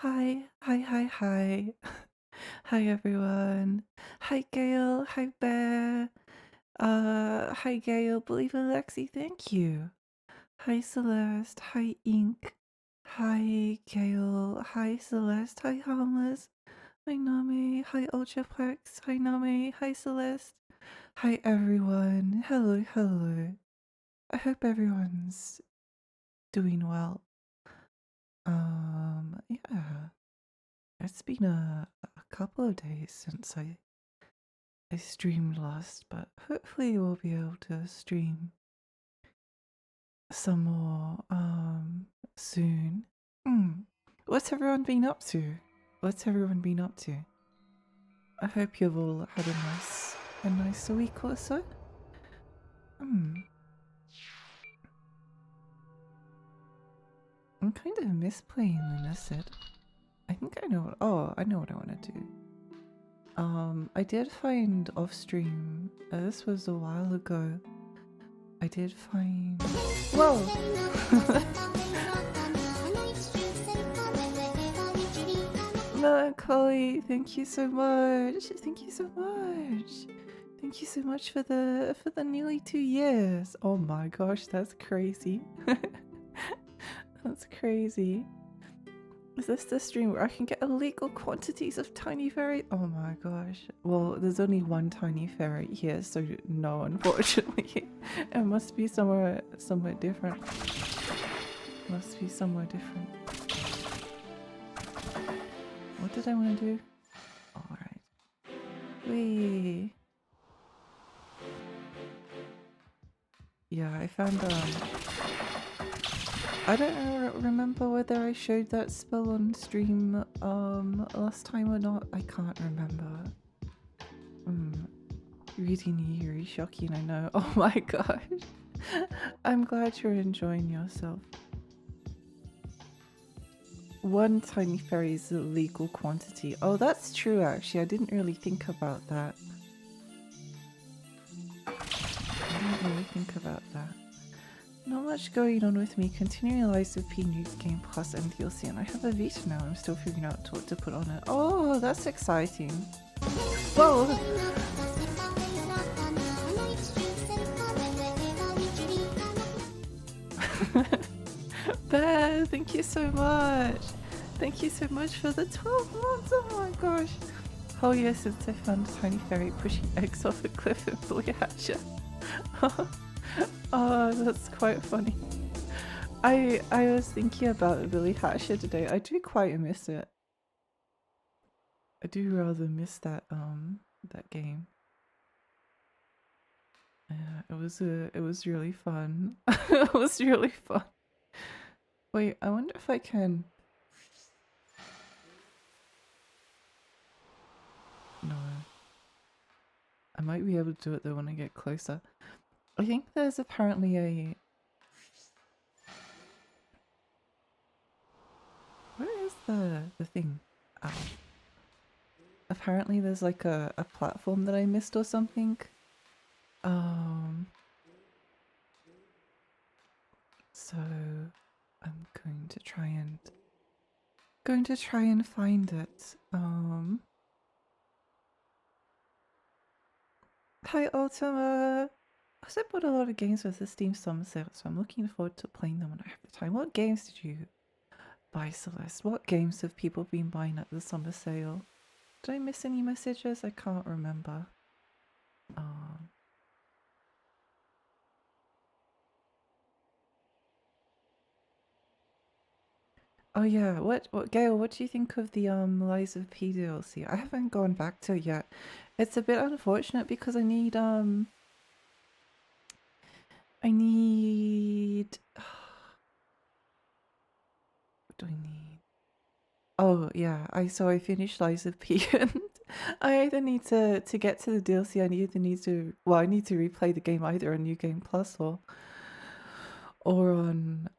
Hi. Hi everyone. Hi Gail, hi Bear. Hi Gail, believe in Lexi, thank you. Hi Celeste, hi Ink. Hi Gail, hi Celeste, hi Harmless. Hi Nami, hi Ultraplex, hi Nami, hi Celeste. Hi everyone. Hello. I hope everyone's doing well. Yeah. It's been a couple of days since I streamed last, but hopefully we'll be able to stream some more soon. What's everyone been up to? I hope you've all had a nice week or so. I'm kind of miss playing Lunacid. I think I know I know what I want to do. I did find off stream, this was a while ago. I did find. Whoa! Melancholy, thank you so much. Thank you so much for the nearly 2 years. Oh my gosh, that's crazy. That's crazy. Is this the stream where I can get illegal quantities of tiny ferret? Oh my gosh. Well, there's only one tiny ferret here, so no, unfortunately. It must be somewhere different. Must be somewhere different. What did I want to do? Alright. Wee. Yeah, I found I don't remember whether I showed that spell on stream last time or not. I can't remember. Reading Yuri shocking, I know. Oh my gosh. I'm glad you're enjoying yourself. One tiny fairy is a legal quantity. Oh, that's true actually. I didn't really think about that. Not much going on with me. Continuing Lives of P News Game Plus and DLC, and I have a Vita now. I'm still figuring out what to put on it. Oh, that's exciting. Whoa! Bear, thank you so much. Thank you so much for the 12 months. Oh my gosh. Whole year since I found a tiny fairy pushing eggs off a cliff in Fleethatcher. Oh, that's quite funny. I was thinking about Billy Hatcher today. I do quite miss it. I do rather miss that game. Yeah, it was really fun. It was really fun. Wait, I wonder if I can. No. I might be able to do it though when I get closer. I think there's apparently a. Where is the thing? Ow. Apparently there's like a platform that I missed or something. So I'm going to try and find it. Hi Ultima. I bought a lot of games with the Steam Summer Sale, so I'm looking forward to playing them when I have the time. What games did you buy, Celeste? What games have people been buying at the summer sale? Did I miss any messages? I can't remember. Oh yeah, what Gail, what do you think of the Lies of P DLC? I haven't gone back to it yet. It's a bit unfortunate because I need what do I need? Oh yeah, I finished Lies of P and I either need to get to the DLC, I either need to I need to replay the game either on New Game Plus or on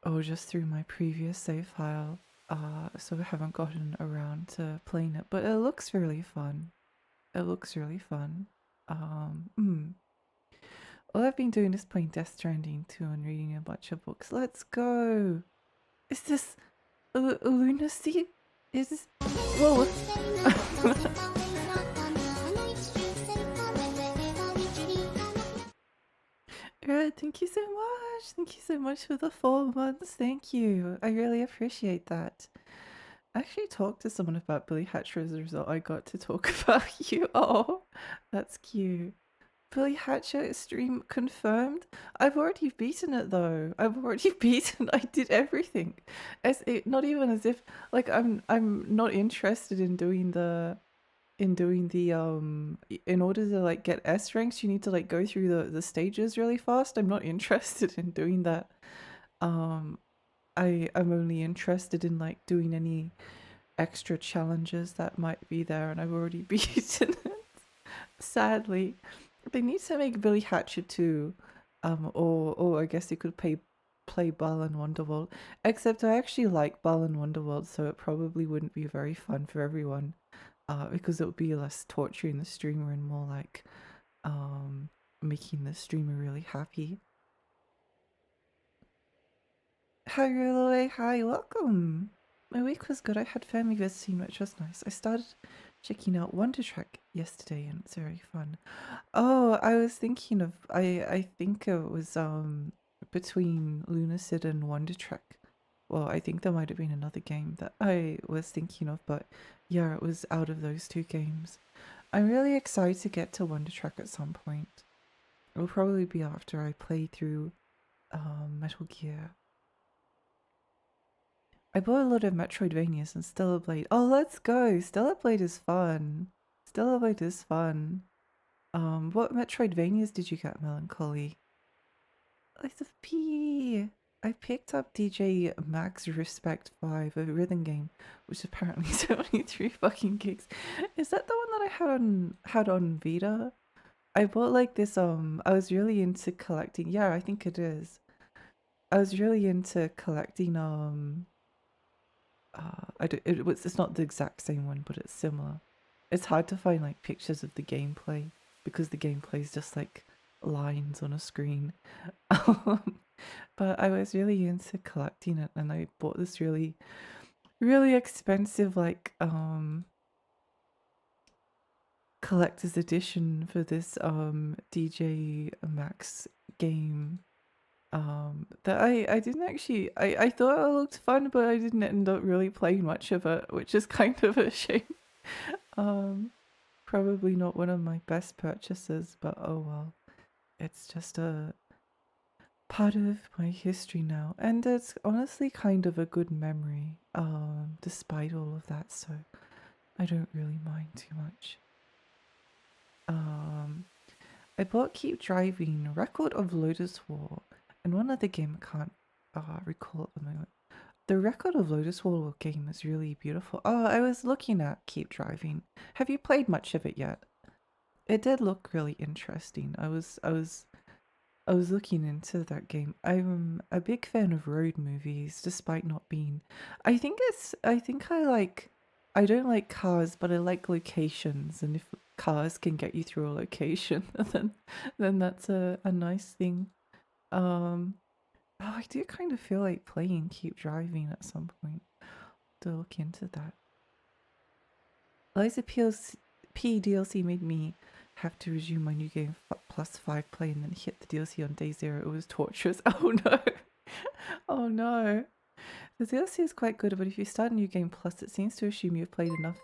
or just through my previous save file. So I haven't gotten around to playing it, but it looks really fun. All I've been doing is playing Death Stranding 2 and reading a bunch of books. Let's go! Is this Lunacid? Is this... Whoa. Yeah, thank you so much. Thank you so much for the 4 months. Thank you. I really appreciate that. I actually talked to someone about Billy Hatcher as a result. I got to talk about you. Oh, that's cute. Billy Hatcher stream confirmed. I've already beaten it though. I've already beaten. I did everything. Not even as if like I'm not interested in doing in order to like get S ranks you need to like go through the stages really fast. I'm not interested in doing that. Um I'm only interested in like doing any extra challenges that might be there, and I've already beaten it. Sadly. They need to make Billy Hatcher too. Or I guess you could play Balan Wonderworld. Except I actually like Balan Wonderworld, so it probably wouldn't be very fun for everyone. Because it would be less torturing the streamer and more like making the streamer really happy. Hi Rulaway, hi, welcome! My week was good. I had family visiting, which was nice. I started checking out Wonder Trek yesterday and it's very fun. Oh, I was thinking of I think it was between Lunacid and Wonder Trek. Well, I think there might have been another game that I was thinking of, but yeah, it was out of those two games. I'm really excited to get to Wonder Trek at some point. It will probably be after I play through Metal Gear. I bought a lot of Metroidvanias and Stellar Blade. Oh, let's go! Stellar Blade is fun. Stellar Blade is fun. What Metroidvanias did you get, Melancholy? Lies of P. I picked up DJ Max Respect 5, a rhythm game, which apparently is only 3 fucking gigs. Is that the one that I had on Vita? I bought like this. I was really into collecting. Yeah, I think it is. I was really into collecting. It's not the exact same one, but it's similar. It's hard to find like pictures of the gameplay because the gameplay is just like lines on a screen. But I was really into collecting it, and I bought this really, really expensive like collector's edition for this DJ Max game. That I didn't actually I thought it looked fun, but I didn't end up really playing much of it, which is kind of a shame. Probably not one of my best purchases, but oh well. It's just a part of my history now, and it's honestly kind of a good memory, despite all of that, so I don't really mind too much. I bought Keep Driving, Record of Lotus War, and one other game I can't recall at the moment. The Record of Lotus War game is really beautiful. Oh, I was looking at Keep Driving. Have you played much of it yet? It did look really interesting. I was looking into that game. I'm a big fan of road movies, despite not being. I don't like cars, but I like locations, and if cars can get you through a location, then that's a nice thing. Um, oh, I do kind of feel like playing Keep Driving at some point. To look into that. Liza P DLC made me have to resume my new game plus 5 play and then hit the DLC on day 0. It was torturous. Oh no. Oh no. The DLC is quite good, but if you start a new game plus, it seems to assume you've played enough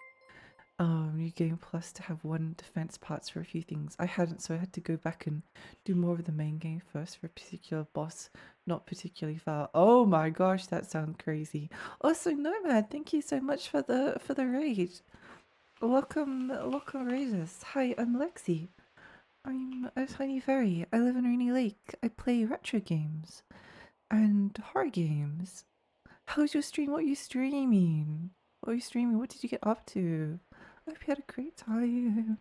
new game plus to have one defense parts for a few things. I hadn't, so I had to go back and do more of the main game first for a particular boss, not particularly far. Oh my gosh, that sounds crazy. Also, Nomad, thank you so much for the raid. Welcome, Raiders. Hi, I'm Lexi. I'm a tiny fairy. I live in Rainy Lake. I play retro games and horror games. How's your stream? What are you streaming? What are you streaming? What did you get up to? I hope you had a great time.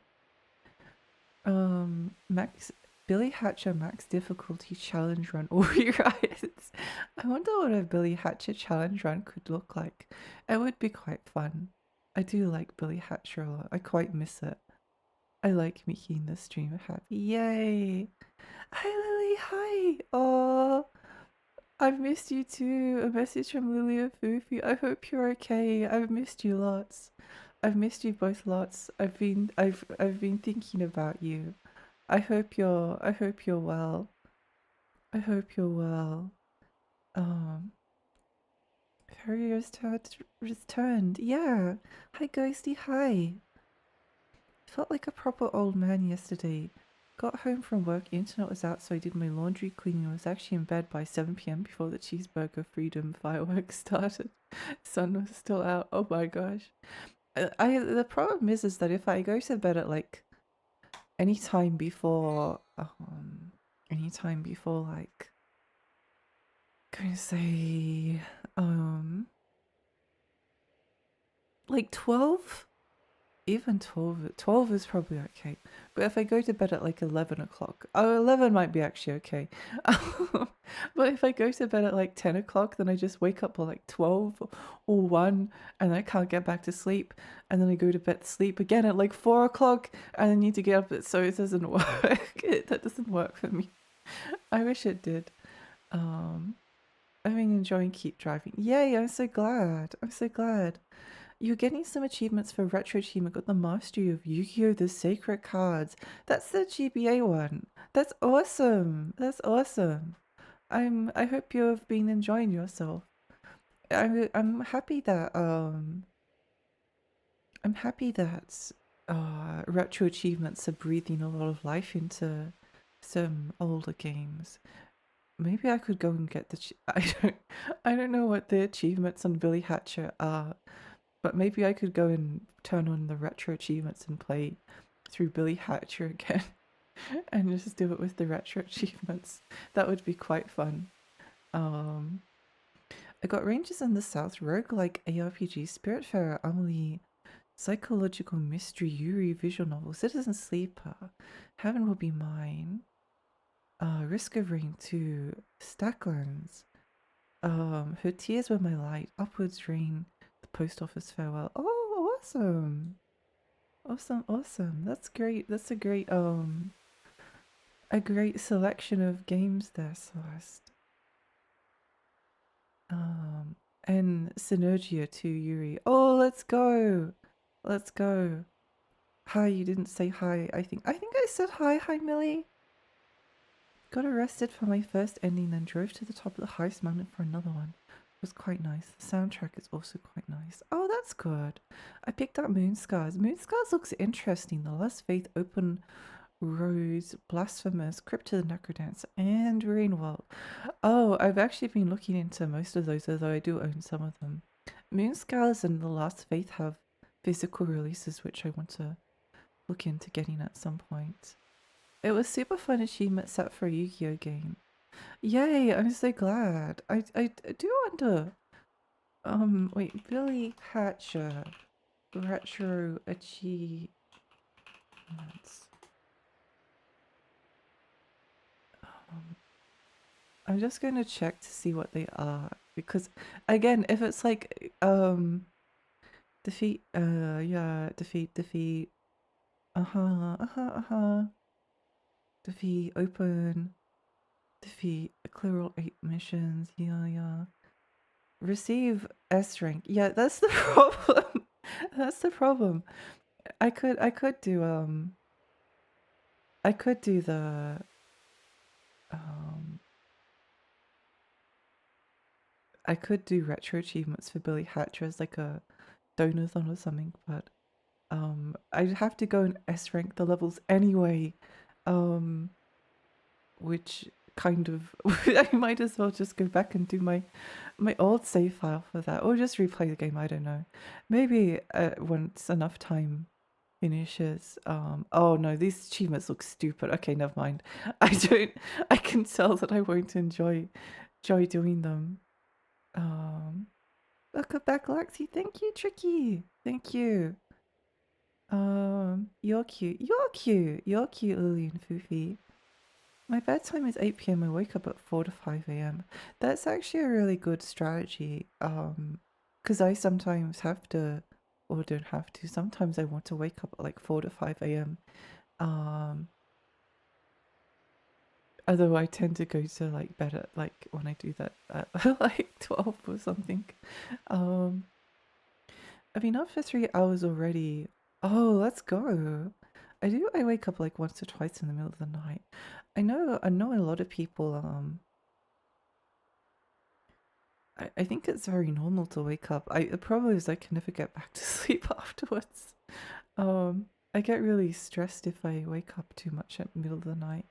Max Billy Hatcher Max Difficulty Challenge Run all rides. I wonder what a Billy Hatcher challenge run could look like. It would be quite fun. I do like Billy Hatcher a lot. I quite miss it. I like making the streamer happy. Yay! Hi Lily, hi! Oh, I've missed you too. A message from Lilia Foofy. I hope you're okay. I've missed you lots. I've missed you both lots. I've been thinking about you. I hope you're well. I hope you're well. Um Harry returned. Yeah. Hi Ghosty, hi. Felt like a proper old man yesterday. Got home from work, internet was out, so I did my laundry, cleaning. I was actually in bed by 7 p.m. before the cheeseburger freedom fireworks started. Sun was still out. Oh my gosh. The problem is that if I go to bed at like any time before like going to say like 12. Even 12 is probably okay. But if I go to bed at like 11 o'clock, 11 might be actually okay. But if I go to bed at like 10 o'clock, then I just wake up at like 12 or 1 and I can't get back to sleep. And then I go to bed, sleep again at like 4 o'clock and I need to get up. So it doesn't work. That doesn't work for me. I wish it did. I've been enjoying Keep Driving. Yay, I'm so glad. I'm so glad. You're getting some achievements for Retro Achievement. Got the Mastery of Yu-Gi-Oh! The Sacred Cards. That's the GBA one. That's awesome. That's awesome. I hope you've been enjoying yourself. I'm happy that Retro Achievements are breathing a lot of life into some older games. Maybe I could go and get the I don't know what the achievements on Billy Hatcher are. But maybe I could go and turn on the retro achievements and play through Billy Hatcher again and just do it with the retro achievements. That would be quite fun. I got Rangers in the South, roguelike ARPG, Spiritfarer, Amelie, psychological mystery, Yuri, visual novel, Citizen Sleeper, Heaven Will Be Mine, Risk of Rain 2, Stacklands, Her Tears Were My Light, Upwards Rain, The Post Office Farewell. Oh, awesome! Awesome. That's great. That's a great selection of games there, Celeste. And Synergia too, Yuri. Oh, let's go. Let's go. Hi, you didn't say hi. I think I said hi. Hi, Millie. Got arrested for my first ending, then drove to the top of the highest mountain for another one. It was quite nice. The soundtrack is also quite nice. Oh, that's good. I picked up Moonscars. Moonscars looks interesting. The Lost Faith, Open Roads, Blasphemous, Crypt of the Necrodancer, and Rainwell. Oh, I've actually been looking into most of those, although I do own some of them. Moonscars and The Last Faith have physical releases, which I want to look into getting at some point. It was super fun achievement set for a Yu-Gi-Oh game. Yay, I'm so glad. I do wonder. Wait, Billy Hatcher retro achievements. I'm just going to check to see what they are because again, if it's like defeat defeat defeat open defeat clear all 8 missions, yeah, receive S rank. Yeah, that's the problem. That's the problem. I could do the I could do retro achievements for Billy Hatcher as like a donathon or something, but I'd have to go and S rank the levels anyway, which kind of I might as well just go back and do my old save file for that, or just replay the game. I don't know. Maybe once enough time finishes. Oh no, these achievements look stupid. Okay, never mind. I can tell that I won't enjoy doing them. Welcome back, Lexi. Thank you, Tricky. Thank you. You're cute. You're cute. You're cute, Lily and Foofy. My bedtime is 8 p.m. I wake up at 4 to 5 a.m. That's actually a really good strategy. Because I sometimes have to, or don't have to. Sometimes I want to wake up at like 4 to 5 a.m. Although I tend to go to like bed at like when I do that at like 12 or something. Um, I've been up for 3 hours already. Oh, let's go. I wake up like once or twice in the middle of the night. I know a lot of people, I think it's very normal to wake up. The problem is I can never get back to sleep afterwards. I get really stressed if I wake up too much at the middle of the night.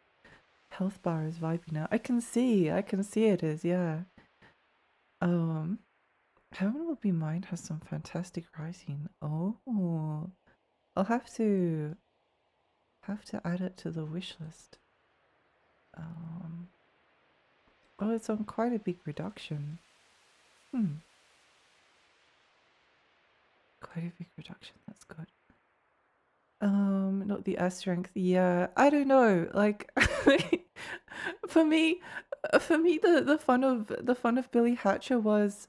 Health bar is vibey now. I can see it is, yeah. Um, Heaven Will Be Mine has some fantastic writing. Oh, I'll have to add it to the wish list. Um, oh, it's on quite a big reduction. Quite a big reduction. That's good. Not the S strength. Yeah, I don't know. Like, for me, the fun of Billy Hatcher was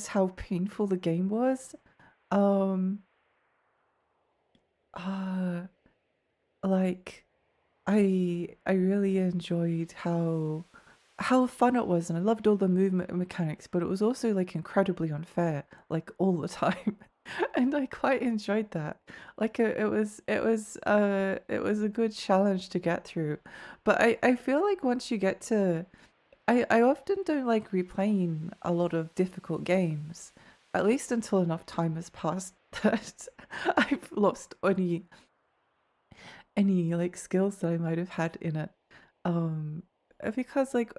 how painful the game was. Um, uh, like I really enjoyed how fun it was, and I loved all the movement mechanics, but it was also like incredibly unfair, like all the time. And I quite enjoyed that. Like it was a good challenge to get through. But I feel like once you get to I often don't like replaying a lot of difficult games, at least until enough time has passed that I've lost any like skills that I might have had in it. Um, because like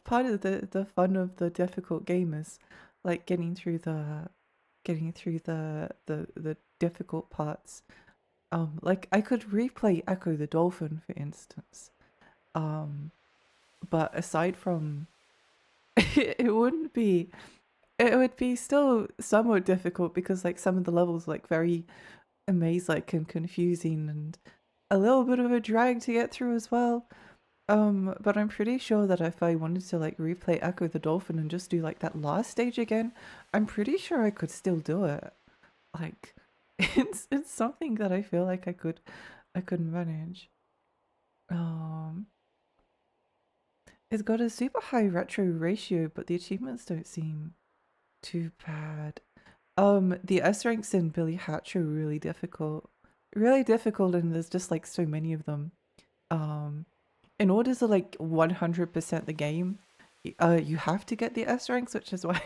part of the fun of the difficult game is like getting through the difficult parts. Like I could replay Echo the Dolphin, for instance. Um, but aside from it wouldn't be it would be still somewhat difficult because like some of the levels like very maze like and confusing and a little bit of a drag to get through as well. But I'm pretty sure that if I wanted to like replay Echo the Dolphin and just do like that last stage again, I'm pretty sure I could still do it. Like it's something that I feel like I could manage. Um it's got a super high retro ratio, but the achievements don't seem too bad. The S ranks in Billy Hatch are really difficult. Really difficult, and there's just like so many of them. Um in order to like 100% the game, you have to get the S ranks, which is why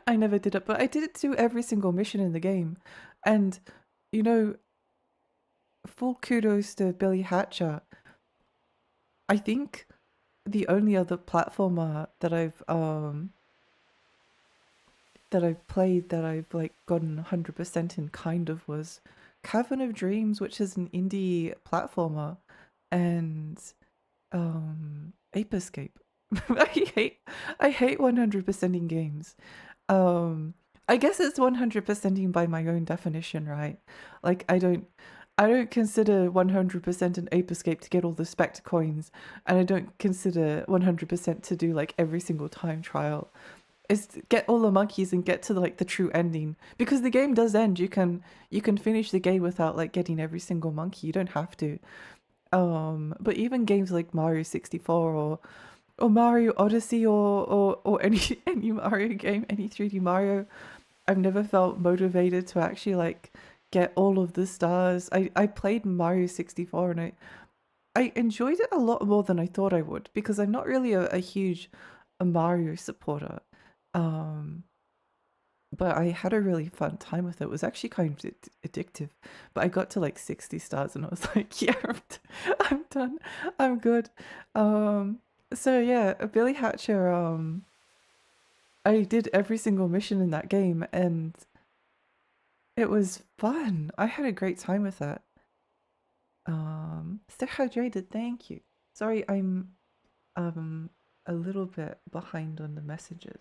I never did it. But I did it to every single mission in the game, and you know, full kudos to Billy Hatcher. I think the only other platformer that I've played that I've like gotten 100% in kind of was Cavern of Dreams, which is an indie platformer, and Ape Escape. I hate I hate 100%ing games. Um I guess it's 100%ing by my own definition, right? Like I don't consider 100% an Ape Escape to get all the Spectre coins, and I don't consider 100% to do like every single time trial. Is to get all the monkeys and get to like the true ending, because the game does end. You can finish the game without like getting every single monkey. You don't have to. But even games like Mario 64 or Mario Odyssey or any any Mario game, any 3D Mario, I've never felt motivated to actually like get all of the stars. I played Mario 64 and I enjoyed it a lot more than I thought I would, because I'm not really a huge Mario supporter. Um but I had a really fun time with it. It was actually kind of addictive. But I got to like 60 stars and I was like, yeah, I'm done. I'm good. Um, so yeah, Billy Hatcher, I did every single mission in that game and it was fun. I had a great time with that. Stay hydrated, thank you. Sorry, I'm um a little bit behind on the messages.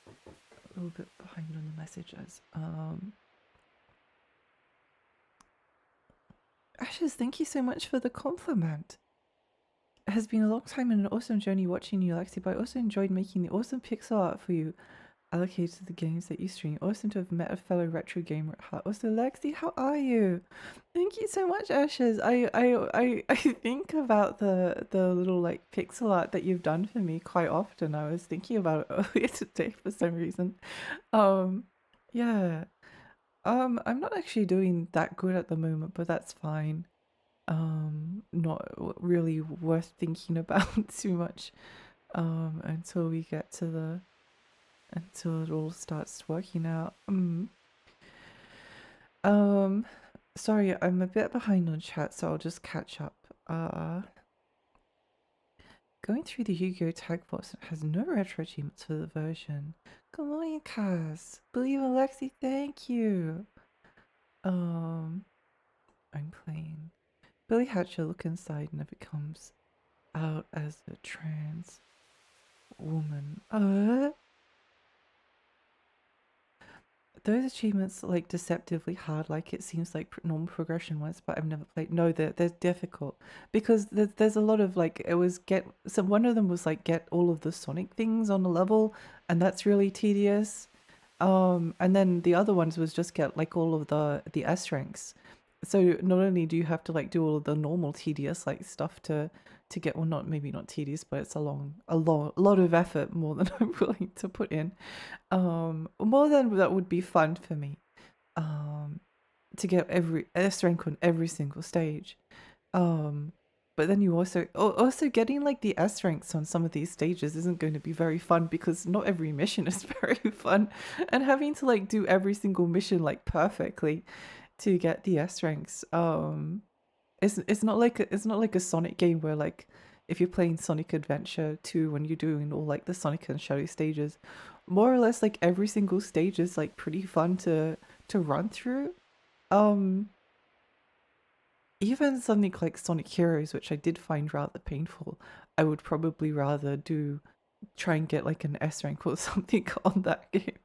A little bit behind on the messages. Ashes, thank you so much for the compliment. It has been a long time and an awesome journey watching you, Lexi, but I also enjoyed making the awesome pixel art for you. allocated to the games that you stream. Awesome to have met a fellow retro gamer at heart. Also, Lexi, how are you? Thank you so much, Ashes. I think about the little like pixel art that you've done for me quite often. I was thinking about it earlier today for some reason. Um, yeah. I'm not actually doing that good at the moment, but that's fine. Not really worth thinking about too much. Until we get to the until it all starts working out. Um, sorry, I'm a bit behind on chat, so I'll just catch up. Going through the Yu-Gi-Oh! Tag box has no retro achievements for the version. Come on, Cass. Believe Alexi, thank you. Um, I'm playing. Billy Hatcher look inside and it becomes out as a trans woman. Those achievements like deceptively hard, like it seems like normal progression ones, but I've never played. No, they're difficult because there's a lot of like it was get. So one of them was like get all of the Sonic things on the level, and that's really tedious. And then the other ones was just get like all of the S ranks. So not only do you have to like do all of the normal tedious like stuff to get, well, not maybe not tedious, but it's a lot of effort more than I'm willing to put in. More than that would be fun for me. Um, to get every S rank on every single stage. Um, but then you also getting like the S ranks on some of these stages isn't going to be very fun because not every mission is very fun, and having to like do every single mission like perfectly to get the S ranks. It's not like a Sonic game where like if you're playing Sonic Adventure 2 when you're doing all like the Sonic and Shadow stages, more or less like every single stage is like pretty fun to run through. Um Even something like Sonic Heroes, which I did find rather painful, I would probably rather do try and get like an S rank or something on that game.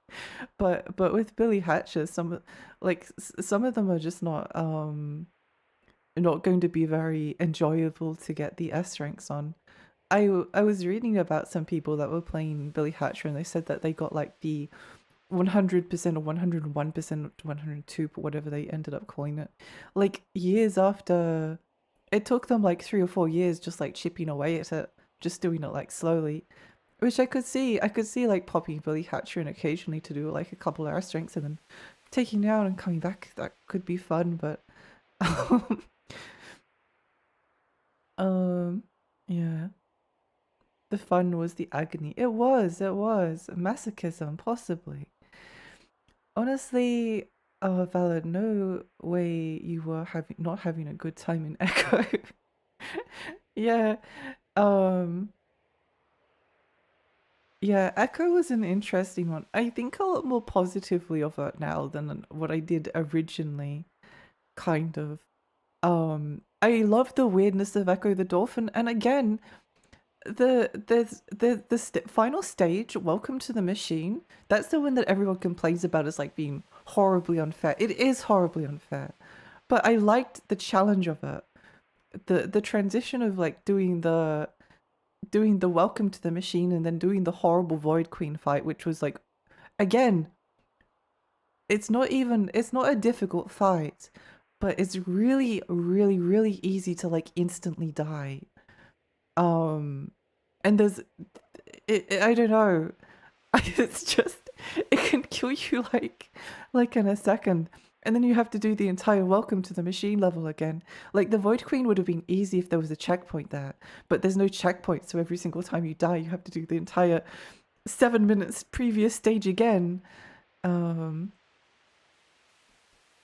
But with Billy Hatcher, some of them are just not going to be very enjoyable to get the S ranks on. I was reading about some people that were playing Billy Hatcher and they said that they got like the 100% or 101% to 102, but whatever they ended up calling it, like years after. It took them like 3 or 4 years just like chipping away at it, just doing it like slowly, which I could see like popping Billy Hatcher in occasionally to do like a couple of S ranks and then taking it out and coming back. That could be fun, but um yeah, the fun was the agony. It was masochism, possibly. Honestly, Valid, no way you were having not having a good time in Echo. Yeah, um, yeah, Echo was an interesting one. I think a lot more positively of it now than what I did originally, kind of. I love the weirdness of Echo the Dolphin, and again, the final stage, Welcome to the Machine, that's the one that everyone complains about as like being horribly unfair. It is horribly unfair, but I liked the challenge of it. The transition of like doing the Welcome to the Machine and then doing the horrible Void Queen fight, which was like, again, it's not a difficult fight, but it's really really easy to like instantly die. Um and there's I don't know. It's just it can kill you like in a second. And then you have to do the entire Welcome to the Machine level again. Like the Void Queen would have been easy if there was a checkpoint there, but there's no checkpoint, so every single time you die, you have to do the entire 7 minutes previous stage again. Um,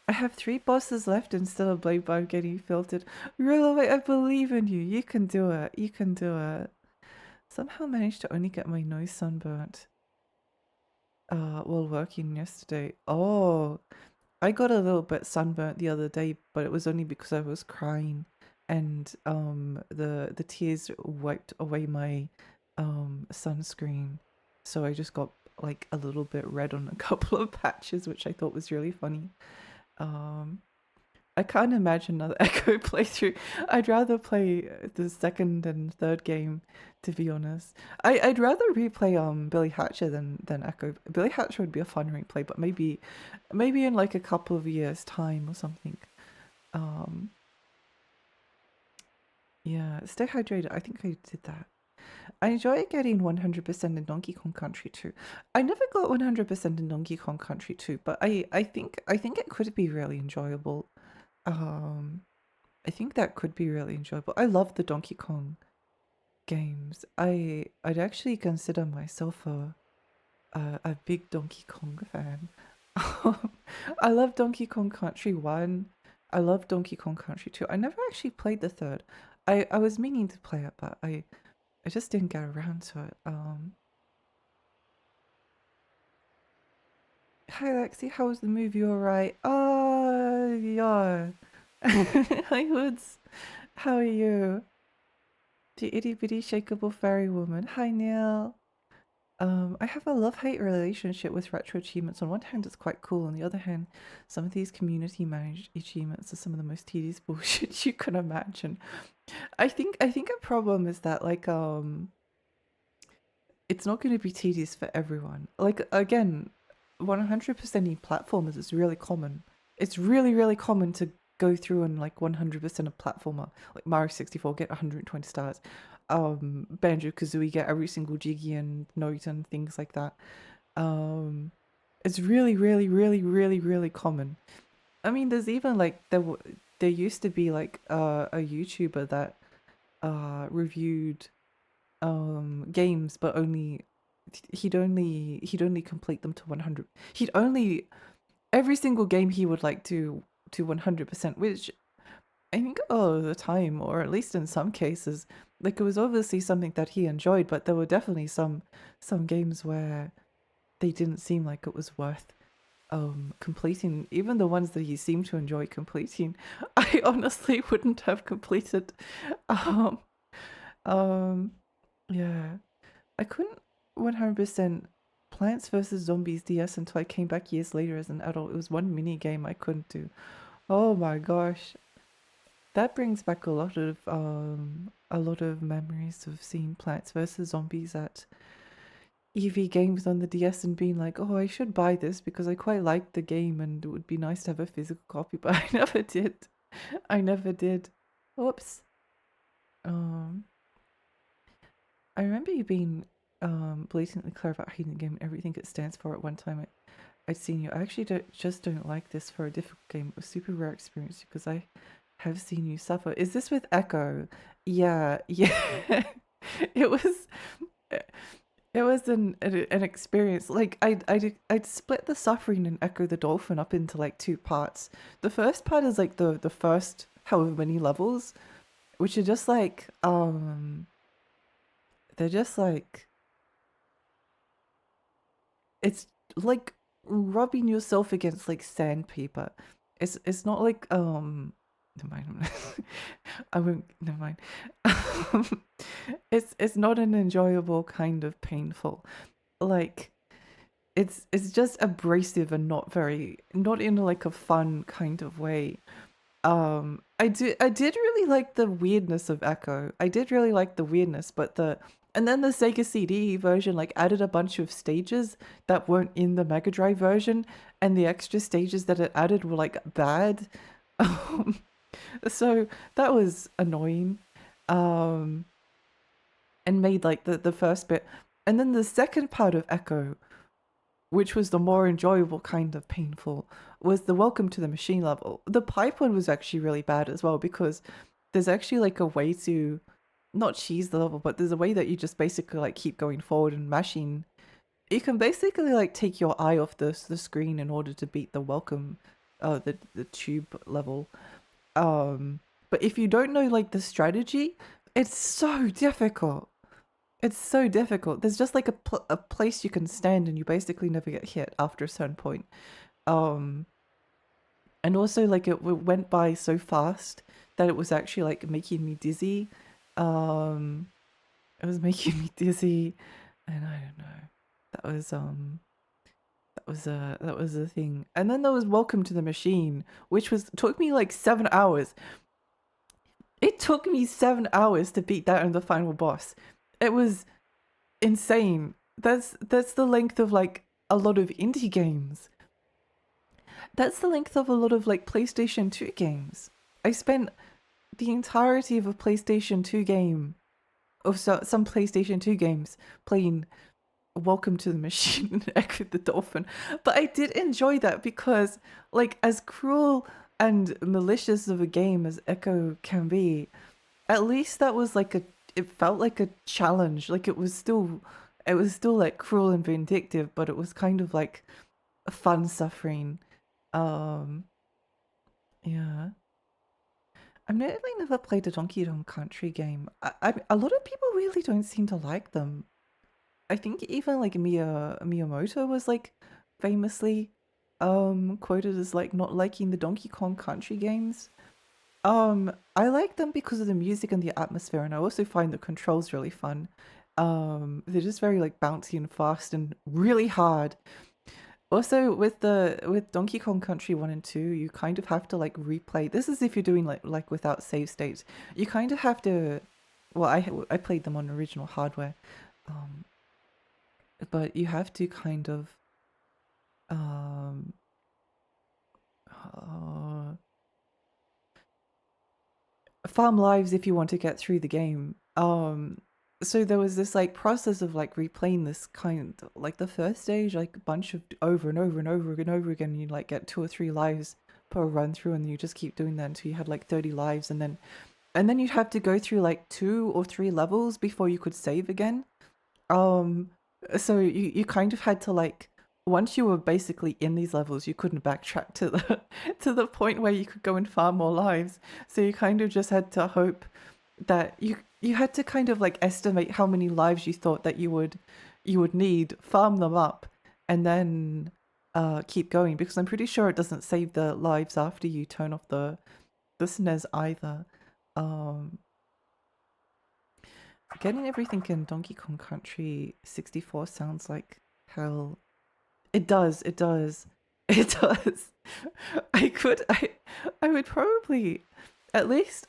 I have 3 bosses left and still a Blade Bomb getting filtered. Really, I believe in you. You can do it. You can do it. Somehow managed to only get my nose sunburnt while working yesterday. Oh, I got a little bit sunburnt the other day, but it was only because I was crying and the tears wiped away my sunscreen. So I just got like a little bit red on a couple of patches, which I thought was really funny. Um I can't imagine another Echo playthrough. I'd rather play the second and third game, to be honest. I'd rather replay Billy Hatcher than Echo. Billy Hatcher would be a fun replay, but maybe in like a couple of years' time or something. Um, yeah, stay hydrated. I think I did that. I enjoy getting 100% in Donkey Kong Country too. I never got 100% in Donkey Kong Country too, but I think it could be really enjoyable. Um, I think that could be really enjoyable. I love the Donkey Kong games. I'd actually consider myself a big Donkey Kong fan. I love Donkey Kong Country 1. I love Donkey Kong Country 2. I never actually played the third. I was meaning to play it, but I just didn't get around to it. Hi Lexi, how was the movie? All right? Yeah. Hi Hoods, how are you? The itty bitty shakeable fairy woman. Hi Neil. I have a love-hate relationship with retro achievements. On one hand, it's quite cool. On the other hand, some of these community-managed achievements are some of the most tedious bullshit you can imagine. I think a problem is that it's not going to be tedious for everyone. Like again, 100% platformers is really common. It's really really common to go through and like 100% of platformer, like Mario 64 get 120 stars. Banjo Kazooie get every single Jiggy and note and things like that. Um, it's really really really really really common. I mean, there's even like there used to be like a YouTuber that reviewed games, but he'd only complete them to 100. He'd only every single game he would like to 100%, which I think a lot of the time, or at least in some cases, like it was obviously something that he enjoyed, but there were definitely some games where they didn't seem like it was worth completing. Even the ones that he seemed to enjoy completing, I honestly wouldn't have completed. Um um yeah. I couldn't 100% Plants vs. Zombies DS until I came back years later as an adult. It was one mini game I couldn't do. Oh my gosh. That brings back a lot of memories of seeing Plants vs. Zombies at EV games on the DS and being like, oh, I should buy this because I quite like the game and it would be nice to have a physical copy, but I never did. I never did. Oops. Um, I remember you being blatantly clear about hating the game and everything it stands for at one time. I'd seen you. I actually don't like this for a difficult game. It was a super rare experience because I have seen you suffer. Is this with Echo? Yeah, yeah. It was it was an experience. Like I'd split the suffering in Echo the Dolphin up into like two parts. The first part is like the first however many levels, which are just like they're just like it's like rubbing yourself against like sandpaper. It's not like never mind. I won't never mind. It's not an enjoyable kind of painful. Like it's just abrasive and not in like a fun kind of way. I did really like the weirdness of Echo. I did really like the weirdness, but and then the Sega CD version like added a bunch of stages that weren't in the Mega Drive version, and the extra stages that it added were like bad. So that was annoying. Um, and made like the first bit, and then the second part of Echo, which was the more enjoyable kind of painful, was the Welcome to the Machine level. The pipe one was actually really bad as well because there's actually like a way to not cheese the level, but there's a way that you just basically like keep going forward and mashing. You can basically like take your eye off the screen in order to beat the welcome, the tube level. Um, but if you don't know like the strategy, it's so difficult. It's so difficult. There's just like a place you can stand and you basically never get hit after a certain point. Um, and also like it went by so fast that it was actually like making me dizzy. Um, it was making me dizzy, and I don't know. That was that was a thing. And then there was Welcome to the Machine, which took me like 7 hours. It took me 7 hours to beat that on the final boss. It was insane. That's the length of like a lot of indie games. That's the length of a lot of like PlayStation 2 games. I spent the entirety of a PlayStation 2 game, of some PlayStation 2 games, playing Welcome to the Machine and Echo the Dolphin. But I did enjoy that because, like, as cruel and malicious of a game as Echo can be, at least that was like it felt like a challenge. Like it was still like cruel and vindictive, but it was kind of like a fun suffering. Um, yeah. I've never played a Donkey Kong Country game. A lot of people really don't seem to like them. I think even like Miyamoto was like famously quoted as like not liking the Donkey Kong Country games. I like them because of the music and the atmosphere, and I also find the controls really fun. They're just very like bouncy and fast and really hard. Also, with Donkey Kong Country 1 and 2, you kind of have to like replay. This is if you're doing like without save states. You kind of have to. Well, I played them on original hardware, um, but you have to kind of um, uh, farm lives if you want to get through the game. So there was this like process of like replaying this kind of, like the first stage, like a bunch of over and over and over and over again. And you like get 2 or 3 lives per run through, and you just keep doing that until you had like 30 lives, and then you'd have to go through like 2 or 3 levels before you could save again. Um, so you kind of had to like, once you were basically in these levels, you couldn't backtrack to the to the point where you could go and farm more lives. So you kind of just had to hope that you had to kind of like estimate how many lives you thought that you would need, farm them up, and then keep going, because I'm pretty sure it doesn't save the lives after you turn off the SNES either. Um, Getting everything in Donkey Kong Country 64 sounds like hell. It does, it does. It does. I would probably at least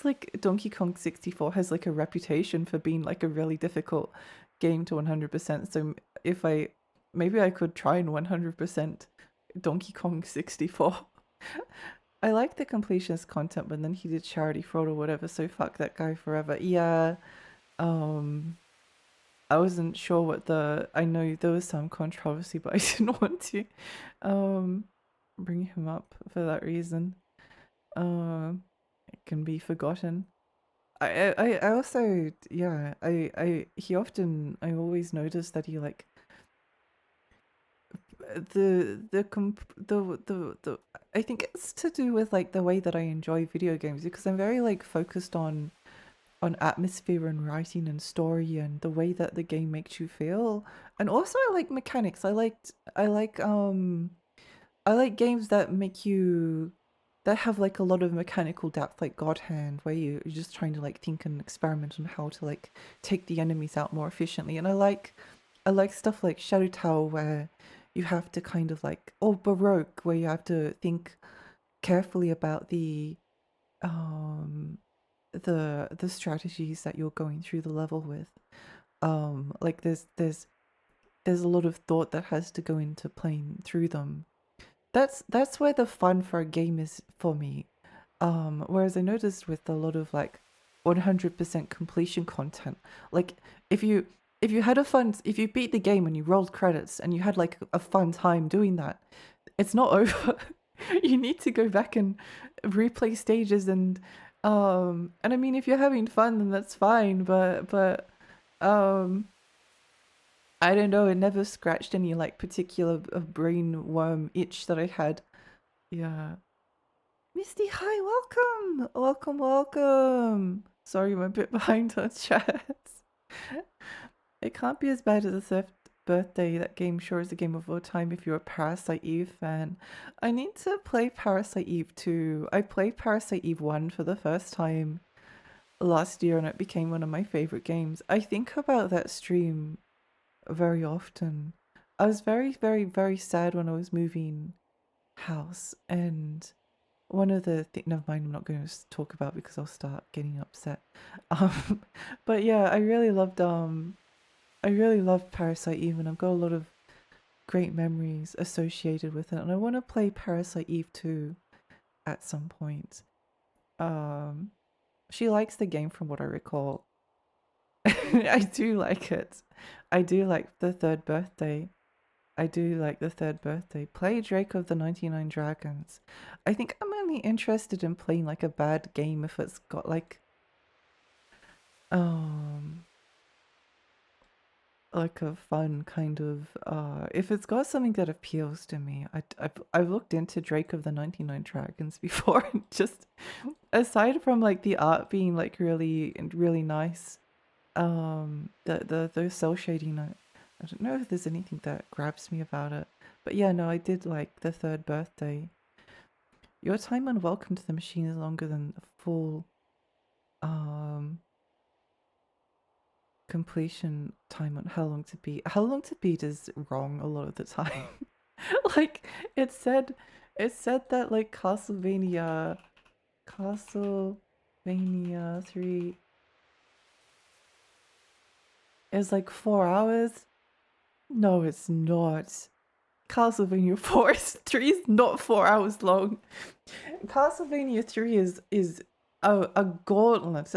like Donkey Kong 64 has like a reputation for being like a really difficult game to 100%. So if I maybe I could try and 100% Donkey Kong 64. I like the completionist content, but then he did charity fraud or whatever, so fuck that guy forever. Yeah. Um, I wasn't sure I know there was some controversy, but I didn't want to um bring him up for that reason. It can be forgotten. I also, yeah, I always notice that he like the I think it's to do with like the way that I enjoy video games, because I'm very like focused on atmosphere and writing and story and the way that the game makes you feel. And also I like mechanics. I like games that make you that have like a lot of mechanical depth, like God Hand, where you're just trying to like think and experiment on how to like take the enemies out more efficiently. And I like stuff like Shadow Tower, where you have to kind of like, or Baroque, where you have to think carefully about um the strategies that you're going through the level with. Like there's a lot of thought that has to go into playing through them. That's where the fun for a game is for me. Whereas I noticed with a lot of like 100% completion content, like if you if you beat the game and you rolled credits and you had like a fun time doing that, it's not over. You need to go back and replay stages, and I mean, if you're having fun then that's fine, um I don't know, it never scratched any like particular brain worm itch that I had. Yeah. Misty, hi, welcome! Welcome, welcome! Sorry, I'm a bit behind on chats. It can't be as bad as a third birthday. That game sure is a game of all time if you're a Parasite Eve fan. I need to play Parasite Eve 2. I played Parasite Eve 1 for the first time last year, and it became one of my favorite games. I think about that stream very often. I was very, very, very sad when I was moving house, and one of the never mind, I'm not going to talk about because I'll start getting upset. Um, but yeah, I really loved Parasite Eve, and I've got a lot of great memories associated with it, and I want to play Parasite Eve 2 at some point. Um, she likes the game from what I recall. I do like it. I do like the third birthday. I do like the third birthday. Play Drake of the 99 Dragons. I think I'm only interested in playing like a bad game if it's got um like a fun kind of if it's got something that appeals to me. I've looked into Drake of the 99 Dragons before and just aside from like the art being like really nice, the cell shading, I don't know if there's anything that grabs me about it. But yeah, no, I did like the third birthday. Your time on Welcome to the Machine is longer than a full um completion time on How Long to Beat. How Long to Beat is wrong a lot of the time. Like it said that like Castlevania 3 is like 4 hours. No, it's not. Castlevania 4 is 3 is not 4 hours long. Castlevania 3 is a gauntlet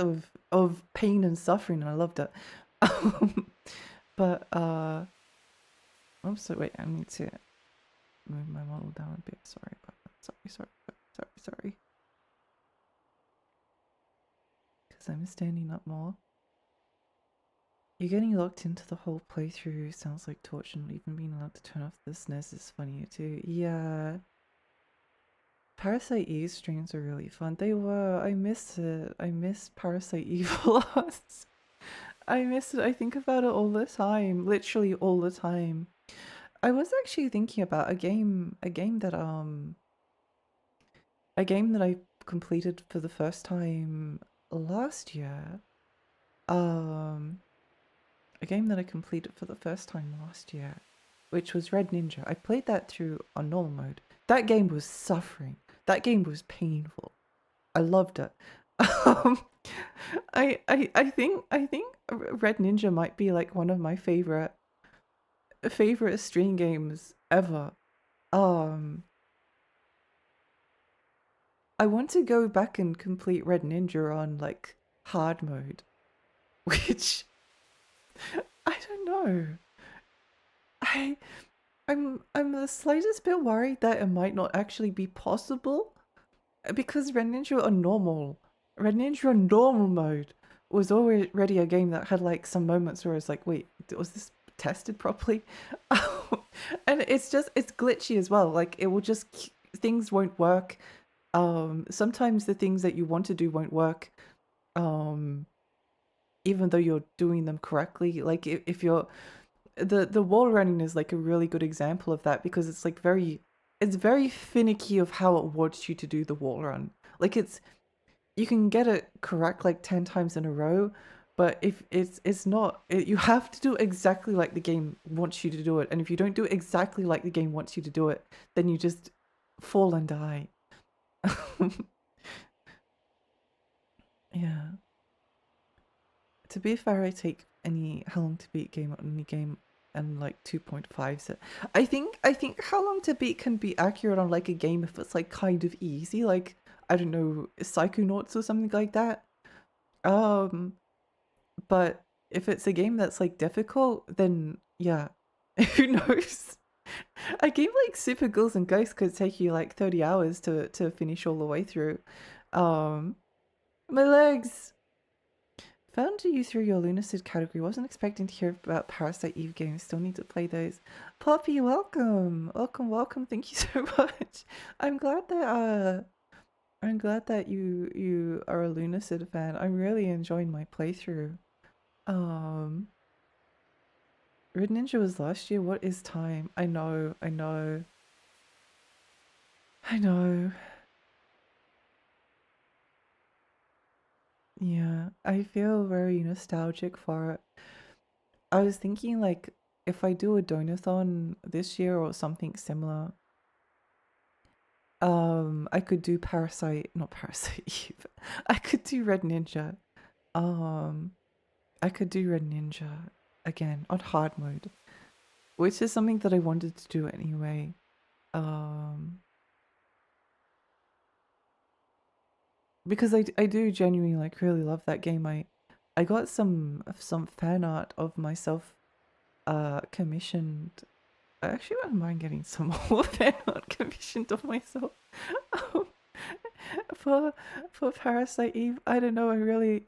of pain and suffering, and I loved it. But I'm sorry, wait, I need to move my model down a bit. Sorry about that. Sorry. Because I'm standing up more. You're getting locked into the whole playthrough. Sounds like torture, not even being allowed to turn off the SNES is funnier too. Yeah. Parasite Eve streams are really fun. They were. I miss it. I miss Parasite Eve a lot. I miss it. I think about it all the time. Literally all the time. I was actually thinking about a game that I completed for the first time last year. Um a game that I completed for the first time last year, which was Red Ninja. I played that through on normal mode. That game was suffering. That game was painful. I loved it. Um, I think Red Ninja might be like one of my favorite stream games ever. Um, I want to go back and complete Red Ninja on like hard mode, which I don't know. I I'm the slightest bit worried that it might not actually be possible because Red Ninja on normal mode was already a game that had like some moments where it's like, wait, was this tested properly? And it's glitchy as well. Like it will just things won't work. Sometimes the things that you want to do won't work. Um, even though you're doing them correctly. Like if you're the wall running is like a really good example of that because it's like it's very finicky of how it wants you to do the wall run. Like you can get it correct like 10 times in a row, but if it's not you have to do exactly like the game wants you to do it, and if you don't do it exactly like the game wants you to do it, then you just fall and die. Yeah. To be fair, I take any How Long to Beat game on any game and like 2.5. So I think How Long to Beat can be accurate on like a game if it's like kind of easy, like I don't know, Psychonauts or something like that. Um, but if it's a game that's like difficult, then yeah, who knows? A game like Super Ghouls and Ghosts could take you like 30 hours to finish all the way through. Um, my legs. Found you through your Lunacid category. Wasn't expecting to hear about Parasite Eve games. Still need to play those. Poppy, welcome, welcome. Thank you so much. I'm glad that you are a Lunacid fan. I'm really enjoying my playthrough. Um, Red Ninja was last year. What is time? I know. Yeah, I feel very nostalgic for it. I was thinking like if I do a donathon this year or something similar, I could do not Parasite Eve. I could do Red Ninja. I could do Red Ninja again on hard mode, which is something that I wanted to do anyway. Because I do genuinely like really love that game. I got some fan art of myself commissioned. I actually wouldn't mind getting some more fan art commissioned of myself um, for Parasite Eve. I don't know. I really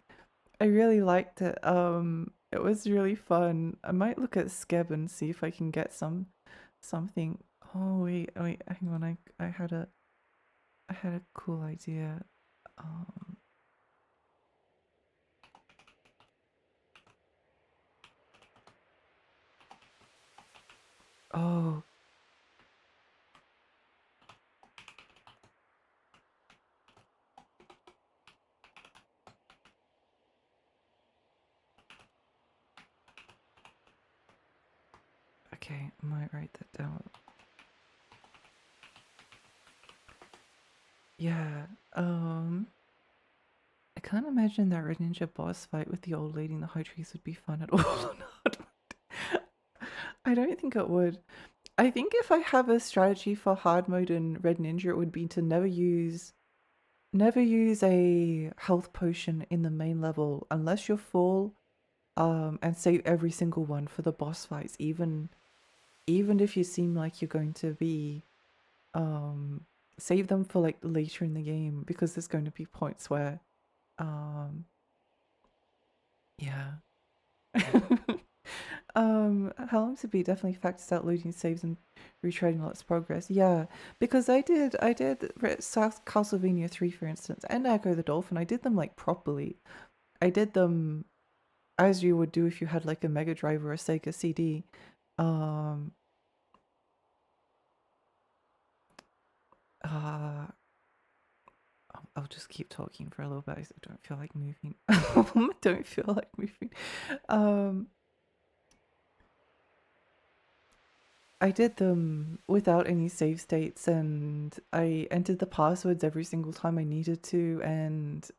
liked it. It was really fun. I might look at Skeb and see if I can get something. Oh wait, hang on. I had a cool idea. Um, oh, okay. I might write that down. Yeah. I can't imagine that Red Ninja boss fight with the old lady in the high trees would be fun at all or not. I don't think it would. I think if I have a strategy for hard mode in Red Ninja, it would be to never use a health potion in the main level unless you're full, and save every single one for the boss fights, even if you seem like you're going to be, save them for like later in the game, because there's going to be points where, yeah. How long to be definitely factors out looting saves and retreading lots of progress. Yeah, because I did South Castlevania 3 for instance, and Echo the Dolphin. I did them like properly. I did them as you would do if you had like a Mega Drive or a Sega CD. Um uh I'll just keep talking for a little bit. I don't feel like moving. I don't feel like moving. I did them without any save states, and I entered the passwords every single time I needed to, and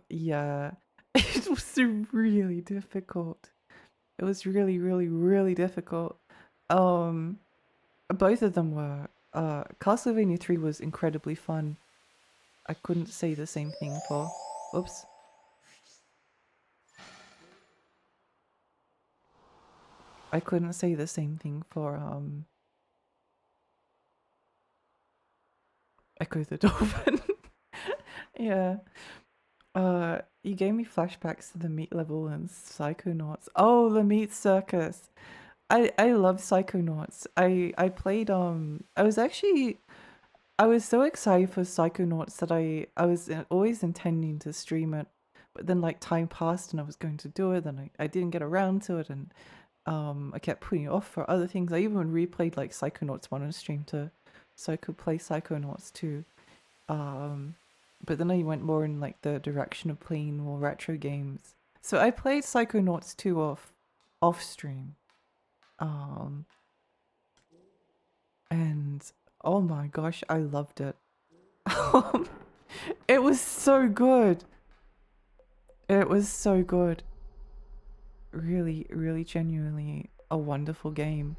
yeah, it was really difficult. It was really, really, really difficult. Um, both of them were. Castlevania 3 was incredibly fun. I couldn't say the same thing for. Oops. I couldn't say the same thing for Echo the Dolphin. Yeah. You gave me flashbacks to the meat level and Psychonauts. Oh, the meat circus. I love Psychonauts. I played I was so excited for Psychonauts that I was always intending to stream it, but then like time passed and I was going to do it, and I didn't get around to it, and I kept putting it off for other things. I even replayed like Psychonauts 1 on stream so I could play Psychonauts 2. But then I went more in like the direction of playing more retro games. So I played Psychonauts 2 off stream. And oh my gosh, I loved it. It was so good. It was so good. Really, really genuinely a wonderful game.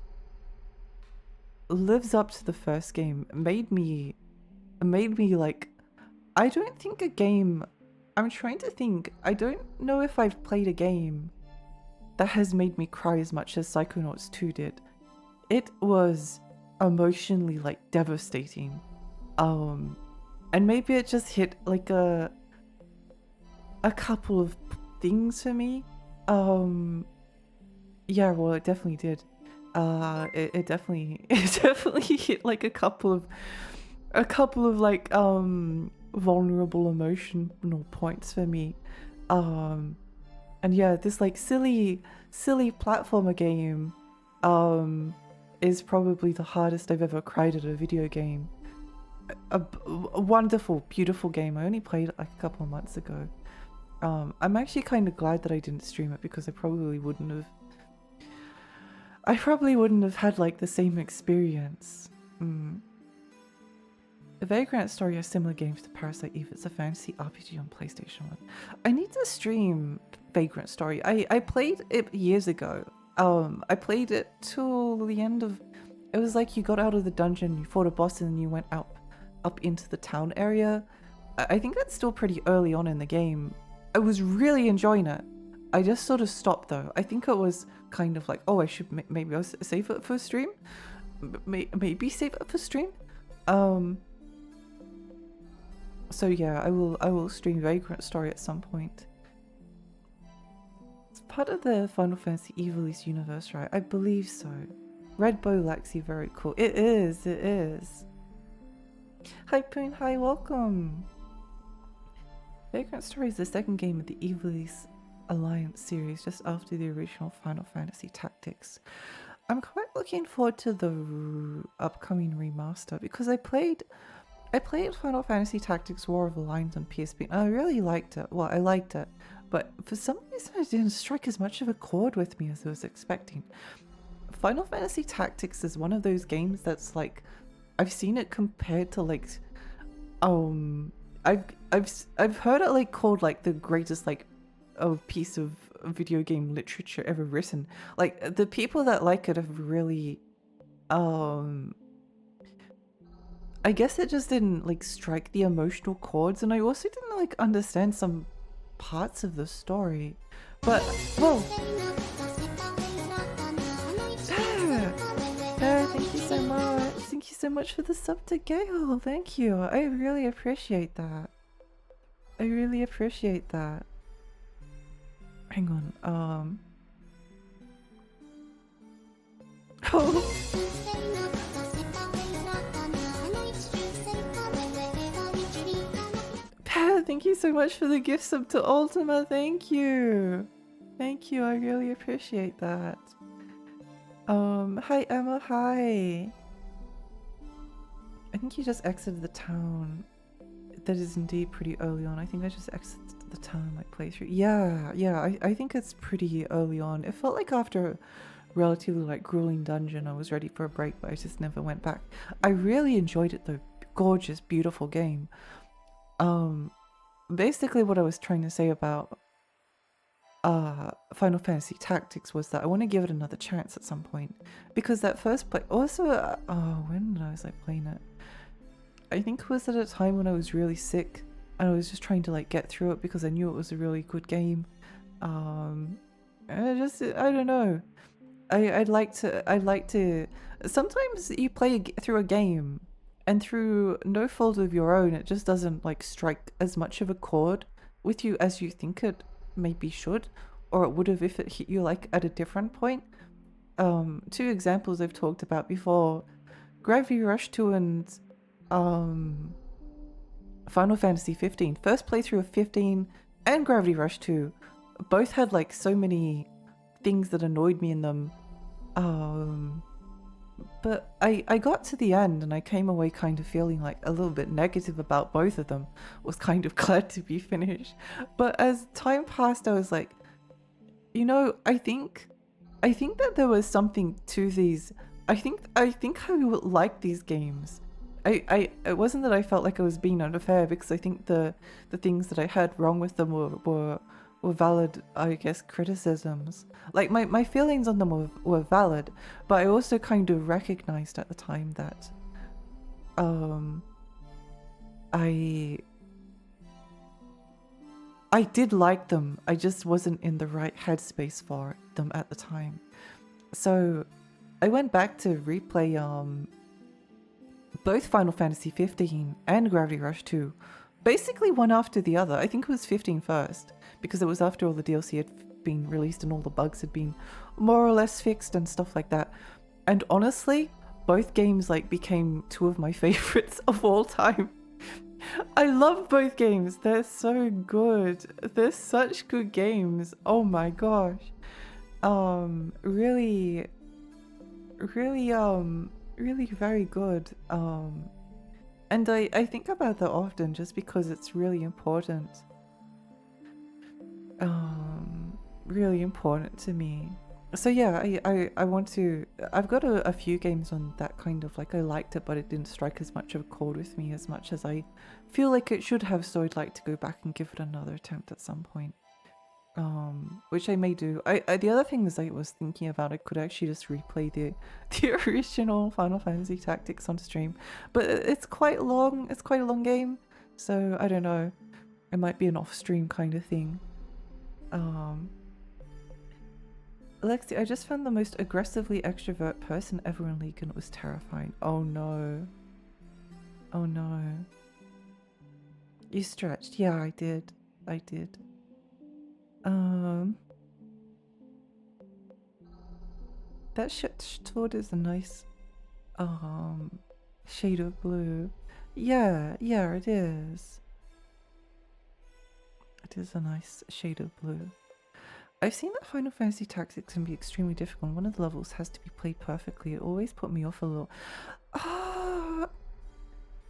Lives up to the first game. Made me like, I don't think a game, I'm trying to think, I don't know if I've played a game that has made me cry as much as Psychonauts 2 did. It was emotionally like devastating. And maybe it just hit like a couple of things for me. Yeah, well, it definitely did. It definitely hit like a couple of like vulnerable emotional points for me. And yeah, this like silly platformer game is probably the hardest I've ever cried at a video game. A wonderful, beautiful game. I only played it like a couple of months ago. I'm actually kind of glad that I didn't stream it, because I probably wouldn't have. I probably wouldn't have had like the same experience. The Vagrant Story are similar games to Parasite Eve. It's a fantasy RPG on PlayStation 1. I need to stream Vagrant Story. I played it years ago. I played it till the end of... It was like you got out of the dungeon, you fought a boss, and then you went up into the town area. I think that's still pretty early on in the game. I was really enjoying it. I just sort of stopped though. I think it was kind of like, oh, I should maybe I'll save it for stream. Maybe save it for stream. So yeah, I will stream Vagrant Story at some point. It's part of the Final Fantasy Evilise universe, right? I believe so. Red Bow Lexi, very cool. It is, it is. Hi Poon, hi, welcome. Vagrant Story is the second game of the Evilise Alliance series, just after the original Final Fantasy Tactics. I'm quite looking forward to the upcoming remaster because I played Final Fantasy Tactics War of the Lions on PSP and I really liked it. Well, I liked it, but for some reason it didn't strike as much of a chord with me as I was expecting. Final Fantasy Tactics is one of those games that's like, I've seen it compared to like, I've heard it like called like the greatest like piece of video game literature ever written. Like the people that like it have really, I guess it just didn't like strike the emotional chords, and I also didn't like understand some parts of the story. But whoa, thank you so much. Thank you so much for the sub to Gale. Thank you. I really appreciate that. I really appreciate that. Hang on. Oh. Thank you so much for the gift sub to Ultima. Thank you. Thank you. I really appreciate that. Hi Emma. Hi. I think you just exited the town. That is indeed pretty early on. I think I just exited the town in my playthrough. Yeah. I think it's pretty early on. It felt like after a relatively like grueling dungeon, I was ready for a break, but I just never went back. I really enjoyed it though. Gorgeous, beautiful game. Basically what I was trying to say about Final Fantasy Tactics was that I want to give it another chance at some point, because that first play also when did I was like playing it? I think it was at a time when I was really sick and I was just trying to like get through it because I knew it was a really good game. And I don't know. I'd like to sometimes you play through a game and through no fault of your own, it just doesn't like strike as much of a chord with you as you think it maybe should, or it would have if it hit you like at a different point. Two examples I've talked about before, Gravity Rush 2 and Final Fantasy 15. First playthrough of 15 and Gravity Rush 2 both had like so many things that annoyed me in them. But I got to the end and I came away kind of feeling like a little bit negative about both of them. Was kind of glad to be finished. But as time passed, I was like, you know, I think that there was something to these. I think I would like these games. It wasn't that I felt like I was being unfair, because I think the things that I heard wrong with them were valid, I guess, criticisms. Like my feelings on them were valid, but I also kind of recognized at the time that I did like them. I just wasn't in the right headspace for them at the time. So I went back to replay both Final Fantasy 15 and Gravity Rush 2, basically one after the other. I think it was 15 first, because it was after all the DLC had been released and all the bugs had been more or less fixed and stuff like that. And honestly, both games like became two of my favorites of all time. I love both games. They're so good. They're such good games. Oh my gosh. Really very good. And I think about that often just because it's really important. Really important to me. So yeah, I want to. I've got a few games on that kind of like I liked it, but it didn't strike as much of a chord with me as much as I feel like it should have. So I'd like to go back and give it another attempt at some point. Which I may do. The other thing is I was thinking about I could actually just replay the the original Final Fantasy Tactics on stream, but it's quite long. It's quite a long game, so I don't know. It might be an off-stream kind of thing. Alexi, I just found the most aggressively extrovert person ever in League and it was terrifying. Oh no. Oh no. You stretched. Yeah, I did. I did. That sword is a nice shade of blue. Yeah, yeah, it is. It is a nice shade of blue. I've seen that Final Fantasy Tactics can be extremely difficult. One of the levels has to be played perfectly. It always put me off a little.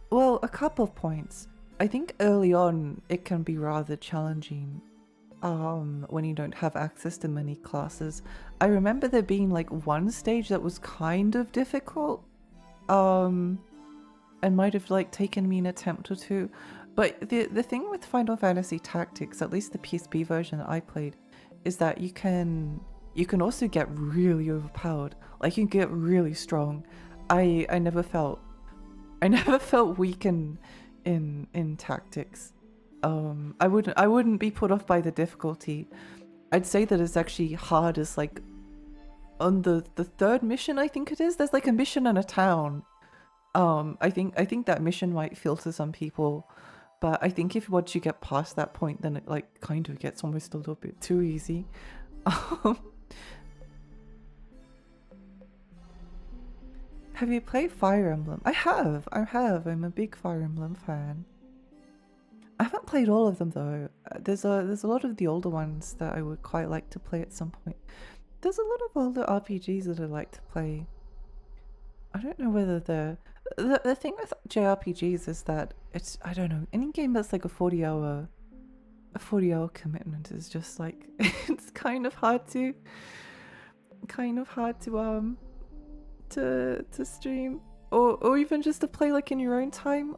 Well, a couple of points. I think early on it can be rather challenging when you don't have access to many classes. I remember there being like one stage that was kind of difficult and might have like taken me an attempt or two. But the thing with Final Fantasy Tactics, at least the PSP version that I played, is that you can also get really overpowered. Like you can get really strong. I never felt weak in Tactics. I wouldn't be put off by the difficulty. I'd say that it's actually hard as like on the third mission, I think it is. There's like a mission in a town. I think that mission might filter some people, but I think if once you get past that point, then it like kind of gets almost a little bit too easy. Have you played Fire Emblem? I have. I'm a big Fire Emblem fan. I haven't played all of them though. There's a lot of the older ones that I would quite like to play at some point. There's a lot of older RPGs that I like to play. I don't know whether the thing with JRPGs is that it's, I don't know, any game that's like a 40-hour commitment is just like it's kind of hard to to stream or even just to play like in your own time.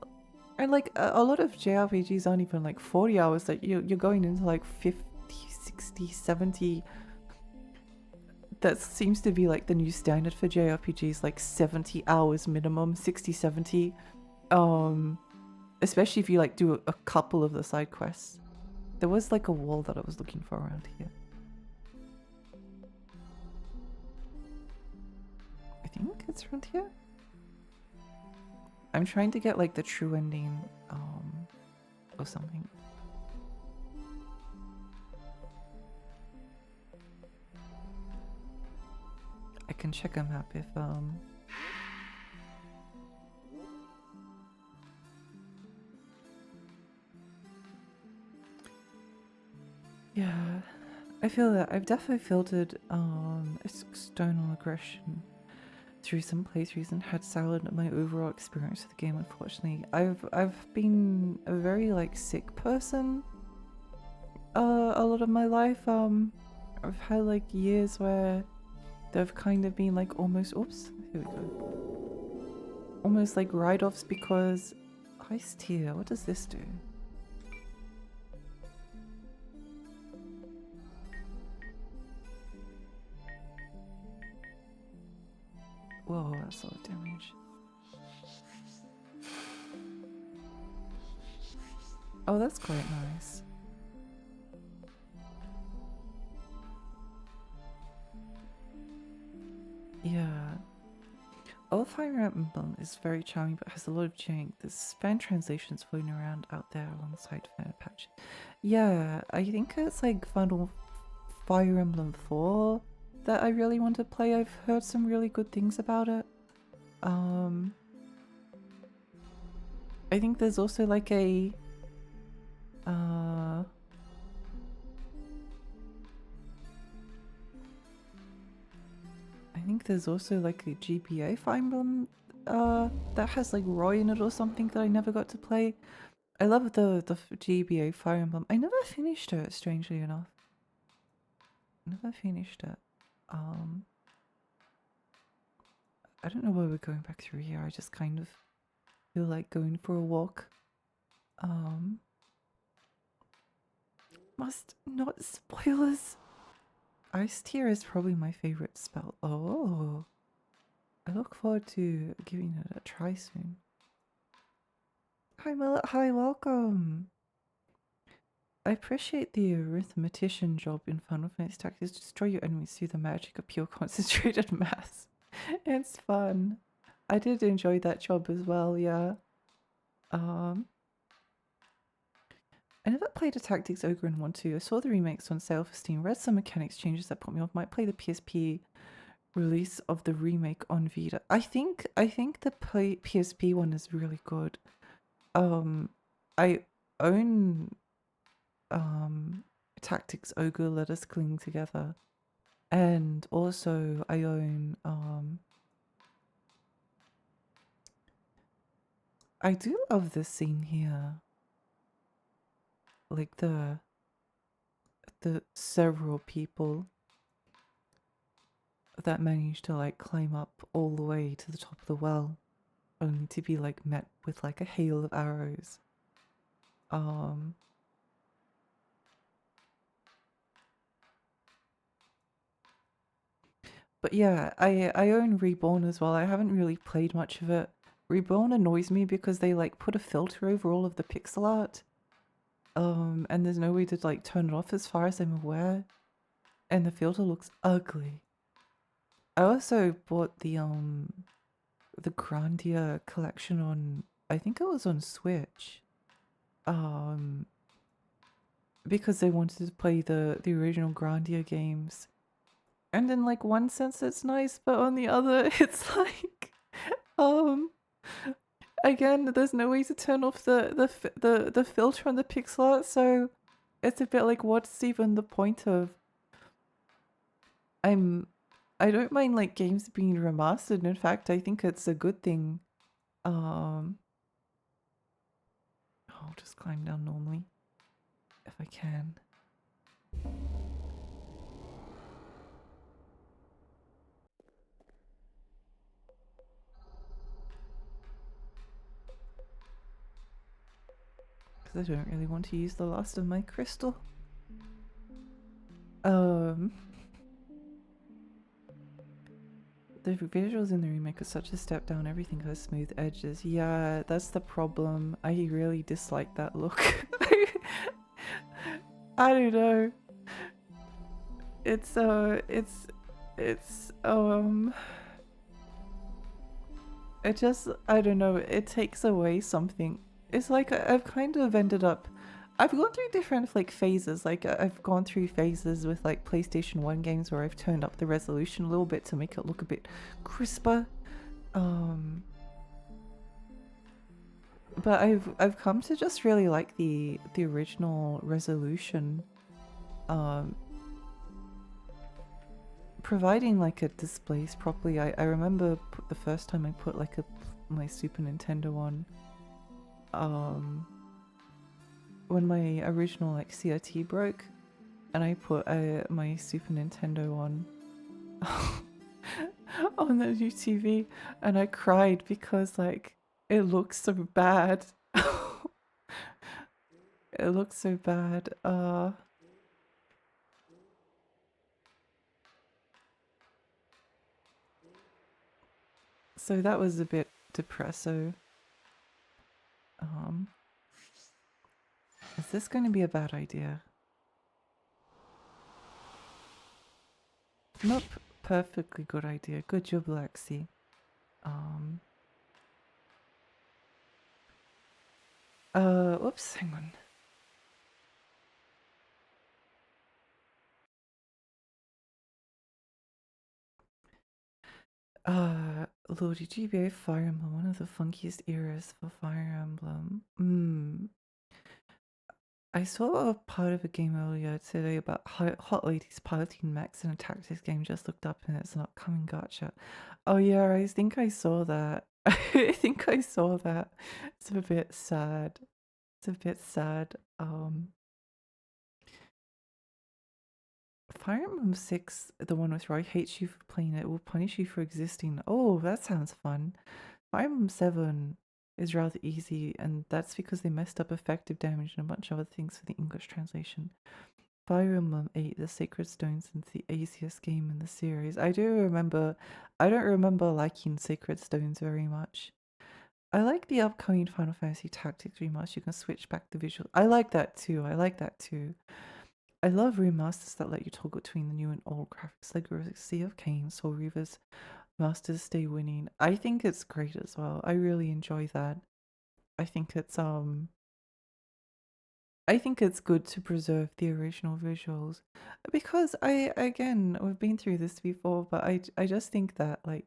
And like a lot of JRPGs aren't even like 40 hours, that you're going into like 50, 60, 70. That seems to be like the new standard for JRPGs, like 70 hours minimum, 60, 70. Especially if you like do a couple of the side quests. There was like a wall that I was looking for around here. I think it's around here. I'm trying to get like the true ending, or something. I can check a map if, yeah, I feel that I've definitely filtered, external aggression through some playthroughs and had soured my overall experience with the game, unfortunately. I've been a very like sick person a lot of my life. I've had like years where they've kind of been like almost, oops, here we go. Almost like write-offs because iced tea, what does this do? Whoa, that's a lot of damage. Oh, that's quite nice. Yeah. Old Fire Emblem is very charming but has a lot of jank. There's fan translations floating around out there alongside fan patch. Yeah, I think it's like Final Fire Emblem 4 that I really want to play. I've heard some really good things about it. I think there's also like a I think there's also like a GBA Fire Emblem that has like Roy in it or something that I never got to play. I love the GBA Fire Emblem. I never finished it, strangely enough. Never finished it. I don't know why we're going back through here. I just kind of feel like going for a walk. Must not spoilers. Ice Tear is probably my favorite spell. Oh, I look forward to giving it a try soon. Hi, Millet. Hi, welcome. I appreciate the arithmetician job in Final Fantasy Tactics. Destroy your enemies through the magic of pure concentrated mass. It's fun. I did enjoy that job as well, yeah. I never played a Tactics Ogre in 1-2. I saw the remakes on sale for Steam, read some mechanics changes that put me off. Might play the PSP release of the remake on Vita. I think the PSP one is really good. I own Tactics Ogre Let Us Cling Together, and also I own I do love this scene here, like the several people that managed to like climb up all the way to the top of the well, only to be like met with like a hail of arrows. But yeah, I own Reborn as well. I haven't really played much of it. Reborn annoys me because they like put a filter over all of the pixel art. And there's no way to like turn it off as far as I'm aware. And the filter looks ugly. I also bought the Grandia collection on, I think it was on Switch. Because they wanted to play the original Grandia games. And in like one sense it's nice, but on the other it's like again, there's no way to turn off the filter on the pixel art, so it's a bit like, what's even the point of... I don't mind like games being remastered. In fact, I think it's a good thing. I'll just climb down normally if I can. Because I don't really want to use the last of my crystal. The visuals in the remake are such a step down. Everything has smooth edges. Yeah, that's the problem. I really dislike that look. I don't know. It's it just, I don't know, it takes away something. It's like I've kind of ended up, I've gone through different like phases. Like I've gone through phases with like PlayStation 1 games where I've turned up the resolution a little bit to make it look a bit crisper. But I've come to just really like the original resolution. Providing like it displays properly. I remember the first time I put like my Super Nintendo on, when my original like CRT broke, and I put my Super Nintendo on on the new TV, and I cried because like it looks so bad. It looks so bad. So that was a bit depresso. Is this going to be a bad idea? Nope, perfectly good idea. Good job, Lexi. Whoops, hang on. Lordy GBA Fire Emblem, one of the funkiest eras for Fire Emblem. I saw a part of a game earlier today about hot ladies piloting mechs in a tactics game. Just looked up and it's an upcoming gacha. Oh yeah, I think I saw that. I think I saw that. It's a bit sad. It's a bit sad. Fire Emblem 6, the one with Roy hates you for playing it, will punish you for existing. Oh, that sounds fun. Fire Emblem 7 is rather easy, and that's because they messed up effective damage and a bunch of other things for the English translation. Fire Emblem 8, the Sacred Stones, is the easiest game in the series. I don't remember liking Sacred Stones very much. I like the upcoming Final Fantasy Tactics remaster. You can switch back the visual. I like that too. I love remasters that let you toggle between the new and old graphics, like Sea of Cain, Soul Reaver's Masters Stay Winning. I think it's great as well. I really enjoy that. I think it's good to preserve the original visuals, because we've been through this before, but I just think that I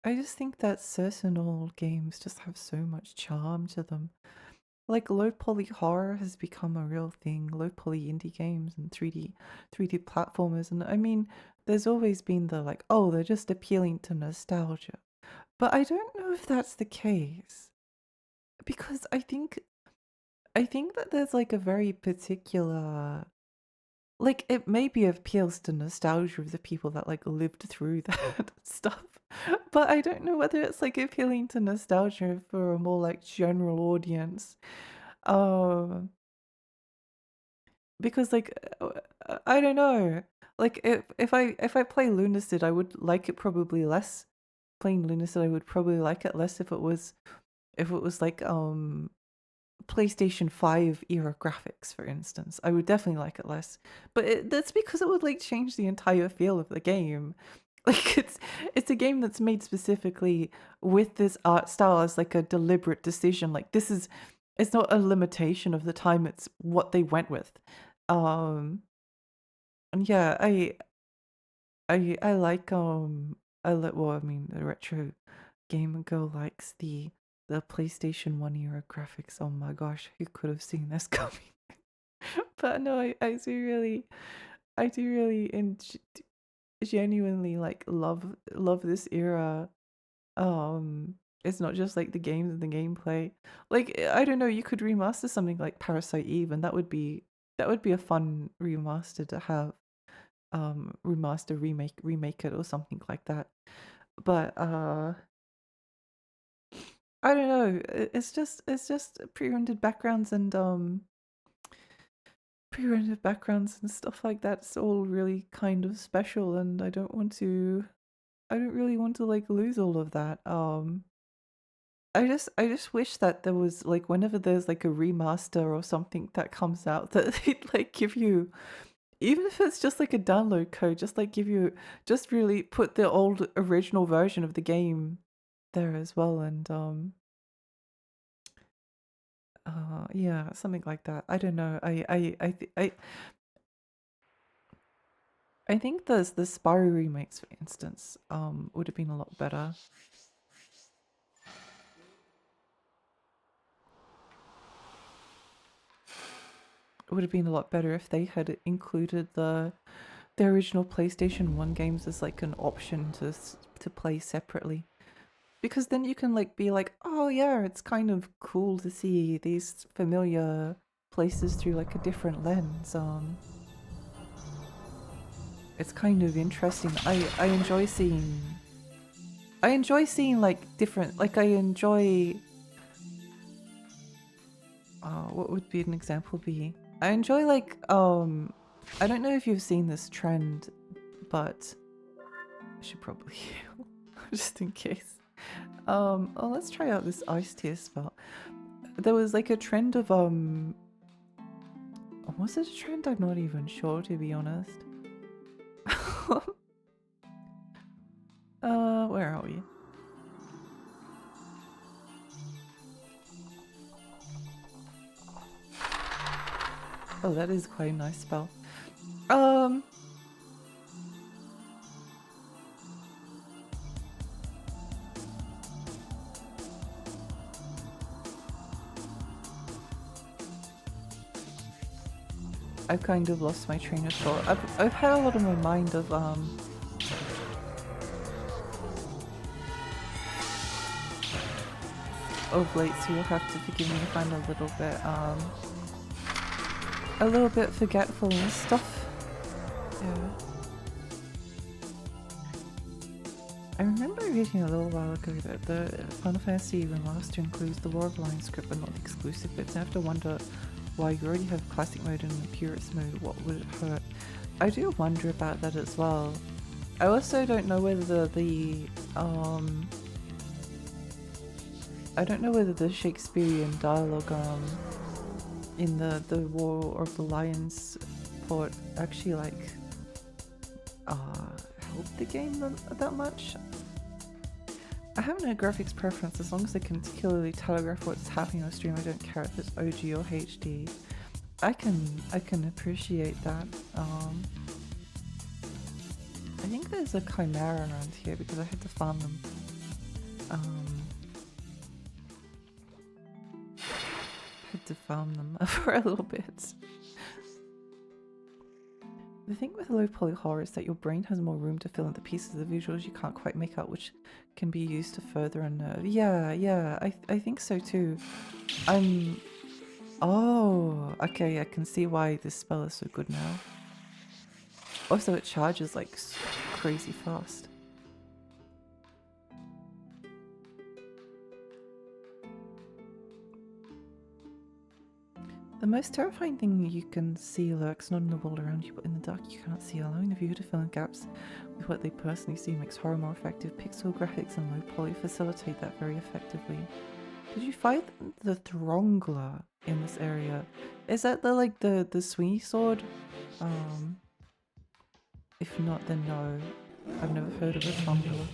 just think that certain old games just have so much charm to them. Like low poly horror has become a real thing. Low poly indie games and 3D platformers, and I mean, there's always been the like, oh, they're just appealing to nostalgia. But I don't know if that's the case, because I think that there's like a very particular, like, it maybe appeals to nostalgia of the people that like lived through that stuff, but I don't know whether it's like appealing to nostalgia for a more like general audience. Um, because like I don't know. Like if I play Lunacid, I would like it probably less. Playing Lunacid, I would probably like it less if it was like PlayStation 5 era graphics, for instance. I would definitely like it less. But that's because it would like change the entire feel of the game. Like it's a game that's made specifically with this art style as like a deliberate decision. Like it's not a limitation of the time, it's what they went with. And yeah, I like well, I mean, the retro gamer girl likes the PlayStation 1 era graphics. Oh my gosh, who could have seen this coming? But no, I do really genuinely like love this era. It's not just like the games and the gameplay. Like I don't know, you could remaster something like Parasite Eve, and that would be a fun remaster to have. Remaster, remake it or something like that. But I don't know. It's just pre-rendered backgrounds and stuff like that's all really kind of special, and I don't really want to like lose all of that. I just wish that there was like, whenever there's like a remaster or something that comes out, that they'd like give you, even if it's just like a download code, just like give you, just really put the old original version of the game there as well, and yeah, something like that. I don't know. I think the Spyro remakes, for instance, would have been a lot better. It would have been a lot better if they had included the original PlayStation 1 games as like an option to play separately. Because then you can like be like, oh yeah, it's kind of cool to see these familiar places through like a different lens. It's kind of interesting. I enjoy seeing like different, like I enjoy what would be an example be? I enjoy like I don't know if you've seen this trend, but I should probably heal just in case. Oh, let's try out this ice tier spell. There was like a trend of was it a trend? I'm not even sure, to be honest. Where are we? Oh, that is quite a nice spell. I've kind of lost my train of thought. I've had a lot on my mind of late, so you'll have to forgive me if I'm a little bit a little bit forgetful and stuff. Yeah. I remember reading a little while ago that the Final Fantasy Remaster includes the War of Lions script but not the exclusive bits. I have to wonder why you already have classic mode and the purist mode, what would it hurt? I do wonder about that as well. I also don't know whether I don't know whether the Shakespearean dialogue in the War of the Lions port actually like helped the game that much. I have no graphics preference as long as they can clearly telegraph what's happening on stream. I don't care if it's OG or HD. I can appreciate that. I think there's a chimera around here because I had to farm them. Had to farm them for a little bit. The thing with low poly horror is that your brain has more room to fill in the pieces of the visuals you can't quite make out, which can be used to further unnerve. Yeah, I think so too. Oh, okay, I can see why this spell is so good now. Also, it charges like crazy fast. The most terrifying thing you can see lurks not in the world around you, but in the dark you cannot see. Allowing the viewer to fill in gaps with what they personally see makes horror more effective. Pixel graphics and low poly facilitate that very effectively. Did you fight the Throngler in this area? Is that the swingy sword? If not, then no. I've never heard of a Throngler.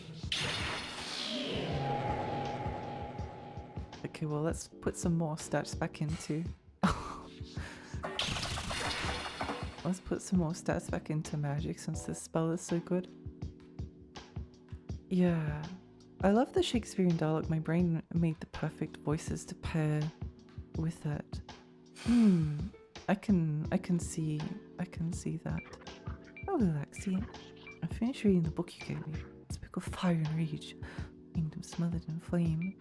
Okay, well let's put some more stats back into. Let's put some more stats back into magic since this spell is so good. Yeah. I love the Shakespearean dialogue. My brain made the perfect voices to pair with it. I can see that. Oh, Lexi. I finished reading the book you gave me. It's a book of fire and rage. Kingdom smothered in flame.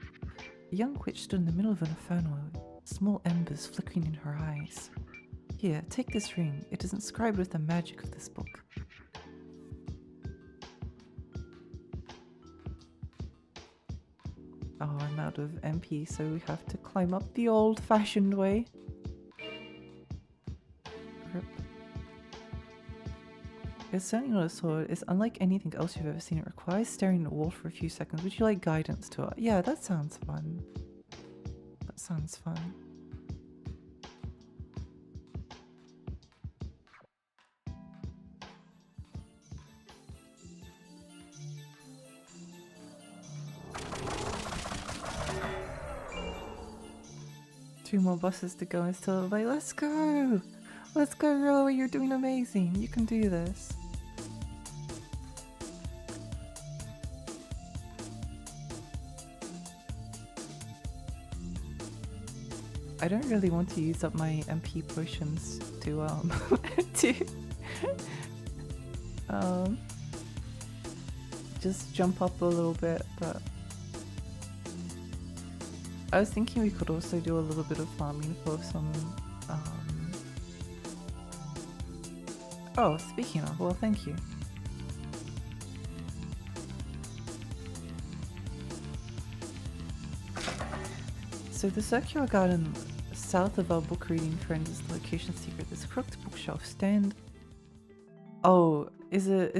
A young witch stood in the middle of an inferno, small embers flickering in her eyes. Here, take this ring. It is inscribed with the magic of this book. Oh, I'm out of MP, so we have to climb up the old-fashioned way. Rip. It's certainly not a sword. It's unlike anything else you've ever seen. It requires staring at a wall for a few seconds. Would you like guidance to it? Yeah, that sounds fun. That sounds fun. Two more buses to go and still like, let's go! Let's go, Rowie, you're doing amazing. You can do this. I don't really want to use up my MP potions to just jump up a little bit, but I was thinking we could also do a little bit of farming for some oh, speaking of, well, thank you. So the circular garden south of our book reading friend is the location secret. This crooked bookshelf stand. Oh, is it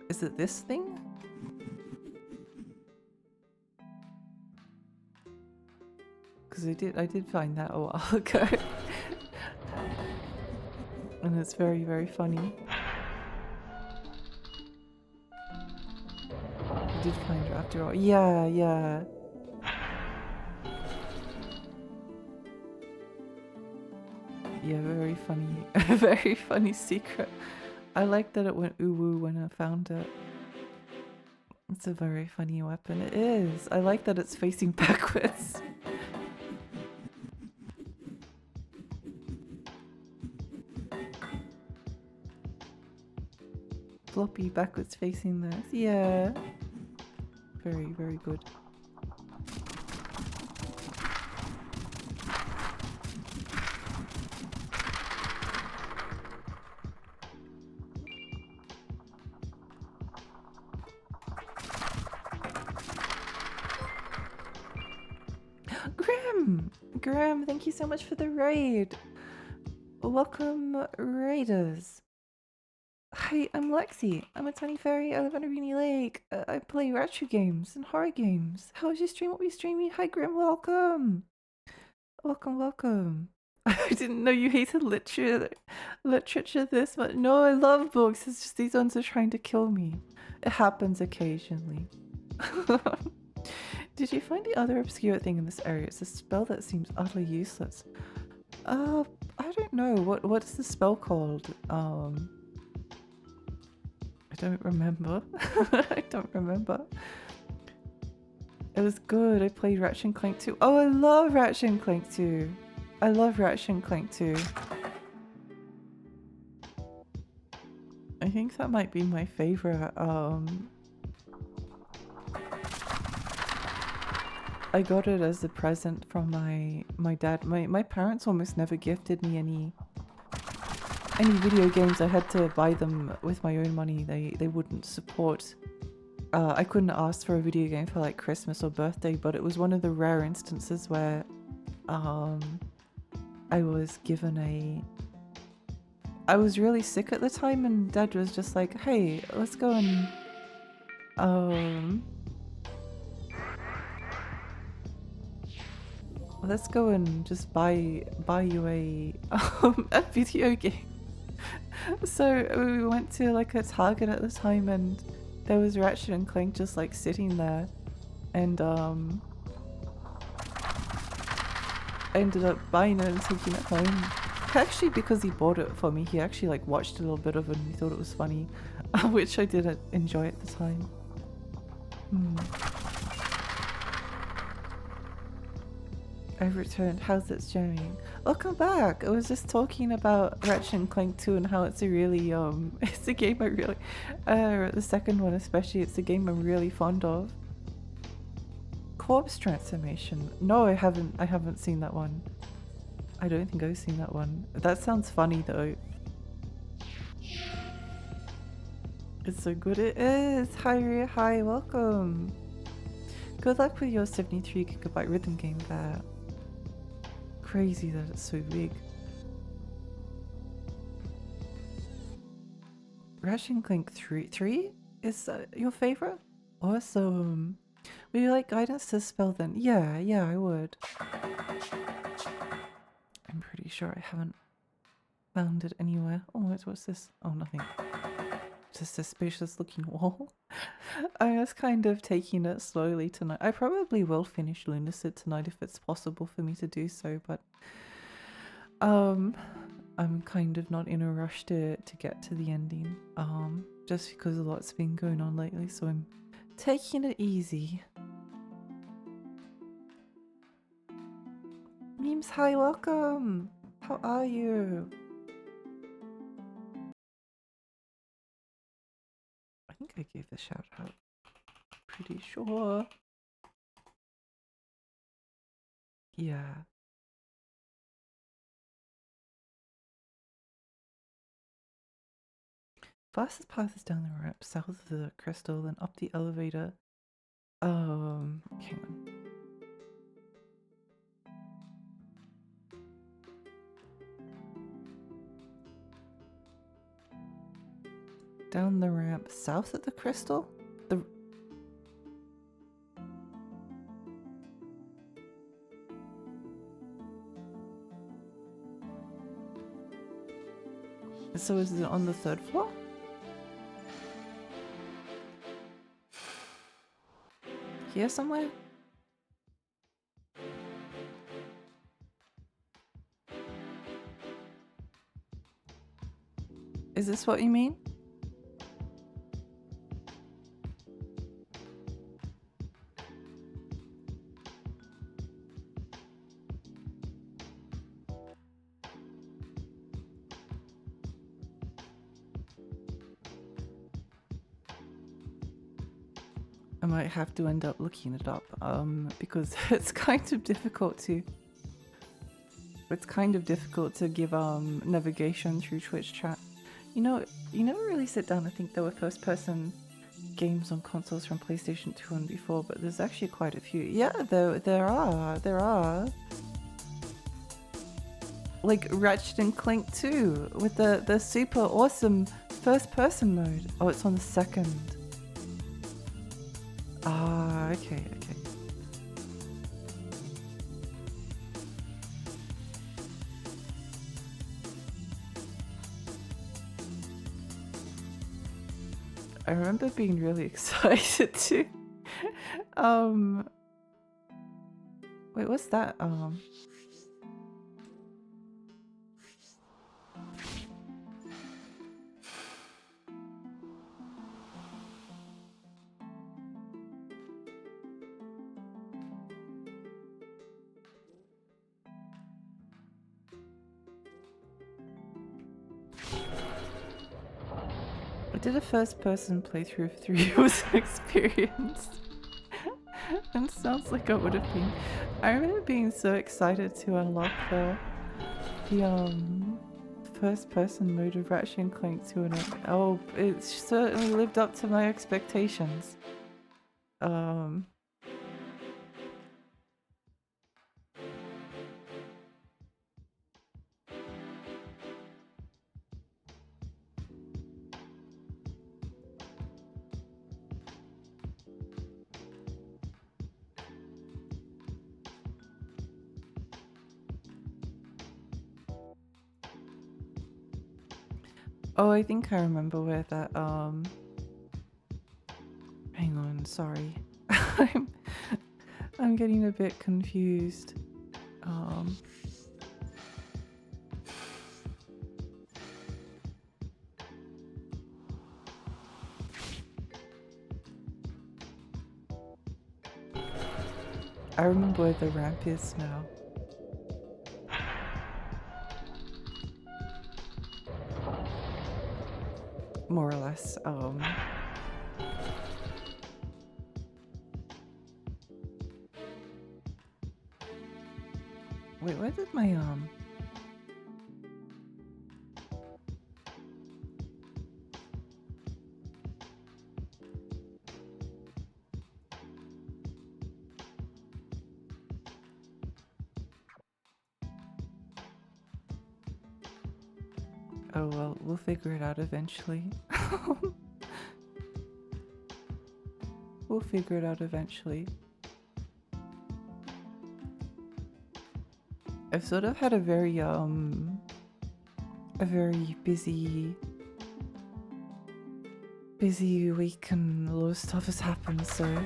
Is it this thing? Because I did find that a while ago. And it's very, very funny. I did find her after all. Yeah. Yeah, very funny. Very funny secret. I like that it went ooh-woo when I found it. It's a very funny weapon. It is. I like that it's facing backwards. floppy backwards facing this. Yeah. Very, very good. Graham, thank you so much for the raid. Welcome, raiders. Hi, I'm Lexi. I'm a tiny fairy. I live on a rainy lake. I play retro games and horror games. How was your stream? What were you streaming? Hi, Grim. Welcome. Welcome. I didn't know you hated literature this much. No, I love books. It's just these ones are trying to kill me. It happens occasionally. Did you find the other obscure thing in this area? It's a spell that seems utterly useless. I don't know. What's the spell called? I don't remember. I don't remember. It was good. I played Ratchet and Clank 2. Oh, I love Ratchet and Clank 2. I love Ratchet and Clank 2. I think that might be my favorite. I got it as a present from my dad. My parents almost never gifted me any video games. I had to buy them with my own money. They wouldn't support. I couldn't ask for a video game for like Christmas or birthday, but it was one of the rare instances where I was given I was really sick at the time, and Dad was just like, hey, let's go and let's go and just buy you a video game. So we went to like a Target at the time, and there was Ratchet and Clank just like sitting there, and I ended up buying it and taking it home. Actually, because he bought it for me, he actually like watched a little bit of it and he thought it was funny, which I didn't enjoy at the time. I've returned. How's it jamming? Welcome back. I was just talking about Ratchet and Clank 2 and how it's a really it's a game I really the second one especially, it's a game I'm really fond of. Corpse transformation. No, I haven't seen that one. I don't think I've seen that one. That sounds funny though. It's so good. It is. Hi Ria, hi, welcome. Good luck with your 73 GB rhythm game there. Crazy that it's so big. Ratchet and Clank 3 is your favorite? Awesome. Would you like guidance to spell then? Yeah, I would. I'm pretty sure I haven't found it anywhere. Oh, what's this? Oh, nothing. Just a suspicious looking wall. I was kind of taking it slowly tonight. I probably will finish Lunacid tonight if it's possible for me to do so, but I'm kind of not in a rush to get to the ending. Just because a lot's been going on lately, so I'm taking it easy. Memes, hi, welcome! How are you? I think I gave the shout out. Pretty sure. Yeah. Fastest path is down the ramp, south of the crystal, then up the elevator. Hang on. Down the ramp, south of the crystal? So is it on the 3rd floor? Here somewhere? Is this what you mean? I might have to end up looking it up, because it's kind of difficult to give navigation through Twitch chat. You know, you never really sit down and think there were first person games on consoles from PlayStation 2 and before, but there's actually quite a few. Yeah, there are. Like Ratchet and Clank 2 with the super awesome first person mode. Oh, it's on the second. Ah, okay. I remember being really excited to wait, what's that? I did a first person playthrough of 3. It was an experience. And sounds like it would have been. I remember being so excited to unlock the first person mode of Ratchet and Clank 2, and it certainly lived up to my expectations. Oh, I think I remember where that, hang on, sorry. I'm getting a bit confused. I remember where the ramp is now. More or less, wait, where did my, oh well, we'll figure it out eventually. We'll figure it out eventually. I've sort of had a very busy week and a lot of stuff has happened, so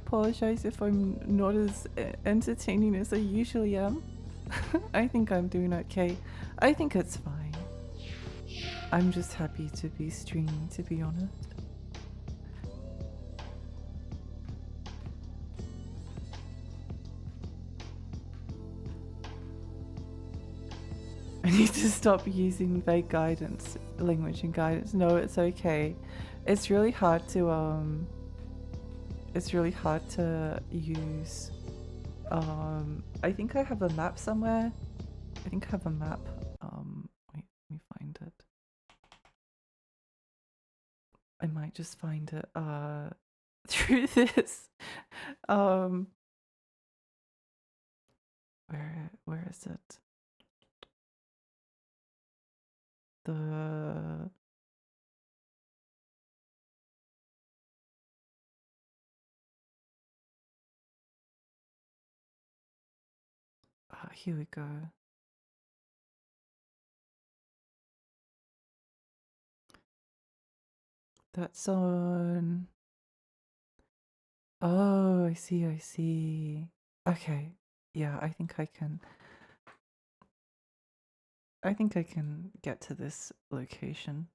apologize if I'm not as entertaining as I usually am. I think I'm doing okay. I think it's fine. I'm just happy to be streaming, to be honest. I need to stop using vague guidance, language and guidance. No, it's okay. It's really hard to use. I think I have a map somewhere. I think I have a map. Wait, let me find it. I might just find it through this. Where is it? Here we go. That's on. Oh, I see. Okay. Yeah, I think I can get to this location.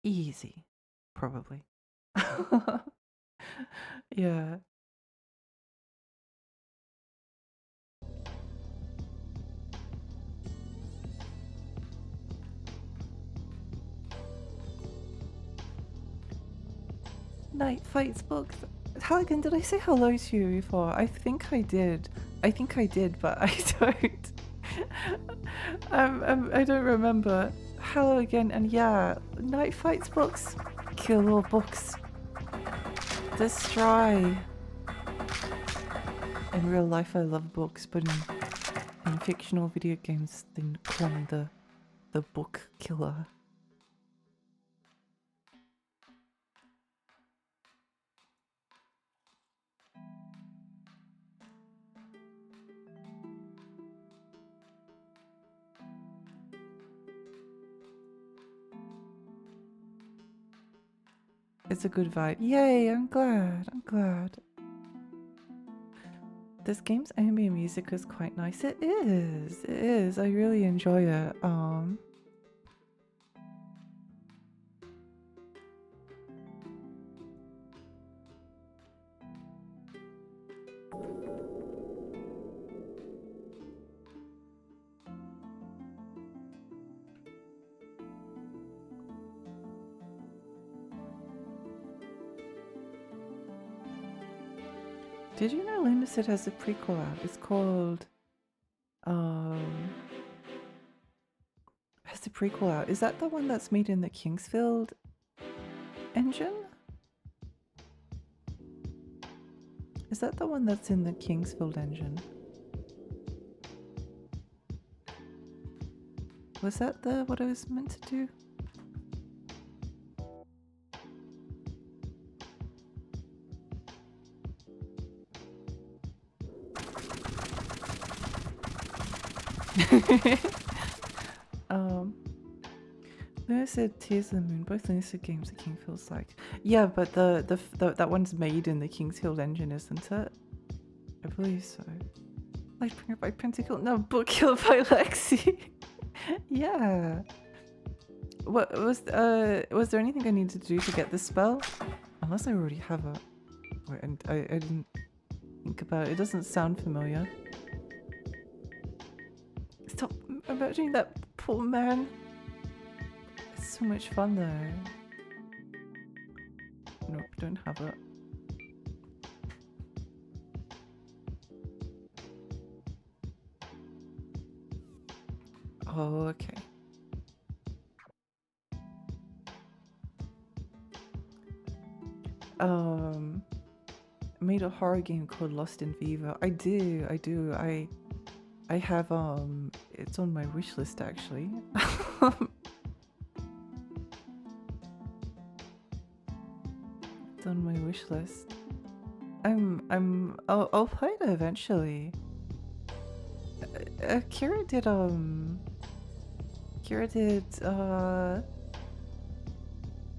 Easy, probably. Yeah. Night Fights books. Halligan, did I say hello to you before? I think I did. I think I did, but I don't. I don't remember. Hello again, and yeah, Night Fights books. Kill all books. Destroy. In real life, I love books, but in fictional video games, they call me the book killer. It's a good vibe. Yay, I'm glad. I'm glad. This game's ambient music is quite nice. It is. It is. I really enjoy it. Did you know Lunacid has a prequel out? It's called has a prequel out. Is that the one that's made in the Kingsfield engine? Is that the one that's in the Kingsfield engine? Was that the what I was meant to do? Lucid Tears of the Moon, both Lucid games the King feels like. Yeah, but that one's made in the Kingsfield engine, isn't it? I believe so. Lightbringer by Pentakill, no, Book Kill by Lexi. Yeah. What was there anything I needed to do to get this spell? Unless I already have it. Wait, and I didn't think about it. It doesn't sound familiar. Stop imagining that poor man. It's so much fun though. Nope, don't have it. Oh, okay. I made a horror game called Lost in Viva. I do. I have it's on my wish list actually. It's on my wish list. I'll play it eventually. Kira did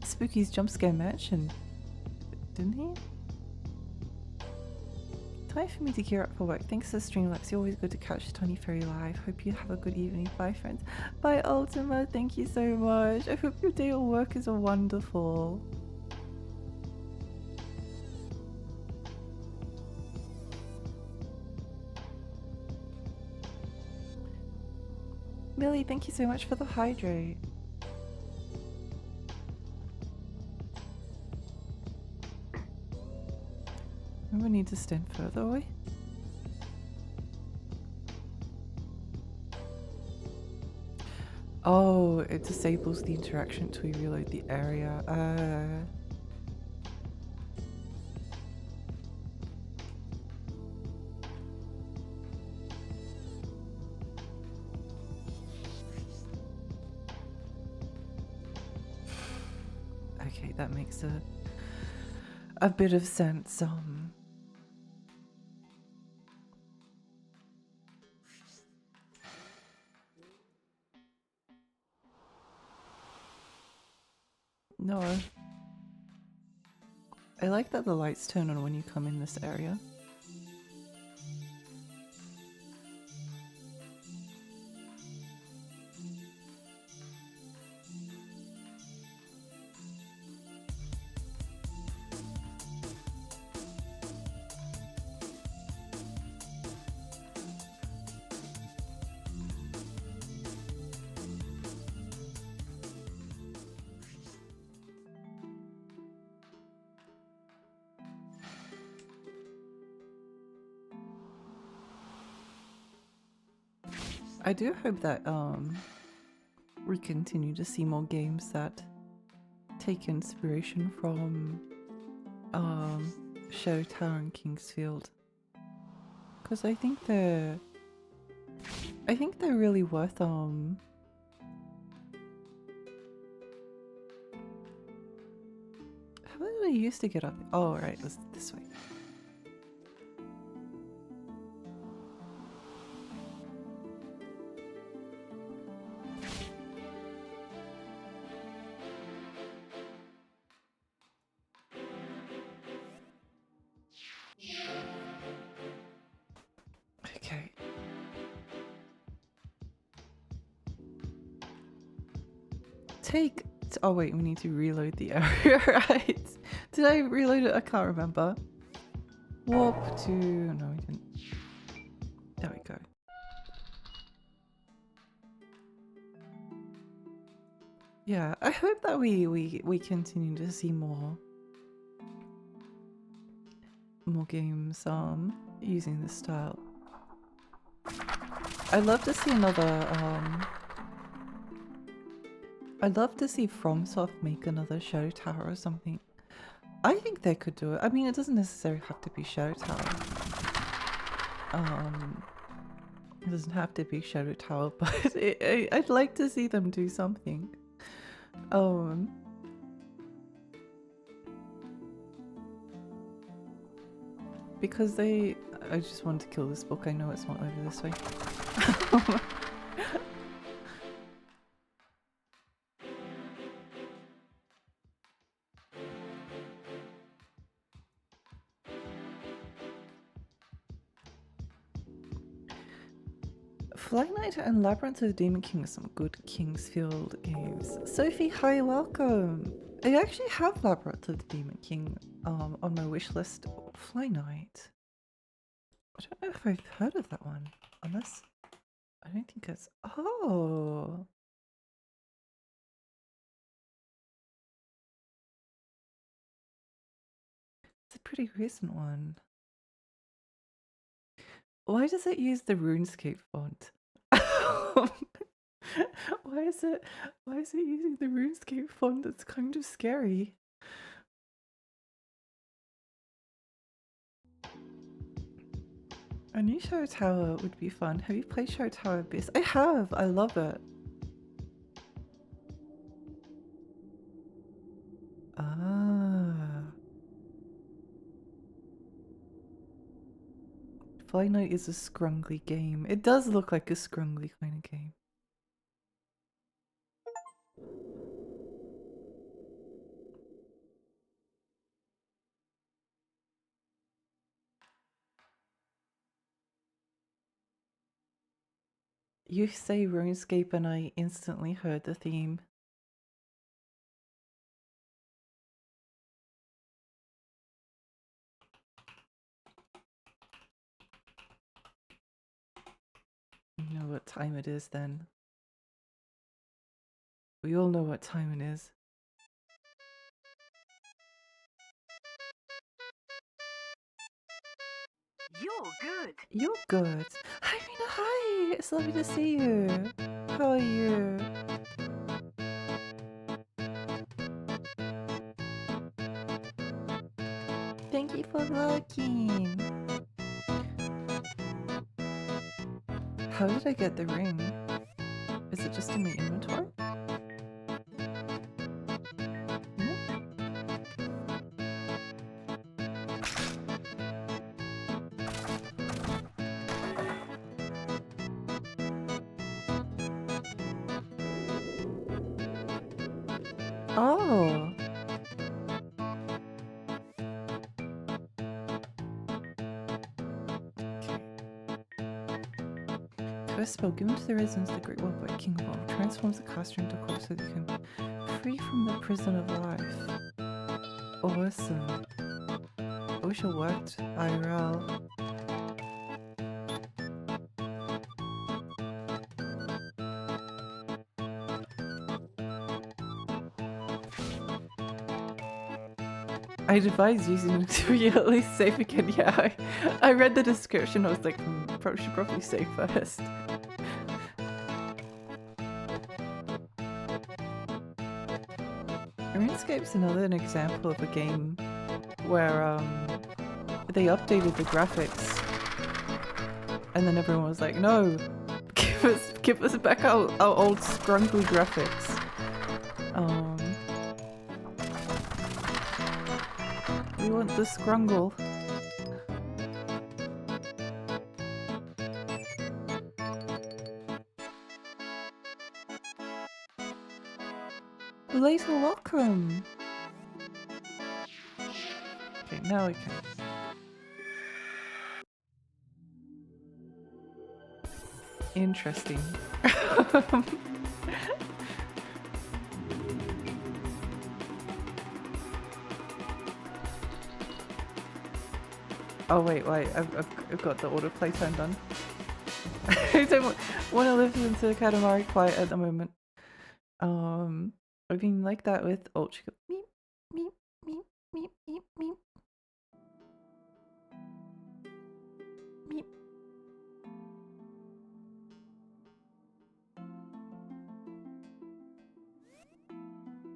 Spooky's Jump Scare Mansion, didn't he? Time for me to gear up for work. Thanks for Streamlabs. You're always good to catch Tiny Fairy live. Hope you have a good evening. Bye friends. Bye Ultima. Thank you so much. I hope your day at work is wonderful. Millie, thank you so much for the hydrate. We need to stand further away. Oh, it disables the interaction to reload the area. Okay, that makes a bit of sense. No. I like that the lights turn on when you come in this area. I do hope that we continue to see more games that take inspiration from Shadow Tower and Kingsfield, because I think they're really worth How did I used to get up? Oh right, it was this way. Okay. Oh wait, we need to reload the area, right? Did I reload it? I can't remember. Warp to... no, we didn't. There we go. Yeah, I hope that we continue to see more games using this style. I'd love to see another I'd love to see FromSoft make another Shadow Tower or something. I think they could do it. I mean, it doesn't necessarily have to be Shadow Tower. It doesn't have to be Shadow Tower, but I'd like to see them do something. Because I just want to kill this book. I know it's not over this way. Fly Knight and Labyrinth of the Demon King are some good Kingsfield games. Sophie, hi, welcome! I actually have Labyrinth of the Demon King on my wish list. Fly Knight. I don't know if I've heard of that one. Unless... I don't think it's... Oh! It's a pretty recent one. Why does it use the RuneScape font? Why is it using the RuneScape font? That's kind of scary. A new Shadow Tower would be fun. Have you played Shadow Tower Abyss? I have! I love it. Ah. Fly Knight is a scrungly game. It does look like a scrungly kind of game. You say RuneScape and I instantly heard the theme. You know what time it is then. We all know what time it is. You're good. You're good. Hi, Rena. Hi. It's lovely to see you. How are you? Thank you for looking. How did I get the ring? Is it just in my inventory? Oh. A spell given to the residents of the Great World by King of All transforms the classroom into corpse so they can free from the prison of life. Awesome. I wish it worked IRL. I'd advise using it to be at least safe again. Yeah, I read the description. I was like, should probably save first. RuneScape's another example of a game where they updated the graphics, and then everyone was like, "No, give us back our old scrungy graphics." We want the scrungle. Later, welcome. Okay, now we can. Interesting. Oh wait, I've got the autoplay turned on. I don't want to listen to Katamari quiet at the moment. I've been like that with Ultra. Meep, meep, meep, meep, meep, meep. Meep.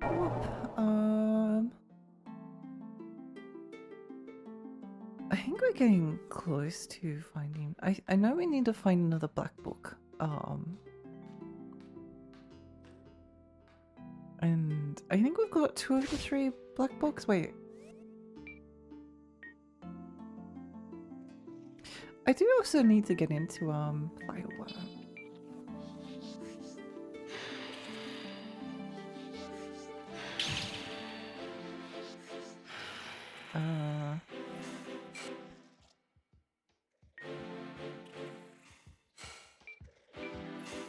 Whoop. I think we're getting close to finding. I know we need to find another black book. And I think we've got 2 of the 3 black books. Wait. I do also need to get into Firewire.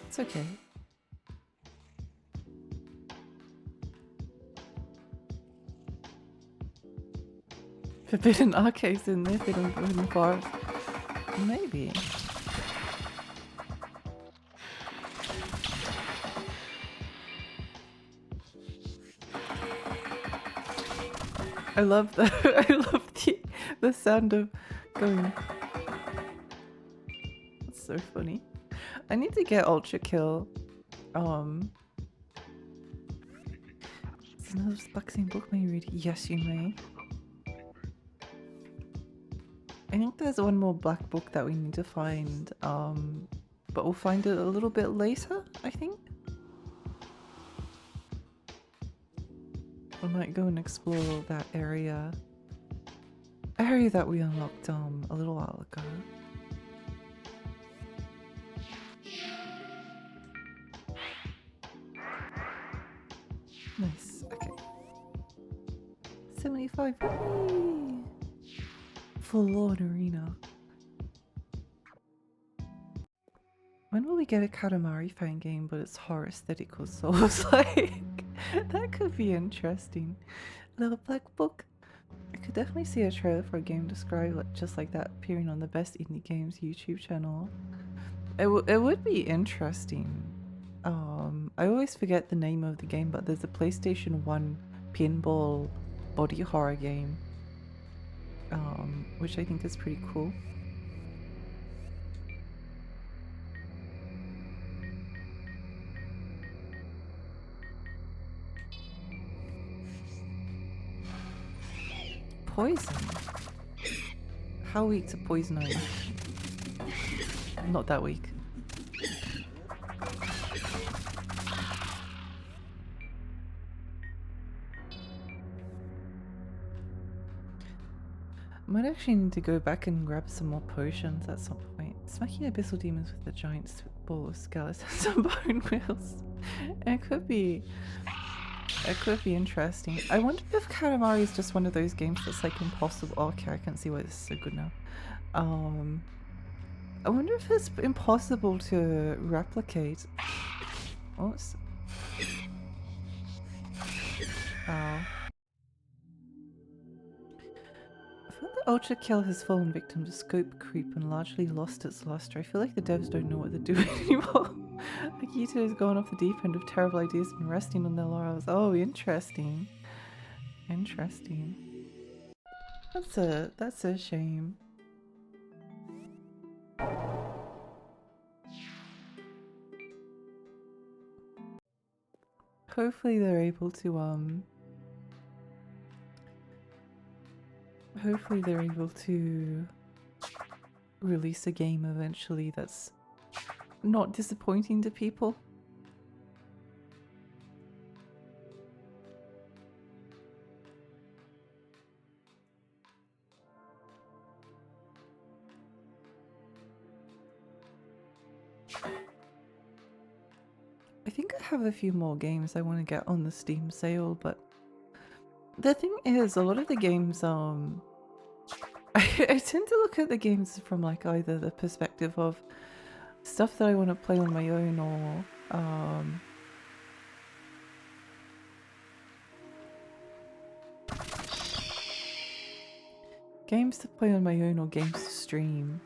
It's okay. Forbidden arcades in there, forbidden forest. Maybe. I love the I love the sound of going. That's so funny. I need to get Ultra Kill. Is another boxing book may read? Yes, you may. I think there's one more black book that we need to find, but we'll find it a little bit later, I think. We might go and explore that area that we unlocked a little while ago. Nice, okay. 75. Whee! Full-on arena. When will we get a Katamari fan game, but it's horror aesthetic or Souls-like? That could be interesting. A little black book. I could definitely see a trailer for a game described just like that appearing on the Best Indie Games YouTube channel. It would be interesting. I always forget the name of the game, but there's a PlayStation 1 pinball body horror game, which I think is pretty cool. Poison? How weak to poison are you? Not that weak. Might actually need to go back and grab some more potions at some point. Smacking abyssal demons with a giant ball of skeletons and bone wheels. It could be interesting. I wonder if Katamari is just one of those games that's like impossible. Oh, okay, I can see why this is so good now. I wonder if it's impossible to replicate. Oh, I feel the Ultra Kill has fallen victim to scope creep and largely lost its luster. I feel like the devs don't know what they're doing anymore. Akita has gone off the deep end of terrible ideas and resting on their laurels. Oh, interesting. Interesting. That's a shame. Hopefully they're able to Hopefully they're able to release a game eventually that's not disappointing to people. I think I have a few more games I want to get on the Steam sale, but the thing is, a lot of the games, I tend to look at the games from like either the perspective of stuff that I want to play on my own or games to play on my own or games to stream.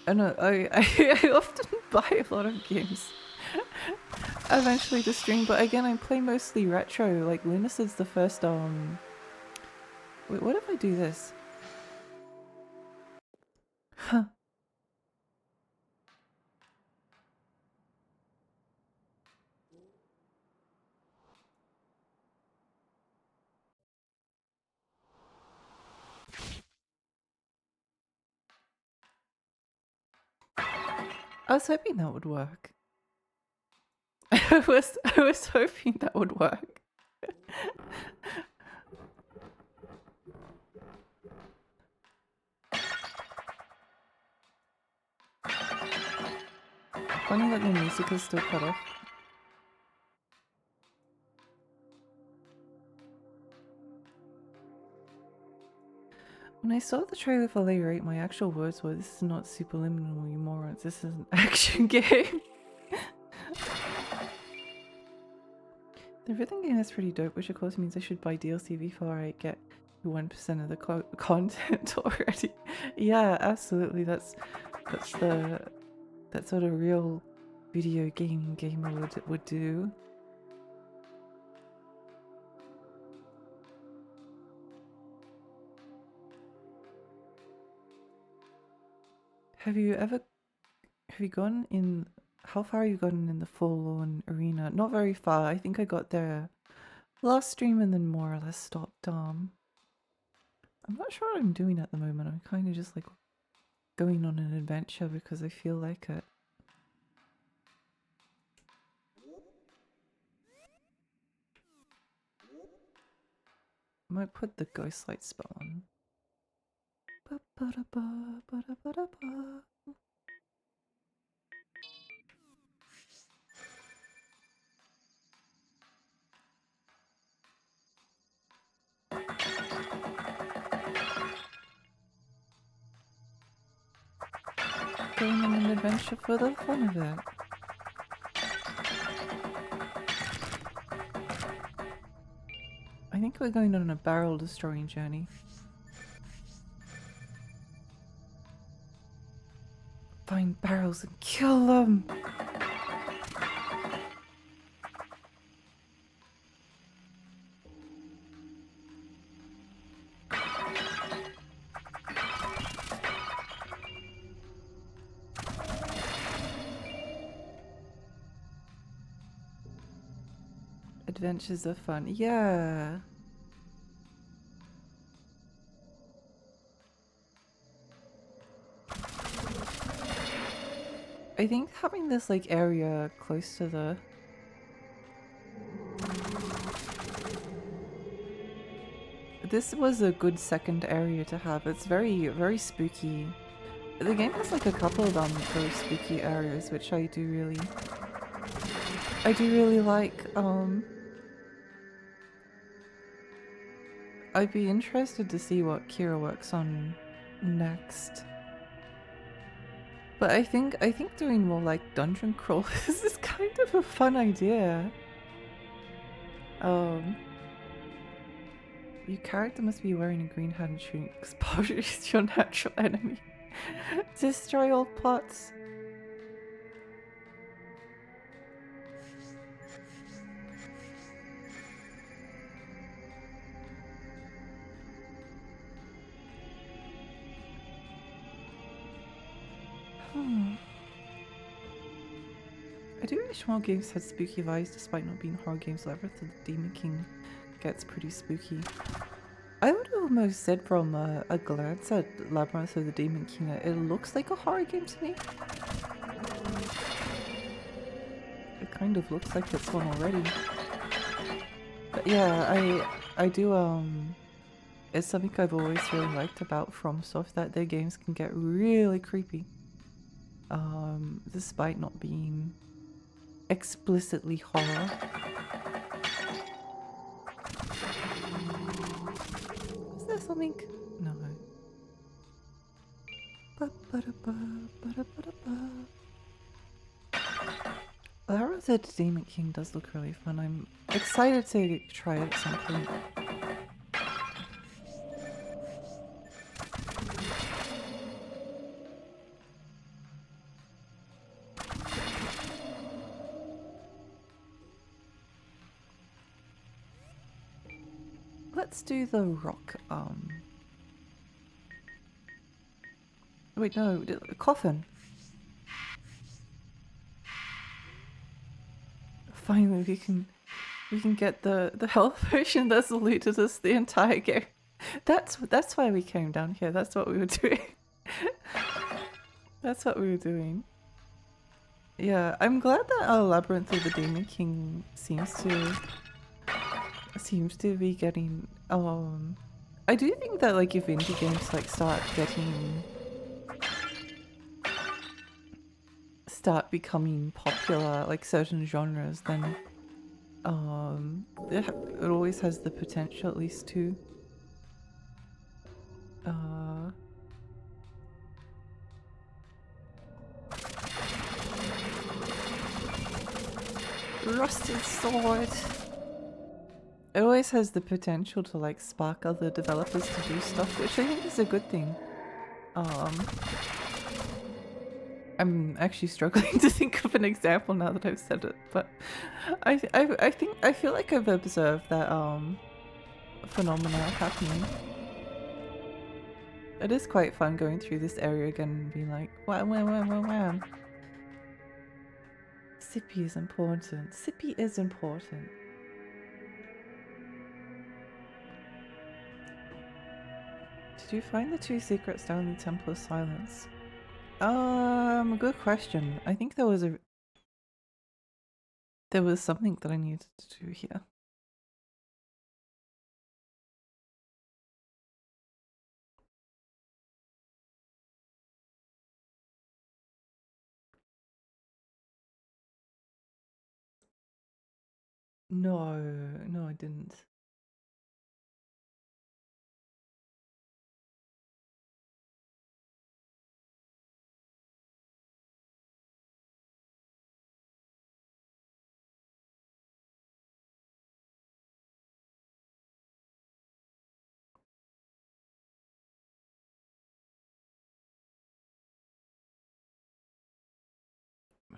And I often buy a lot of games eventually to stream, but again, I play mostly retro. Like Lunacid's the first. Wait, what if I do this? Huh. I was hoping that would work. I was hoping that would work. Funny that the music is still cut off. When I saw the trailer for Layer 8, my actual words were, "This is not Superliminal, you morons. This is an action game." The rhythm game is pretty dope, which of course means I should buy DLC before I get 1% of the content already. Yeah, absolutely. That's what a real video gaming gamer would do. Have you gone in? How far have you gotten in the full-on arena? Not very far. I think I got there last stream and then more or less stopped. I'm not sure what I'm doing at the moment. I'm kind of just like going on an adventure because I feel like it. I might put the ghost light spell on. Ba-ba-da-ba. Going on an adventure for the fun of it. I think we're going on a barrel destroying journey. Find barrels and kill them! Adventures are fun. Yeah. I think having this like area close to the this was a good second area to have. It's very spooky. The game has like a couple of very spooky areas which I do really like. I'd be interested to see what Kira works on next. But I think doing more like dungeon crawlers is kind of a fun idea. Your character must be wearing a green hat and shooting exposure is your natural enemy. Destroy all plots. I do wish more games had spooky vibes despite not being horror games. Labyrinth of the Demon King gets pretty spooky. I would almost said from a glance at Labyrinth of the Demon King, it looks like a horror game to me. It kind of looks like it's one already. But yeah, I do it's something I've always really liked about FromSoft, that their games can get really creepy. Despite not being explicitly horror. Is there something? No. Labyrinth of the Demon King does look really fun. I'm excited to try it at some point. Let's do the rock, wait, no, the coffin. Finally, we can get the health potion that's eluded us the entire game. That's why we came down here. That's what we were doing. That's what we were doing. Yeah, I'm glad that our Labyrinth of the Demon King seems to be getting I do think that like if indie games like start becoming popular, like certain genres, then it always has the potential at least to uh rusted sword. It always has the potential to like spark other developers to do stuff, which I think is a good thing. I'm actually struggling to think of an example now that I've said it, but I feel like I've observed that phenomena happening. It is quite fun going through this area again and being like, wham wham wham wham wham. Sippy is important. Sippy is important. Did you find the two secrets down in the Temple of Silence? Good question. I think there was something that I needed to do here. No, no, I didn't.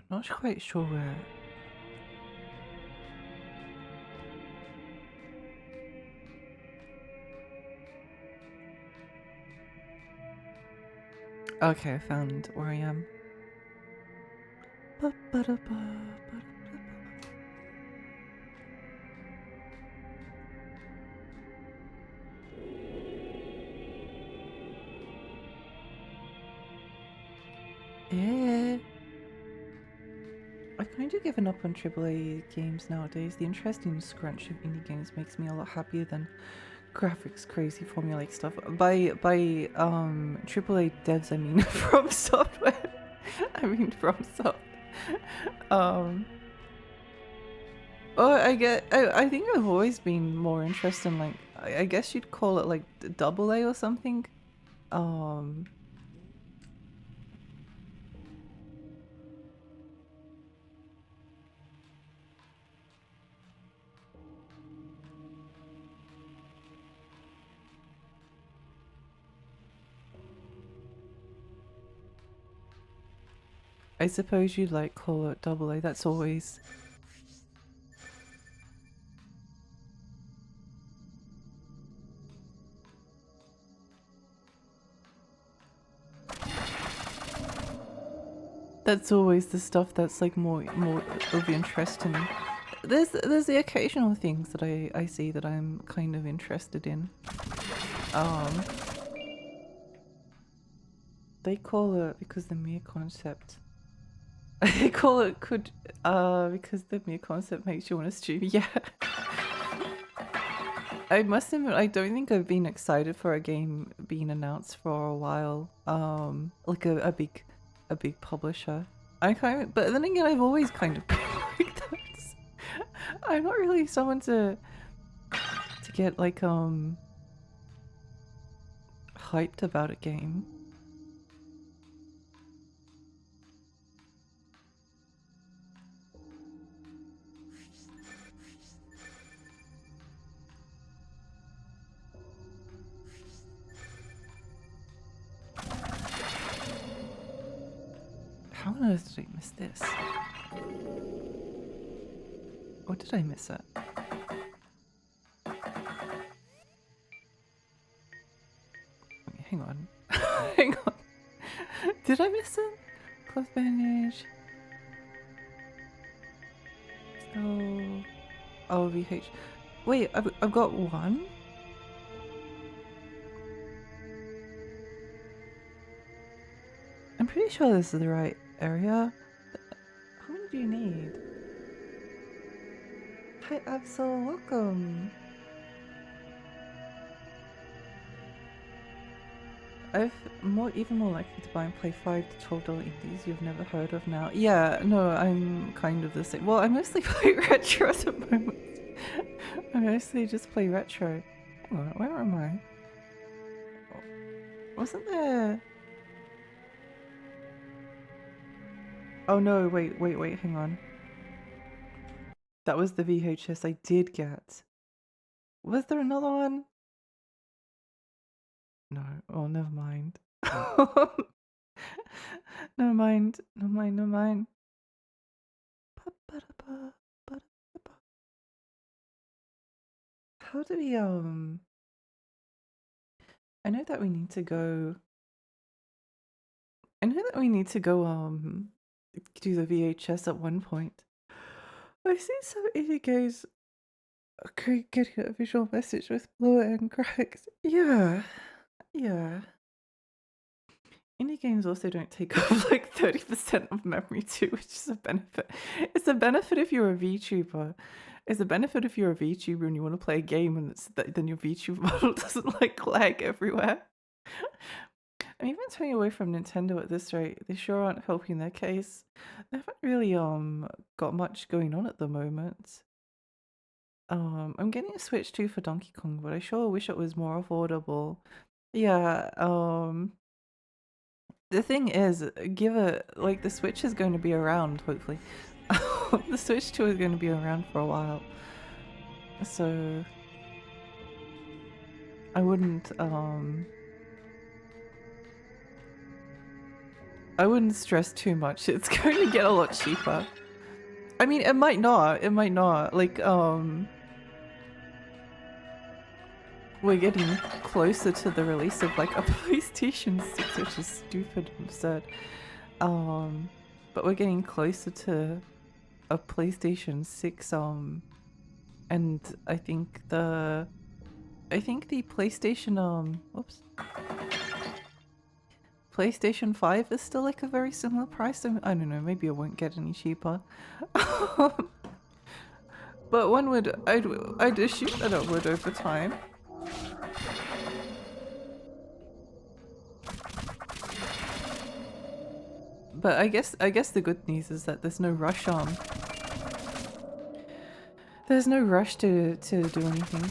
I'm not quite sure where. Okay, I found where I am. Yeah. I've kind of given up on AAA games nowadays. The interesting scrunch of indie games makes me a lot happier than graphics crazy formulaic stuff. By AAA devs, I mean from software. I mean from soft. Oh, I think I've always been more interested in like I guess you'd call it like double A or something. I suppose you'd like call it double A. That's always. That's always the stuff that's like more of interest to me. There's the occasional things that I see that I'm kind of interested in. Um, they call it because the mere concept. They call it because the mere concept makes you want to stream. Yeah. I must admit, I don't think I've been excited for a game being announced for a while. Like a big publisher. But then again, I've always kind of been like that. I'm not really someone to get like hyped about a game. How on earth did I miss this? Or did I miss it? Wait, hang on. Hang on. Did I miss it? Close bandage. So... Oh, VH. Wait, I've got one? I'm pretty sure this is the right area. How many do you need? Hi, Absol, welcome. Even more likely to buy and play $5 to $12 indies you've never heard of now. Yeah, no, I'm kind of the same. Well, I mostly play retro at the moment. I mostly just play retro. Hang on, where am I? Wasn't there... Oh no, wait, hang on. That was the VHS I did get. Was there another one? No, oh, never mind. Never mind. How do we, I know that we need to go... do the VHS at one point. I see some indie games getting a visual message with blur and cracks. Yeah. Indie games also don't take up like 30% of memory too, which is a benefit. It's a benefit if you're a VTuber. It's a benefit if you're a VTuber and you want to play a game and then your VTuber model doesn't like lag everywhere. I'm even turning away from Nintendo at this rate. They sure aren't helping their case. They haven't really got much going on at the moment. I'm getting a Switch 2 for Donkey Kong, but I sure wish it was more affordable. Yeah, the thing is, the Switch is going to be around, hopefully. The Switch 2 is going to be around for a while. So I wouldn't stress too much. It's going to get a lot cheaper. I mean, it might not. Like, we're getting closer to the release of like a PlayStation 6, which is stupid and absurd. But we're getting closer to a PlayStation 6, and I think the PlayStation, whoops. PlayStation 5 is still like a very similar price. I don't know, maybe it won't get any cheaper. But I'd assume that it would over time. But I guess the good news is that there's no rush on. There's no rush to do anything.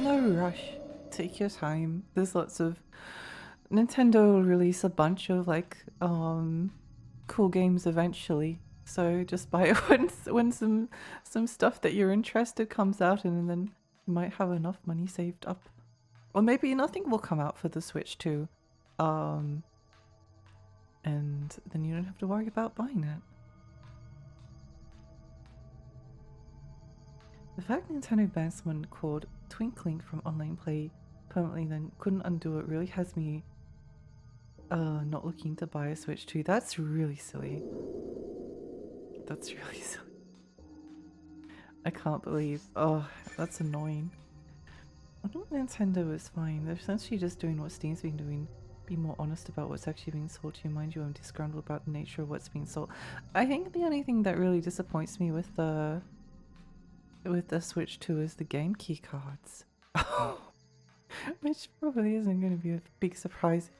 No rush. Take your time. There's lots of... Nintendo will release a bunch of like cool games eventually. So just buy it when some stuff that you're interested comes out, and then you might have enough money saved up. Or maybe nothing will come out for the Switch too. And then you don't have to worry about buying it. The fact Nintendo banned someone called twinkling from online play permanently, then couldn't undo it. Really has me not looking to buy a Switch 2. That's really silly. That's really silly. I can't believe. Oh, that's annoying. I think Nintendo is fine. They're essentially just doing what Steam's been doing. Be more honest about what's actually being sold to you. Mind you, I'm disgruntled about the nature of what's being sold. I think the only thing that really disappoints me with the Switch 2 is the game key cards. Which probably isn't going to be a big surprise.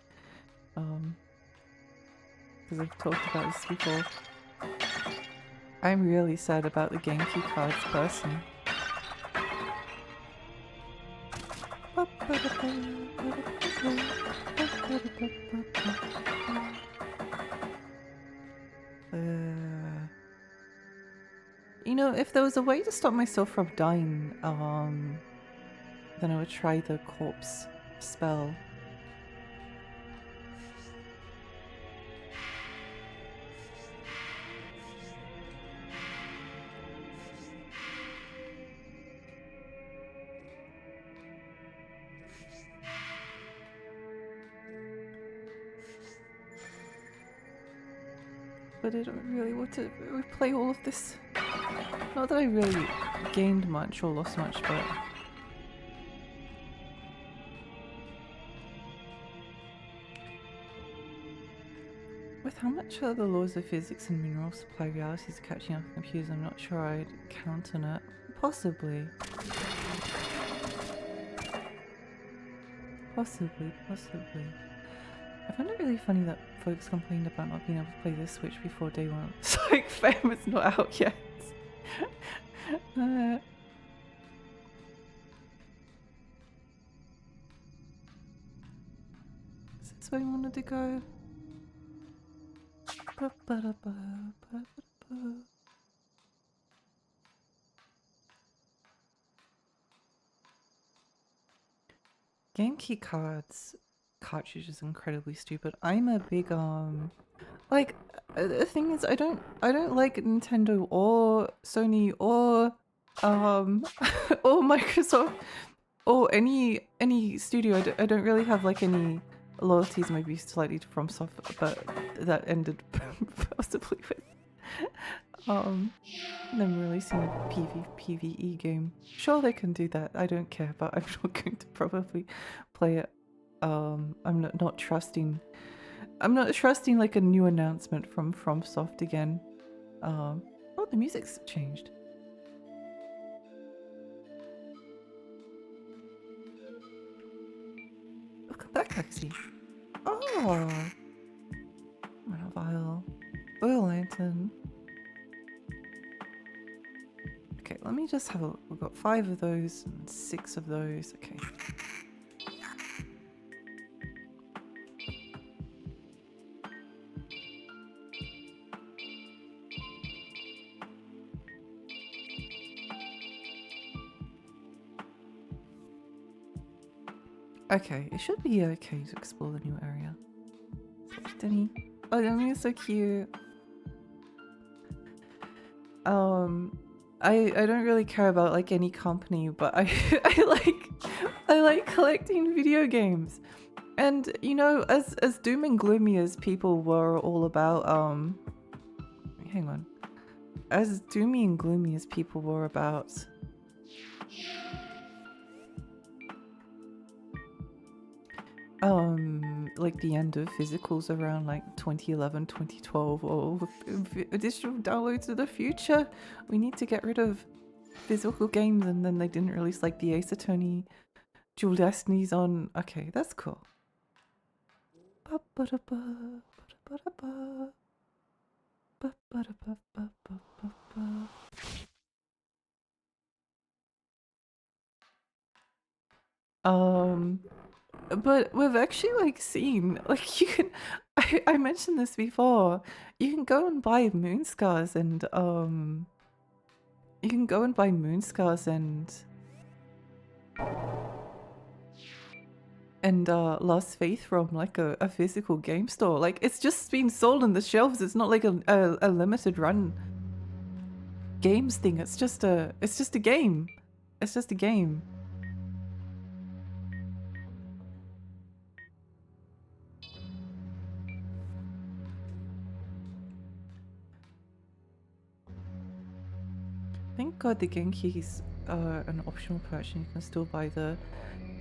Because I've talked about this before. I'm really sad about the game key cards personally. You know, if there was a way to stop myself from dying, then I would try the corpse spell. But I don't really want to replay all of this. Not that I really gained much or lost much, but... With how much are the laws of physics and mineral supply realities catching up with computers, I'm not sure I'd count on it. Possibly. Possibly. I find it really funny that folks complained about not being able to play this Switch before day one. It's like, fam, it's not out yet. Is this where you wanted to go? Game key cards cartridge is incredibly stupid. I'm a big like the thing is I don't like Nintendo or Sony or or Microsoft or any studio. I don't really have like any loyalties, maybe slightly to FromSoft, but that ended possibly with them releasing a PvE game. Sure, they can do that. I don't care, but I'm not going to probably play it. I'm not trusting. I'm not trusting like a new announcement from FromSoft again. Oh, the music's changed. Welcome back, Lexi. Oh, mana vial, oil lantern. Okay, let me just have a look. We've got 5 of those and 6 of those. Okay. Okay, it should be okay to explore the new area. Denny. Oh, that is so cute. I don't really care about like any company, but I I like collecting video games. And you know, as doom and gloomy as people were all about hang on. As doomy and gloomy as people were about like the end of physicals around like 2011 2012 or digital downloads of the future, we need to get rid of physical games, and then they didn't release like the Ace Attorney Dual Destinies on. Okay, that's cool. But we've actually like seen, like you can, I mentioned this before, you can go and buy moon scars and you can go and buy moon scars and Lost Faith from like a physical game store. Like it's just been sold on the shelves. It's not like a limited run games thing. It's just a game. It's just a game. Thank God the game keys are an optional purchase. You can still buy the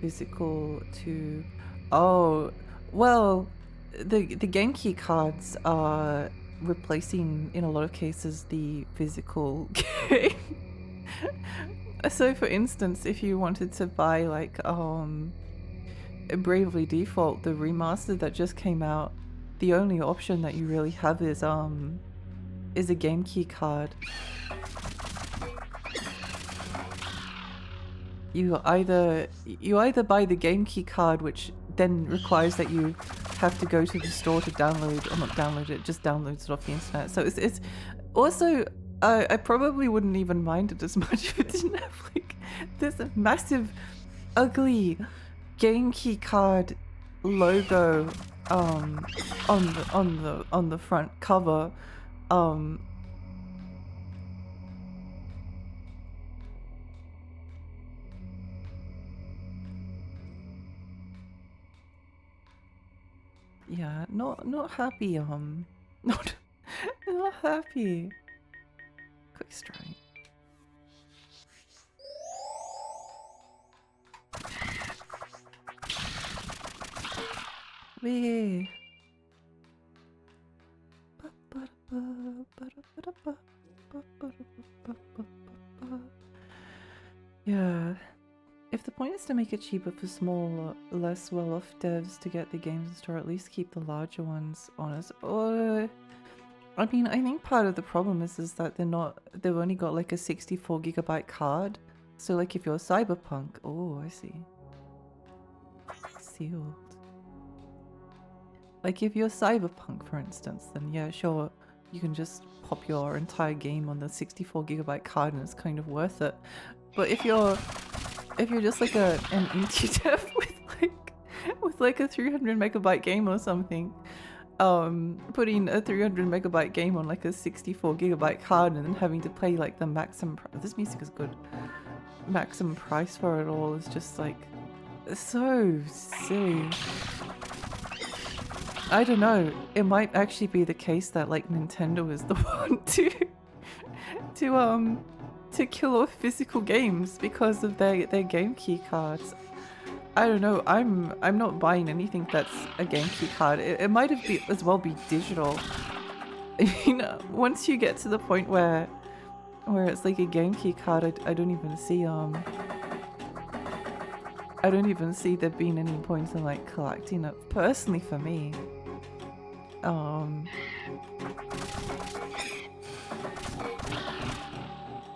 physical to. Oh, well, the game key cards are replacing in a lot of cases the physical game. So, for instance, if you wanted to buy like Bravely Default, the remaster that just came out, the only option that you really have is a game key card. You either buy the game key card, which then requires that you have to go to the store to download, or not download it, just downloads it off the internet. So it's also I probably wouldn't even mind it as much if it didn't have like this massive ugly game key card logo on the front cover. Um yeah, not happy, not not happy. Quick strike. Wee. Yeah. If the point is to make it cheaper for small, less well-off devs to get the games in store, at least keep the larger ones honest. Or, I mean, I think part of the problem is that they've only got like a 64 GB card. So like if you're Cyberpunk, oh, I see. Sealed. Like if you're Cyberpunk, for instance, then yeah, sure, you can just pop your entire game on the 64 GB card and it's kind of worth it. But if you're just like an indie dev with like a 300 MB game or something, putting a 300 MB game on like a 64 GB card and then having to pay like the maximum this music is good, maximum price for it all is just like so silly. I don't know, it might actually be the case that like Nintendo is the one to kill off physical games because of their game key cards. I don't know. I'm not buying anything that's a game key card. It might have be as well be digital. You know, once you get to the point where it's like a game key card, I don't even see there being any point in like collecting it. Personally, for me,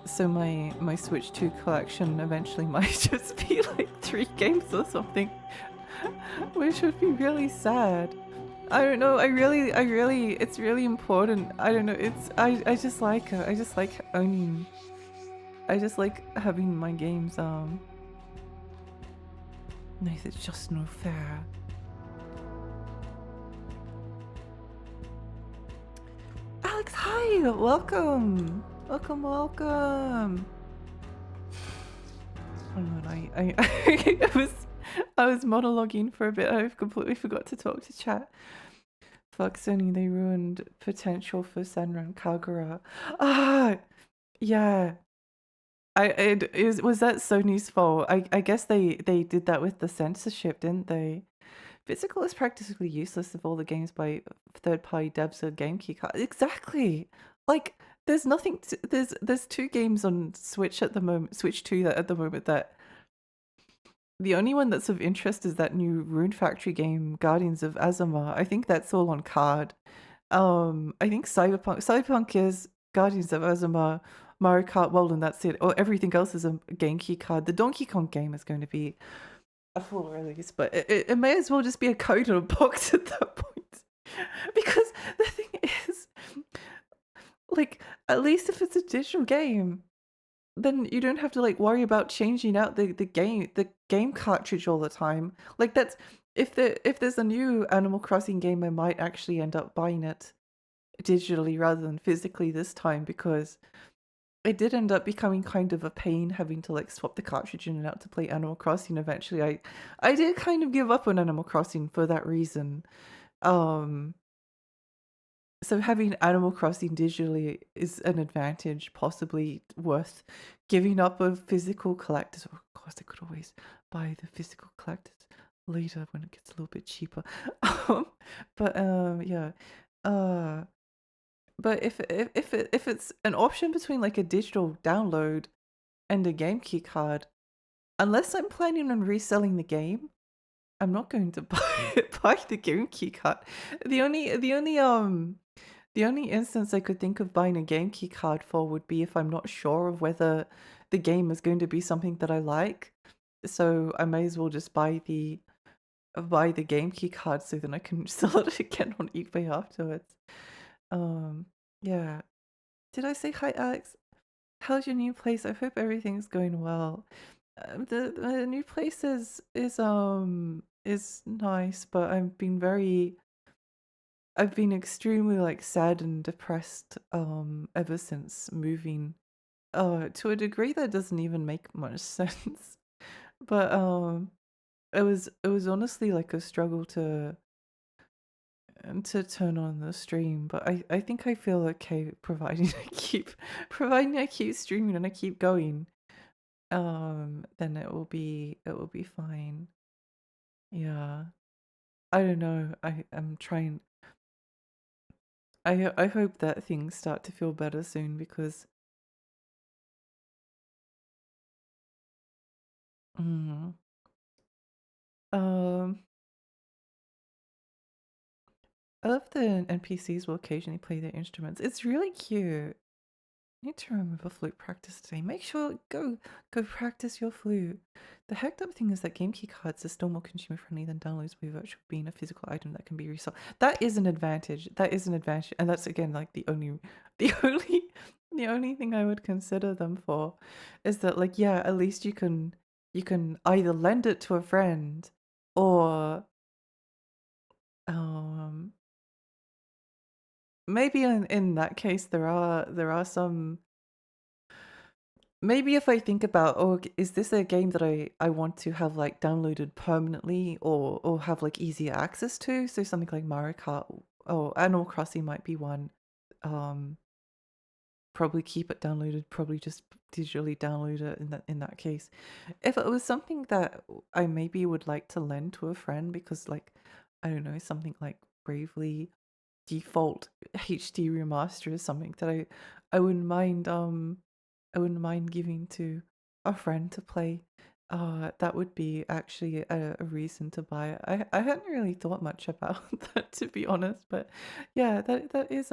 so my Switch 2 collection eventually might just be like 3 games or something, which would be really sad. I don't know. It's really important. I don't know. I just like owning. I just like having my games. Nice. It's just no fair. Alex, hi. Welcome. Welcome. Welcome. Oh my god, I was monologuing for a bit. I completely forgot to talk to chat. Fuck Sony, they ruined potential for Senran and Kagura. Ah, yeah. Was that Sony's fault? I guess they did that with the censorship, didn't they? Physical is practically useless if all the games by third-party devs are game key cards. Exactly. Like there's nothing. There's 2 games on Switch at the moment. Switch 2 that at the moment that. The only one that's of interest is that new Rune Factory game, Guardians of Azuma. I think that's all on card. I think Cyberpunk is Guardians of Azuma, Mario Kart World, and that's it. Or everything else is a game key card. The Donkey Kong game is going to be a full release, but it may as well just be a code in a box at that point. Because the thing is, like, at least if it's a digital game, then you don't have to like worry about changing out the game cartridge all the time. Like that's if there's a new Animal Crossing game, I might actually end up buying it digitally rather than physically this time, because it did end up becoming kind of a pain having to like swap the cartridge in and out to play Animal Crossing eventually. I did kind of give up on Animal Crossing for that reason. So having Animal Crossing digitally is an advantage, possibly worth giving up of physical collectors. Of course, I could always buy the physical collectors later when it gets a little bit cheaper. Um, but yeah. Uh, but if it's an option between like a digital download and a game key card, unless I'm planning on reselling the game, I'm not going to buy the game key card. The only the only the only instance I could think of buying a game key card for would be if I'm not sure of whether the game is going to be something that I like. So I may as well just buy the game key card so then I can sell it again on eBay afterwards. Um, yeah. Did I say hi, Alex? How's your new place? I hope everything's going well. The new place is nice, but I've been extremely like sad and depressed ever since moving. To a degree that doesn't even make much sense. But it was honestly like a struggle to turn on the stream, but I think I feel okay providing providing I keep streaming and I keep going. Then it will be fine. Yeah. I don't know. I'm trying. I hope that things start to feel better soon because mm, um I love the NPCs will occasionally play their instruments. It's really cute. Need to remember flute practice today. Make sure go practice your flute. The hecked up thing is that game key cards are still more consumer friendly than downloads with virtual being a physical item that can be resold. That is an advantage. That is an advantage, and that's again like the only the only thing I would consider them for is that like yeah, at least you can either lend it to a friend or um maybe in that case there are some. Maybe if I think about, oh, is this a game that I want to have like downloaded permanently or have like easier access to? So something like Mario Kart or Animal Crossing might be one. Um, Probably keep it downloaded, probably just digitally download it in that case. If it was something that I maybe would like to lend to a friend because like I don't know, something like Bravely Default HD remaster is something that I wouldn't mind I wouldn't mind giving to a friend to play. That would be actually a reason to buy it. I hadn't really thought much about that to be honest, but yeah, that is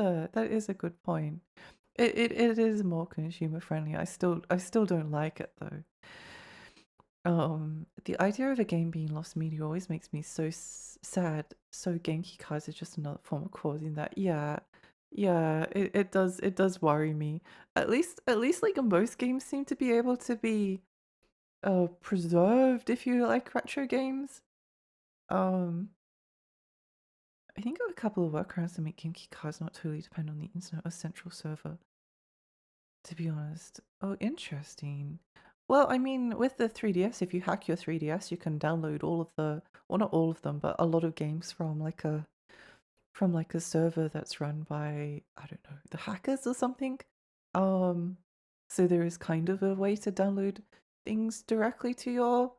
a good point. It is more consumer friendly. I still don't like it though. The idea of a game being lost media always makes me so sad. So Genki cards are just another form of causing that. Yeah, yeah, it does worry me. At least like most games seem to be able to be preserved if you like retro games. Um, I think of a couple of workarounds to make Genki cards not totally depend on the internet or central server. To be honest. Oh, interesting. Well, I mean, with the 3DS, if you hack your 3DS, you can download all of the, well, not all of them, but a lot of games from like a server that's run by, I don't know, the hackers or something. Um, so there is kind of a way to download things directly to your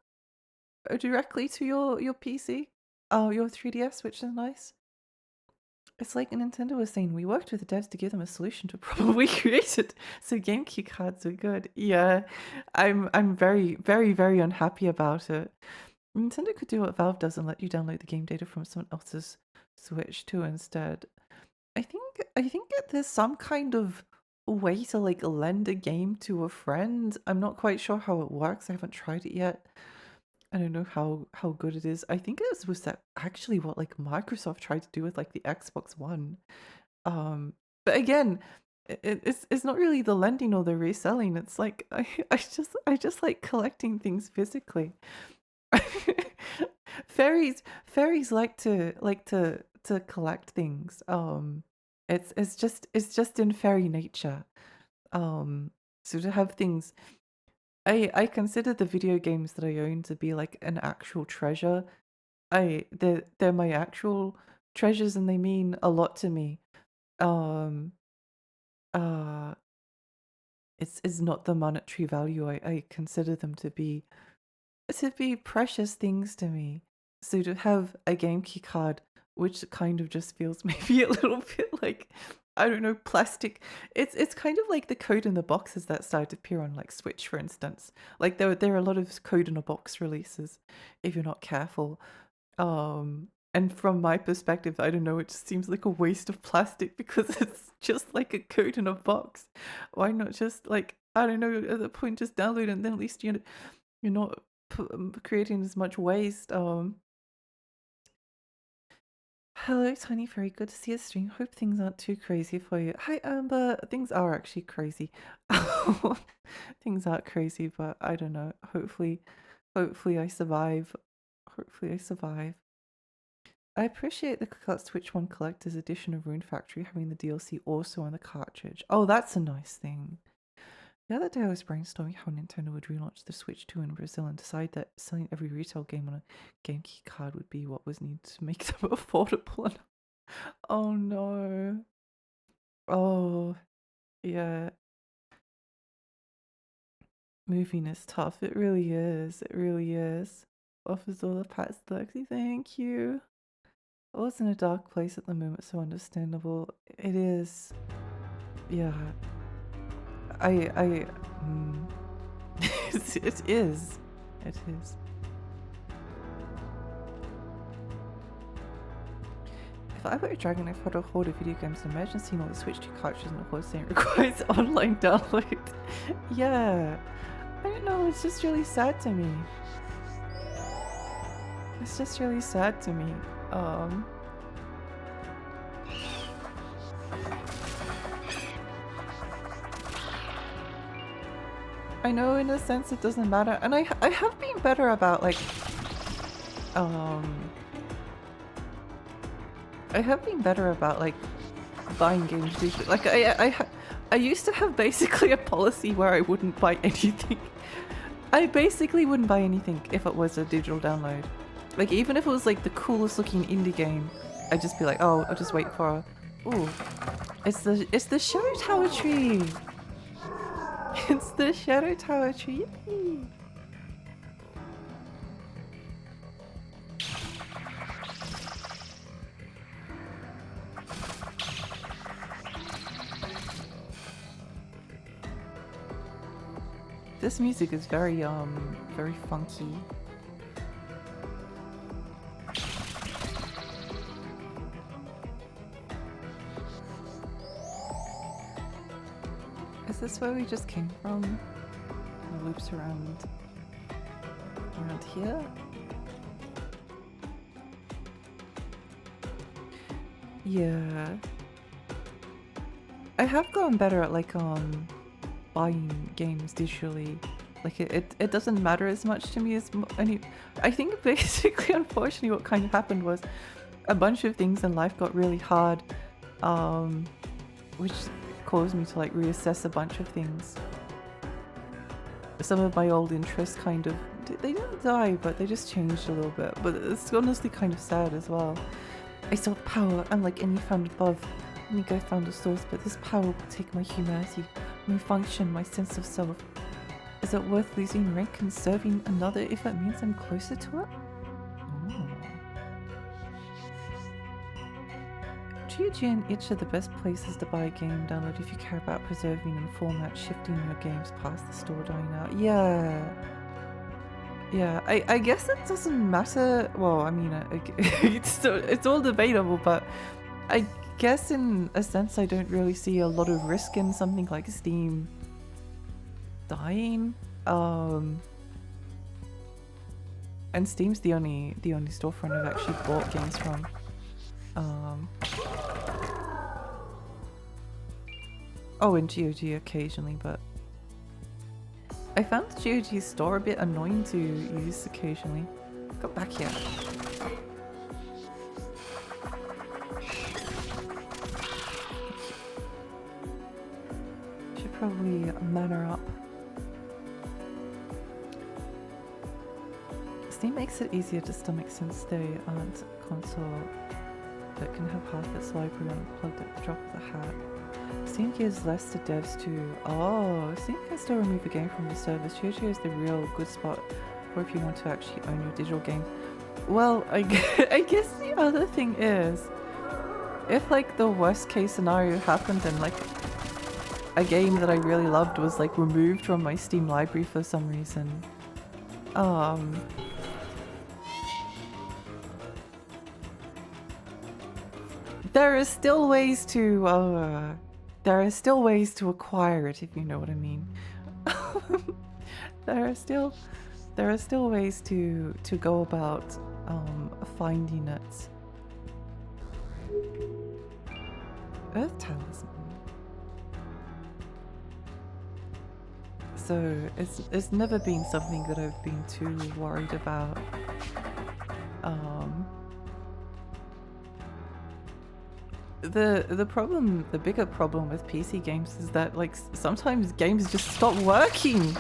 PC, your 3DS, which is nice. It's like Nintendo was saying, we worked with the devs to give them a solution to a problem we created, so GameCube cards are good. Yeah, I'm very, very, very unhappy about it. Nintendo could do what Valve does and let you download the game data from someone else's Switch too instead. I think that there's some kind of way to like lend a game to a friend. I'm not quite sure how it works. I haven't tried it yet. I don't know how good it is. I think it was that actually what like Microsoft tried to do with like the Xbox One. But again, it's not really the lending or the reselling. It's like I just like collecting things physically. Fairies like to collect things. It's just in fairy nature. Um, so to have things, I consider the video games that I own to be like an actual treasure. They're my actual treasures and they mean a lot to me. Um, uh, it's not the monetary value. I consider them to be precious things to me. So to have a game key card, which kind of just feels maybe a little bit like, I don't know, plastic. It's kind of like the code in the boxes that started to appear on like Switch, for instance. Like there are a lot of code in a box releases if you're not careful. And from my perspective, I don't know, it just seems like a waste of plastic because it's just like a code in a box. Why not just like, I don't know, at the point just download it and then at least you're not creating as much waste. Hello, Tiny. Very good to see you stream. Hope things aren't too crazy for you. Hi, Amber. Things are actually crazy. Things aren't crazy, but I don't know. Hopefully I survive. Hopefully I survive. I appreciate the Switch 1 Collector's Edition of Rune Factory having the DLC also on the cartridge. Oh, that's a nice thing. The other day I was brainstorming how Nintendo would relaunch the Switch 2 in Brazil and decide that selling every retail game on a GameKey card would be what was needed to make them affordable. Oh no. Oh, yeah. Moving is tough. It really is. It really is. Offers all the pats, Lexi. Thank you. I was in a dark place at the moment, so understandable. It is. Yeah. I. It is. It is. If I were a dragon, I'd photo hold of video games, imagine seeing all the Switch 2 cartridges and the whole saying requires online download. Yeah. I don't know, it's just really sad to me. It's just really sad to me. I know in a sense it doesn't matter, and I have been better about like I have been better about like buying games digitally. Like I used to have basically a policy where I wouldn't buy anything. I basically wouldn't buy anything if it was a digital download. Like even if it was like the coolest looking indie game, I'd just be like, oh, I'll just wait for ooh. It's the Shadow Tower tree. It's the Shadow Tower tree. Yippee. This music is very funky. Is this where we just came from? It loops around here? Yeah. I have gotten better at like buying games digitally. Like it doesn't matter as much to me as any. I think basically, unfortunately, what kind of happened was a bunch of things in life got really hard, which caused me to like reassess a bunch of things. Some of my old interests kind of, they didn't die, but they just changed a little bit. But it's honestly kind of sad as well. I saw power, unlike any found above. I think I found a source, but this power will take my humanity, my function, my sense of self. Is it worth losing rank and serving another if it means I'm closer to it? GOG and itch are the best places to buy a game download if you care about preserving and format shifting your games past the store dying out. Yeah. Yeah, I guess it doesn't matter. Well, I mean, it's all debatable, but I guess in a sense I don't really see a lot of risk in something like Steam dying. And Steam's the only storefront I've actually bought games from. Oh, and GOG occasionally, but I found the GOG store a bit annoying to use occasionally. Go back here. Should probably manner up. Steam makes it easier to stomach since they aren't console that can have half its library unplugged at the drop of the hat. Steam gives less to devs too. Oh, Steam can still remove a game from the service. GOG is the real good spot for if you want to actually own your digital game. Well, I guess the other thing is, if like the worst case scenario happened and like a game that I really loved was like removed from my Steam library for some reason, there are still ways to acquire it, if you know what I mean. there are still ways to go about finding it. Earth Talisman. So it's never been something that I've been too worried about. The bigger problem with PC games is that like sometimes games just stop working.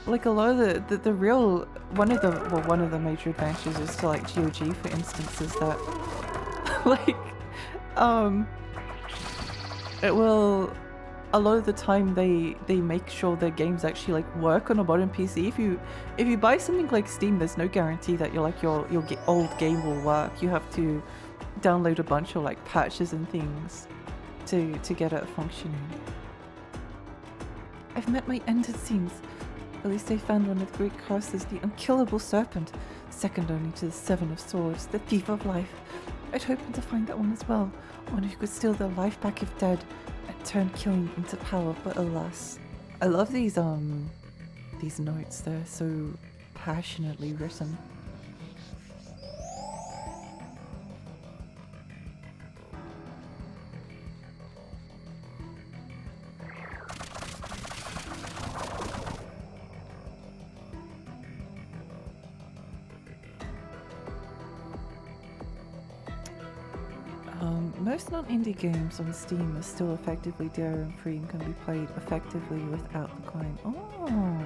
Like a lot of the real one of the major advantages is to like GOG, for instance, is that like it will, a lot of the time they make sure their games actually like work on a modern PC. If you buy something like Steam, there's no guarantee that your old game will work. You have to download a bunch of like patches and things to get it functioning. I've met my end, it seems. At least I found one of the great curses, the unkillable serpent, second only to the Seven of Swords, the thief of life. I'd hoped to find that one as well, one who could steal their life back if dead, and turn killing into power, but alas. I love these notes, they're so passionately written. Most non-indie games on Steam are still effectively DRM-free and can be played effectively without the client. Oh,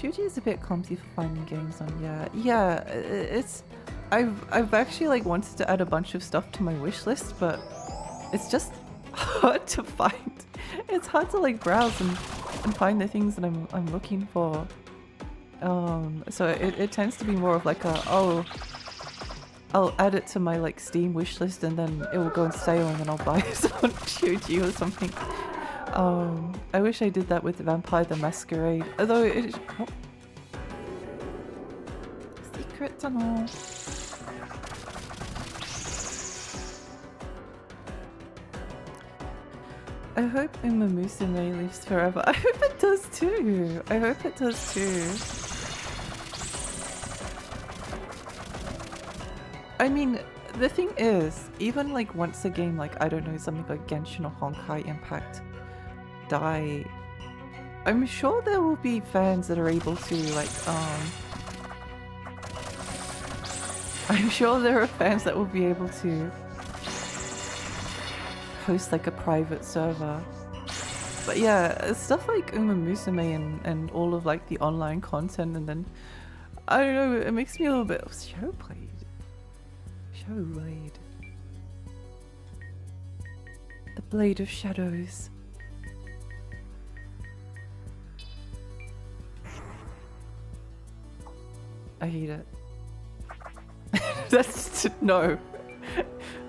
GOG is a bit clumsy for finding games on. Yeah. It's I've actually like wanted to add a bunch of stuff to my wish list, but it's just hard to find. It's hard to like browse and find the things that I'm looking for. So it tends to be more of like a I'll add it to my like Steam wishlist and then it will go on sale and then I'll buy it on GOG or something. I wish I did that with Vampire the Masquerade, although it... Oh. Secret tunnel. I hope Uma Musume lives forever. I hope it does too. I hope it does too. I mean, the thing is, even like once a game like, I don't know, something like Genshin or Honkai Impact die, I'm sure there will be fans that are able to like, I'm sure there are fans that will be able to host like a private server. But yeah, stuff like Uma Musume and all of like the online content, and then, I don't know, it makes me a little bit Showblade. The Blade of Shadows. I hate it. That's no.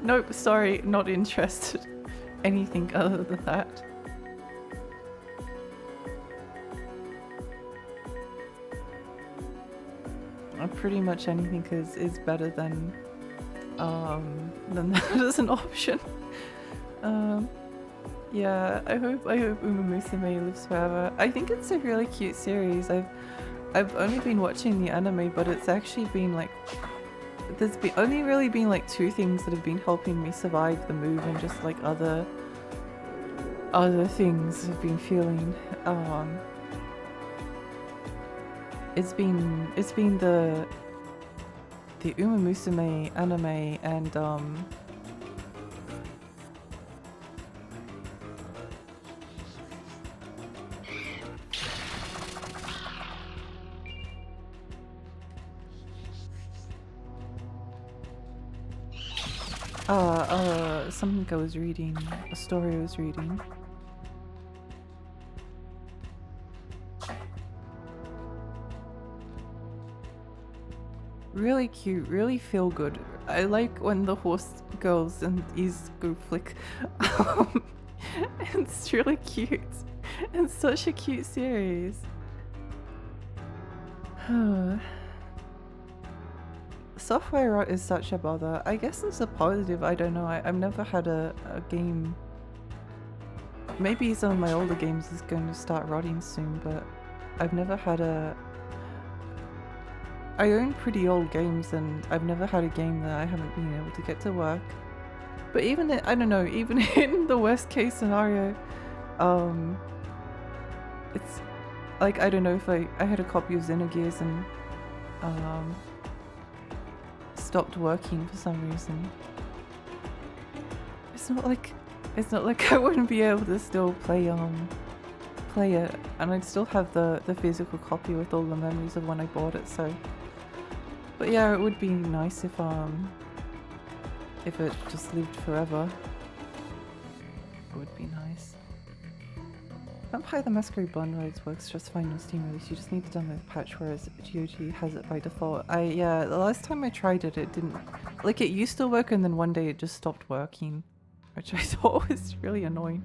Nope, sorry, not interested. Anything other than that. Pretty much anything is better than that as an option. Yeah, I hope Uma Musume lives forever. I think it's a really cute series. I've only been watching the anime, but it's actually been like, there's only really been like two things that have been helping me survive the move, and just like other things I've been feeling. It's been the Uma Musume anime and Something I was reading, a story I was reading. Really cute, really feel good. I like when the horse goes and these go flick. Um, it's really cute. It's such a cute series. Software art is such a bother. I guess it's a positive, I don't know. I've never had a game. Maybe some of my older games is going to start rotting soon, but I've never had a... I own pretty old games and I've never had a game that I haven't been able to get to work. But even in, I don't know, even in the worst case scenario, it's like, I don't know if I had a copy of Xenogears and stopped working for some reason. It's not like I wouldn't be able to still play it, and I'd still have the physical copy with all the memories of when I bought it, so. But yeah, it would be nice if it just lived forever. It would be nice. Vampire the Masquerade Bloodlines works just fine on Steam release. You just need to download the patch, whereas GOG has it by default. Yeah, the last time I tried it, it didn't... Like, it used to work and then one day it just stopped working, which I thought was really annoying.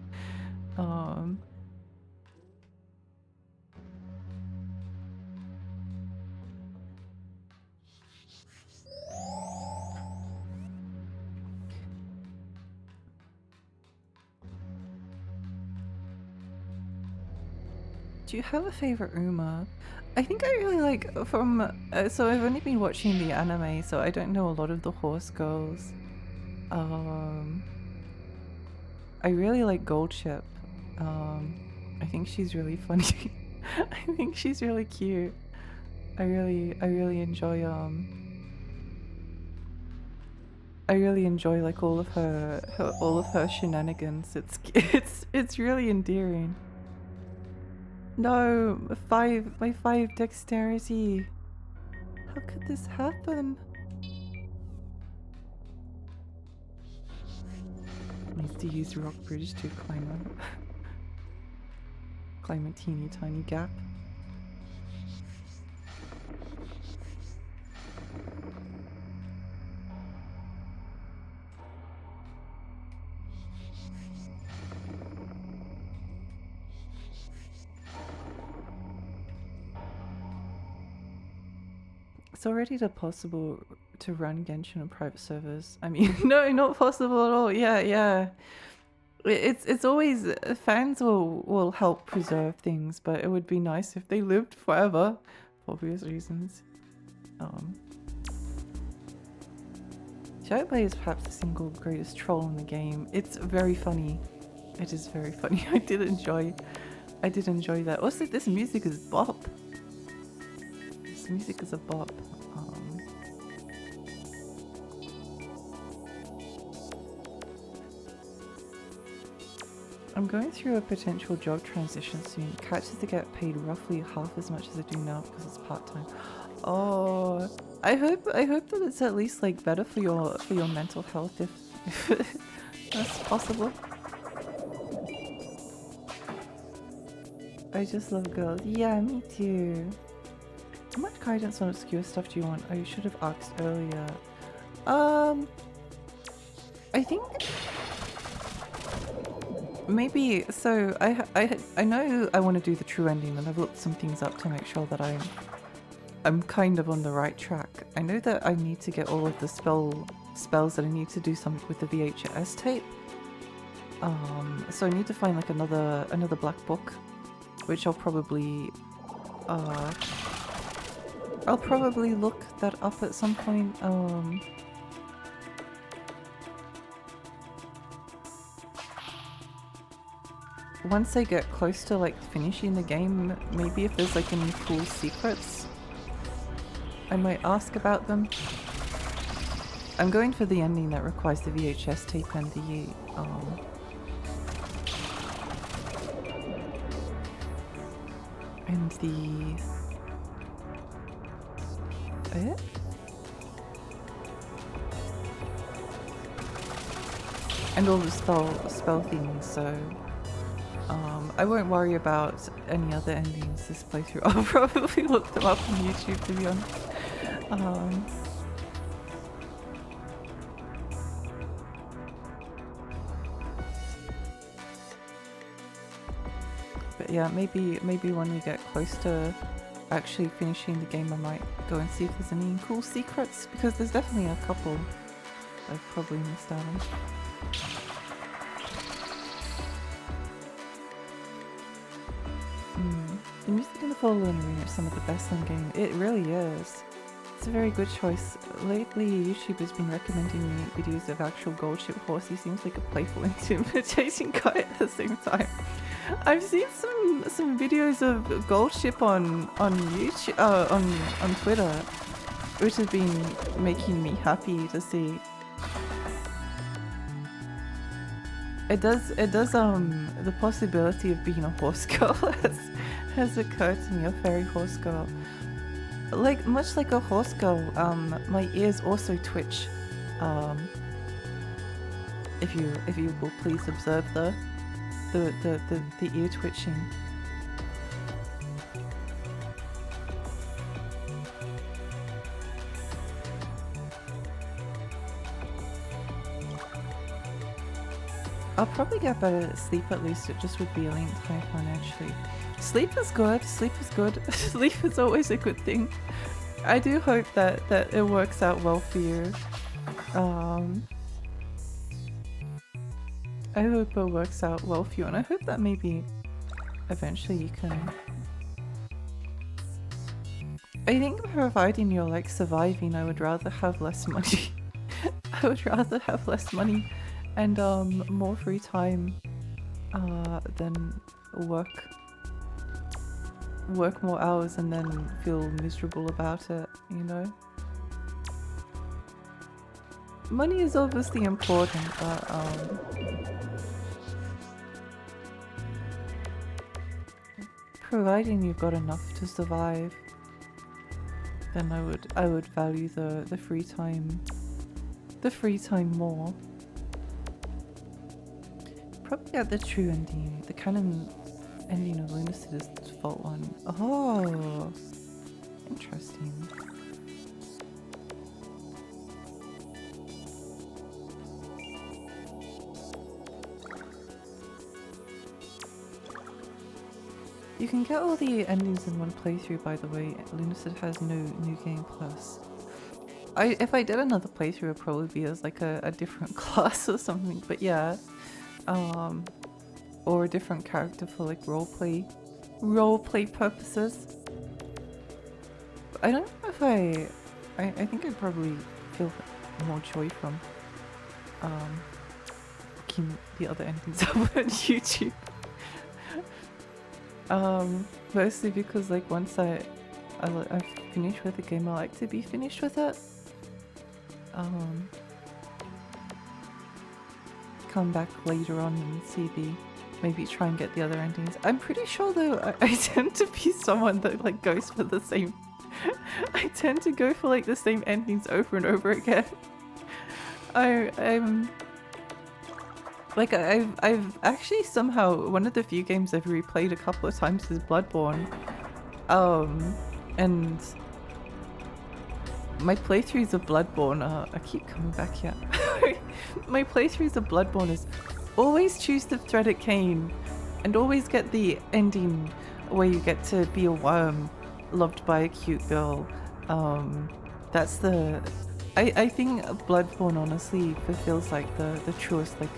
Do you have a favorite Uma? I think I really like from so I've only been watching the anime, so I don't know a lot of the horse girls. I really like Goldship. I think she's really funny. I think she's really cute. I really enjoy I really enjoy like all of her shenanigans. It's really endearing. No, my 5 dexterity. How could this happen? Needs to use rock bridge to climb a teeny tiny gap. It's already possible to run Genshin on private servers. I mean, no, not possible at all. Yeah. It's always fans will help preserve things, but it would be nice if they lived forever, for obvious reasons. Shadowplay is perhaps the single greatest troll in the game. It's very funny. It is very funny. I did enjoy that. Also, this music is bop. This music is a bop. I'm going through a potential job transition soon. Catches to get paid roughly half as much as I do now because it's part-time. Oh, I hope that it's at least like better for your mental health if that's possible. I just love girls. Yeah, me too. How much guidance on obscure stuff do you want? I should have asked earlier. I think maybe, so I know I want to do the true ending, and I've looked some things up to make sure that I'm kind of on the right track. I know that I need to get all of the spells that I need to do something with the VHS tape. So I need to find like another black book, which I'll probably look that up at some point. Once I get close to like finishing the game, maybe if there's like any cool secrets, I might ask about them. I'm going for the ending that requires the VHS tape and the and all the spell things, so I won't worry about any other endings this playthrough. I'll probably look them up on YouTube, to be honest. But yeah, maybe when we get close to actually finishing the game, I might go and see if there's any cool secrets, because there's definitely a couple I've probably missed out on. The music in the Fall Lunar Arena is some of the best in the game. It really is. It's a very good choice. Lately, YouTube has been recommending me videos of actual gold ship horse. He seems like a playful, intimidating guy at the same time. I've seen some videos of gold ship on YouTube, on Twitter, which has been making me happy to see. It does the possibility of being a horse girl has occurred to me, a fairy horse girl. Like, much like a horse girl, my ears also twitch. If you will please observe the ear twitching. I'll probably get better at sleep, at least. It just would be a length time financially. Sleep is good. Sleep is good. Sleep is always a good thing. I do hope that it works out well for you. I hope it works out well for you, and I hope that maybe eventually you can... I think providing you're like surviving, I would rather have less money. I would rather have less money and more free time than work more hours and then feel miserable about it, you know? Money is obviously important, but providing you've got enough to survive, then I would value the free time more. Probably get the true ending. The canon ending of Lunacid is the default one. Oh, interesting. You can get all the endings in one playthrough, by the way. Lunacid has no New Game Plus. If I did another playthrough, it would probably be as like a different class or something, but yeah. Or a different character for like roleplay purposes. But I don't know if I think I'd probably feel more joy from looking the other endings up on YouTube. Mostly because like once I've finished with the game, I like to be finished with it. Come back later on and see maybe try and get the other endings. I'm pretty sure though I tend to be someone that like goes for the same I tend to go for like the same endings over and over again. I'm like I've actually somehow, one of the few games I've replayed a couple of times is Bloodborne. And my playthroughs of Bloodborne I keep coming back here. My playthroughs of Bloodborne is always choose the threaded cane and always get the ending where you get to be a worm loved by a cute girl. That's the... I think Bloodborne honestly fulfills like the truest like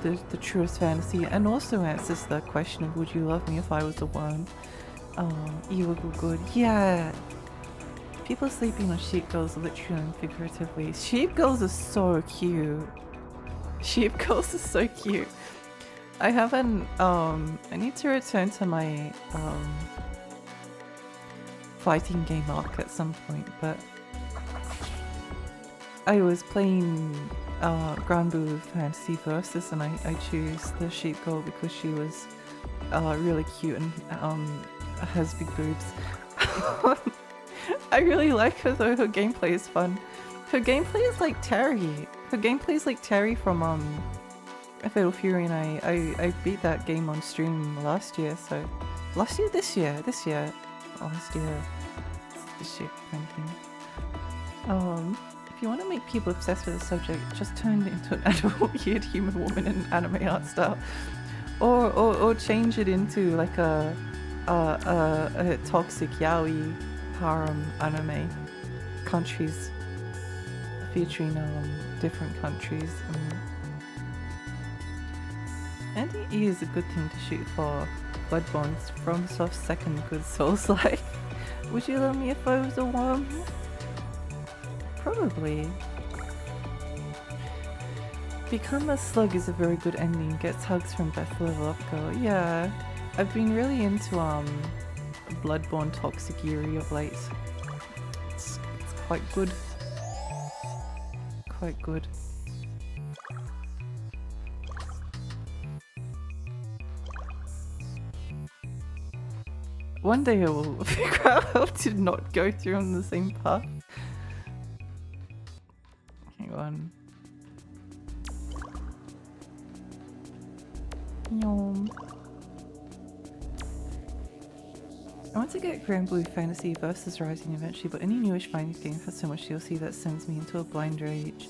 the truest fantasy, and also answers the question of would you love me if I was a worm. Evil good. Yeah. People sleeping on sheep girls literally and figuratively. Sheep girls are so cute. Sheep girls are so cute. I haven't I need to return to my fighting game arc at some point, but I was playing Grand Blue Fantasy Versus and I choose the sheep girl because she was really cute and has big boobs. I really like her though, her gameplay is fun. Her gameplay is like Terry. Her gameplay's like Terry from Fatal Fury, and I beat that game on stream last year. So this year, last year, this year kind of thing. If you want to make people obsessed with the subject, just turn it into an adult weird human woman in anime art style, or change it into like a toxic yaoi harem anime, countries featuring different countries. NDE is a good thing to shoot for. Bloodborne's FromSoft's second good Souls-like. Would you love me if I was a worm? Probably. Become a Slug is a very good ending. Gets hugs from Beth Level Up Girl. Yeah, I've been really into Bloodborne Toxic Yuri of late. It's quite good. Quite good. One day I will figure out how to not go through on the same path. Hang on. Yum. I want to get Grand Blue Fantasy versus Rising eventually, but any newish fighting game has so much DLC that sends me into a blind rage.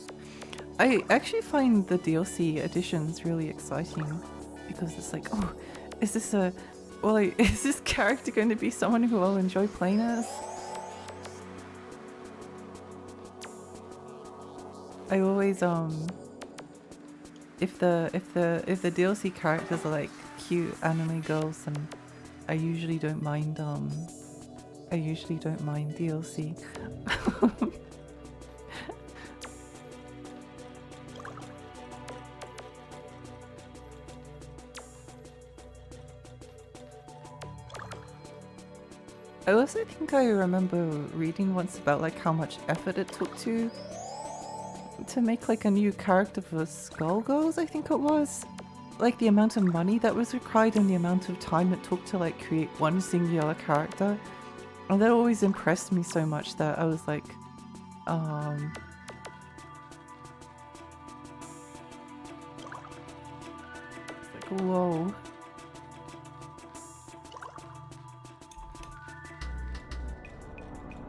I actually find the DLC additions really exciting because it's like, oh, is this is this character going to be someone who I'll enjoy playing as? I always if the DLC characters are like cute anime girls, then I usually don't mind DLC. I also think I remember reading once about like how much effort it took to make like a new character for Skullgirls, I think it was. Like the amount of money that was required and the amount of time it took to like create one singular character. And that always impressed me so much that I was like, whoa.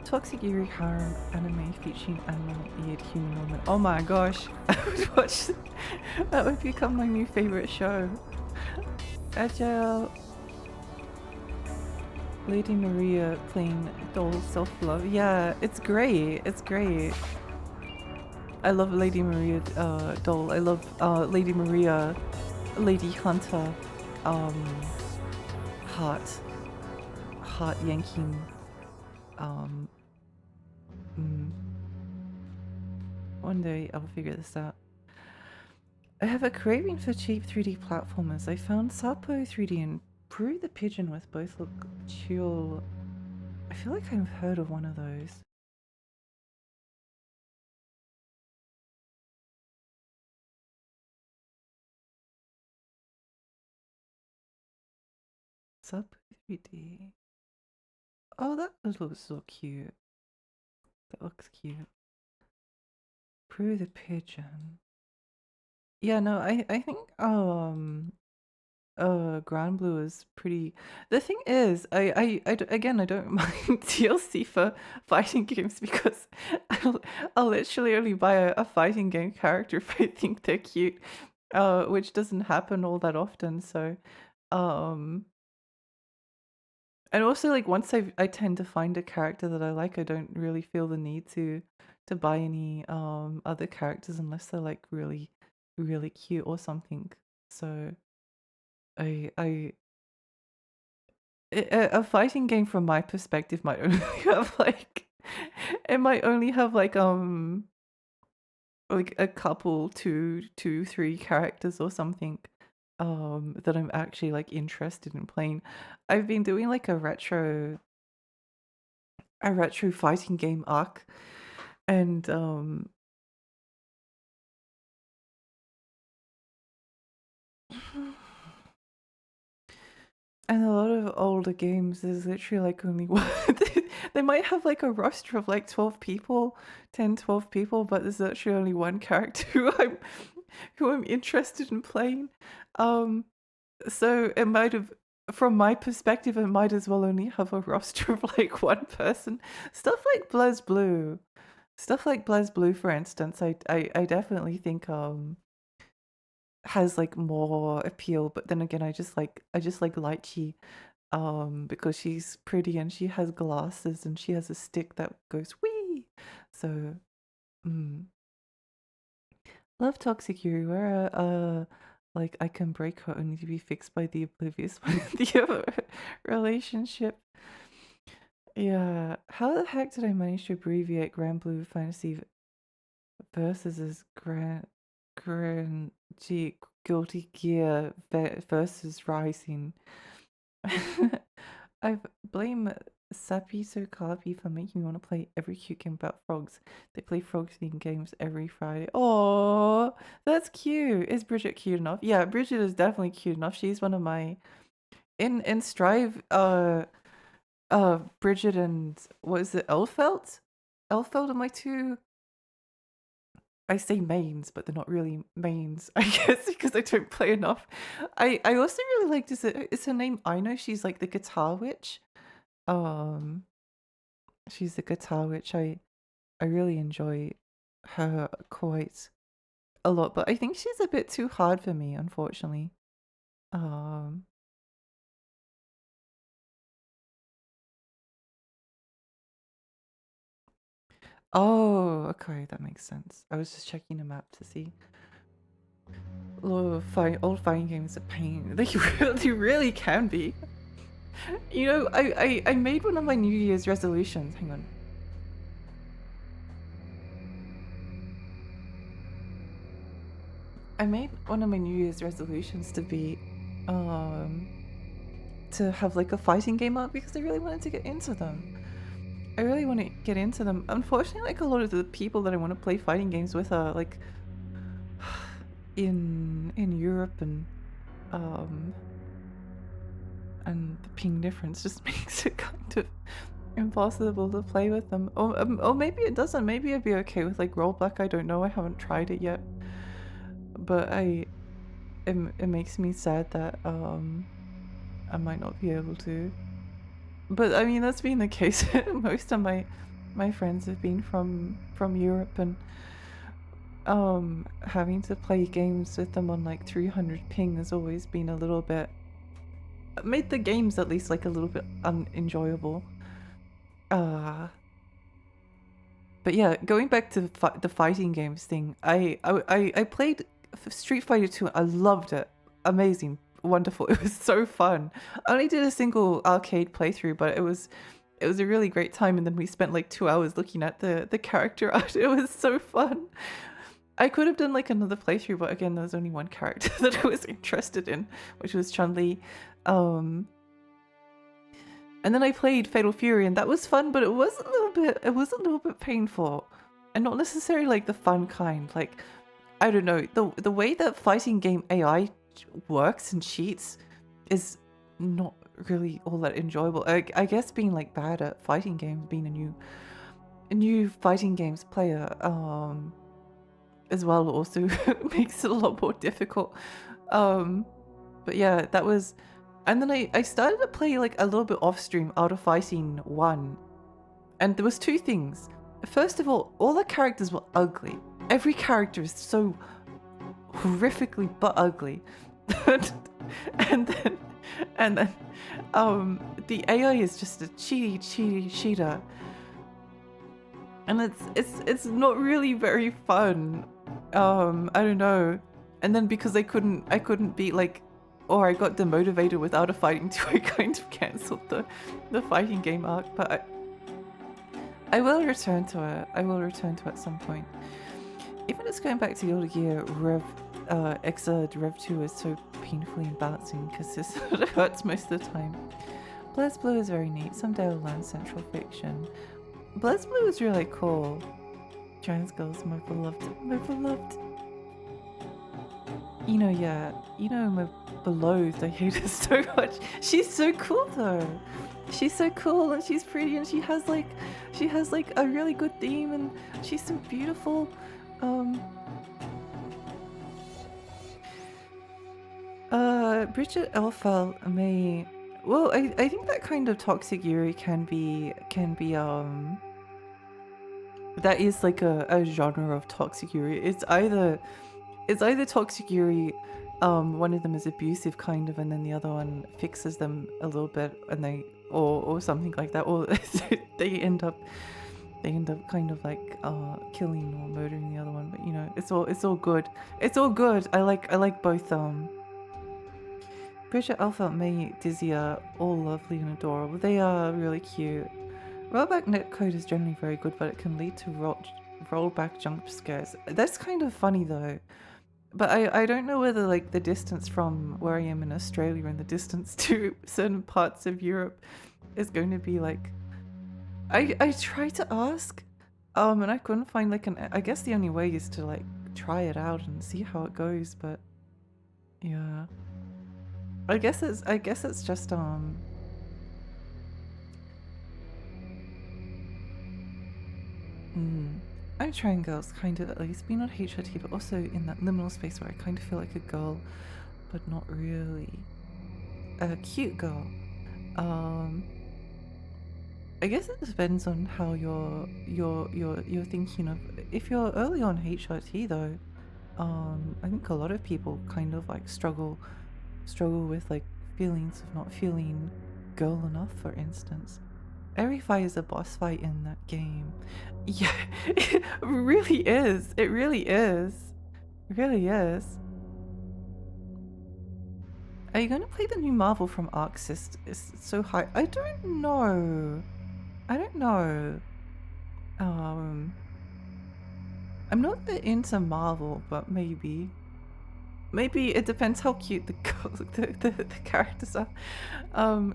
Toxic Yuri harem anime featuring animal weird human woman. Oh my gosh, I would watch that. Would become my new favorite show. Agile Lady Maria playing doll self-love. Yeah, it's great. It's great. I love Lady Maria doll. I love Lady Maria, Lady Hunter, heart yanking. One day I'll figure this out. I have a craving for cheap 3D platformers. I found Sapo 3D and Prue the Pigeon with both look chill. I feel like I've heard of one of those. Sapo 3D. Oh, that looks so cute. That looks cute. Prue the Pigeon. Yeah, no, I think Grand Blue is pretty. The thing is, again, I don't mind DLC for fighting games because I'll literally only buy a fighting game character if I think they're cute, which doesn't happen all that often. So, and also like once I tend to find a character that I like, I don't really feel the need to buy any other characters unless they're like really cute or something. So I a fighting game from my perspective might only have like it might only have like a couple two, 3 characters or something that I'm actually like interested in playing. I've been doing like a retro fighting game arc, and and a lot of older games, there's literally like only one. They might have like a roster of like 12 people, 10, 12 people, but there's actually only one character who I'm interested in playing. Um, so it might have, from my perspective, it might as well only have a roster of like one person. Stuff like BlazBlue. Stuff like BlazBlue, for instance, I definitely think has like more appeal, but then again I just like Lychee because she's pretty and she has glasses and she has a stick that goes wee. So mm. Love Toxic Yuri, where like I can break her only to be fixed by the oblivious one in the other relationship. Yeah, how the heck did I manage to abbreviate Grand Blue Fantasy versus as Grand G Guilty Gear versus Rising? I blame Sappy So Carpy for making me want to play every cute game about frogs. They play frog-themed games every Friday. Oh, that's cute. Is Bridget cute enough? Yeah, Bridget is definitely cute enough. She's one of my in Strive. Bridget and what is it? Elfeld? Elfeld are my two. I say mains, but they're not really mains, I guess, because I don't play enough. I also really liked is her name Aino? She's like the guitar witch. Um, she's the guitar witch. I really enjoy her quite a lot, but I think she's a bit too hard for me, unfortunately. Um, oh, okay, that makes sense. I was just checking the map to see. Oh, old fighting games are pain. They really can be. You know, I made one of my New Year's resolutions. Hang on. I made one of my New Year's resolutions to be, um, to have like a fighting game out because I really wanted to get into them. I really want to get into them. Unfortunately, like a lot of the people that I want to play fighting games with are like in Europe um and the ping difference just makes it kind of impossible to play with them. Or maybe it doesn't. Maybe I'd be okay with like rollback. I don't know. I haven't tried it yet. But it makes me sad that I might not be able to. But I mean that's been the case. Most of my friends have been from Europe and having to play games with them on like 300 ping has always been a little bit made the games at least like a little bit unenjoyable. But yeah, going back to the fighting games thing, I played Street Fighter 2. I loved it. Amazing, wonderful. It was so fun. I only did a single arcade playthrough, but it was a really great time. And then we spent like 2 hours looking at the character art. It was so fun. I could have done like another playthrough, but again, there was only one character that I was interested in, which was Chun-Li. And then I played Fatal Fury, and that was fun, but it was a little bit painful, and not necessarily like the fun kind. Like, I don't know, the way that fighting game AI works and cheats is not really all that enjoyable. I guess being like bad at fighting games, being a new fighting games player, as well also makes it a lot more difficult. But yeah, that was. And then I started to play like a little bit off stream Art of Fighting 1. And there was two things. First of all the characters were ugly. Every character is so horrifically but ugly. and then the AI is just a cheater. And it's not really very fun. I don't know. And then because I couldn't beat like, or I got demotivated with Art of Fighting 2, I kind of cancelled the fighting game arc, but I will return to it. I will return to it at some point. Even just going back to Guilty Gear, Exiled Rev 2 is so painfully embarrassing because this hurts most of the time. BlazBlue is very neat. Someday I'll learn Central Fiction. BlazBlue is really cool. Trans girls, my beloved, my beloved. Yeah, my beloved, I hate her so much. She's so cool though. she's so cool and she's pretty and she has like a really good theme and she's so beautiful. Um, Bridget Elfel may. Well, I think that kind of toxic Yuri can be that is like a genre of toxic Yuri. It's either toxic Yuri, one of them is abusive kind of, and then the other one fixes them a little bit, and or something like that, or they end up kind of like killing or murdering the other one. But you know, it's all good. It's all good. I like both. Bridget, Alpha, May, Dizzy are all lovely and adorable. They are really cute. Rollback netcode is generally very good, but it can lead to rollback jump scares. That's kind of funny though. But I don't know whether like the distance from where I am in Australia and the distance to certain parts of Europe is going to be like. I tried to ask, and I couldn't find like an. I guess the only way is to like try it out and see how it goes. But yeah, I guess it's just I'm trying girls kind of at least be not HRT, but also in that liminal space where I kind of feel like a girl, but not really a cute girl. I guess it depends on how you're thinking of. If you're early on HRT though, I think a lot of people kind of like struggle with like feelings of not feeling girl enough, for instance. Every fight is a boss fight in that game. Yeah, it really is. It really is. It really is. Are you gonna play the new Marvel from Arxis? It's so high. I don't know. I don't know. I'm not that into Marvel, but maybe. Maybe it depends how cute the the characters are.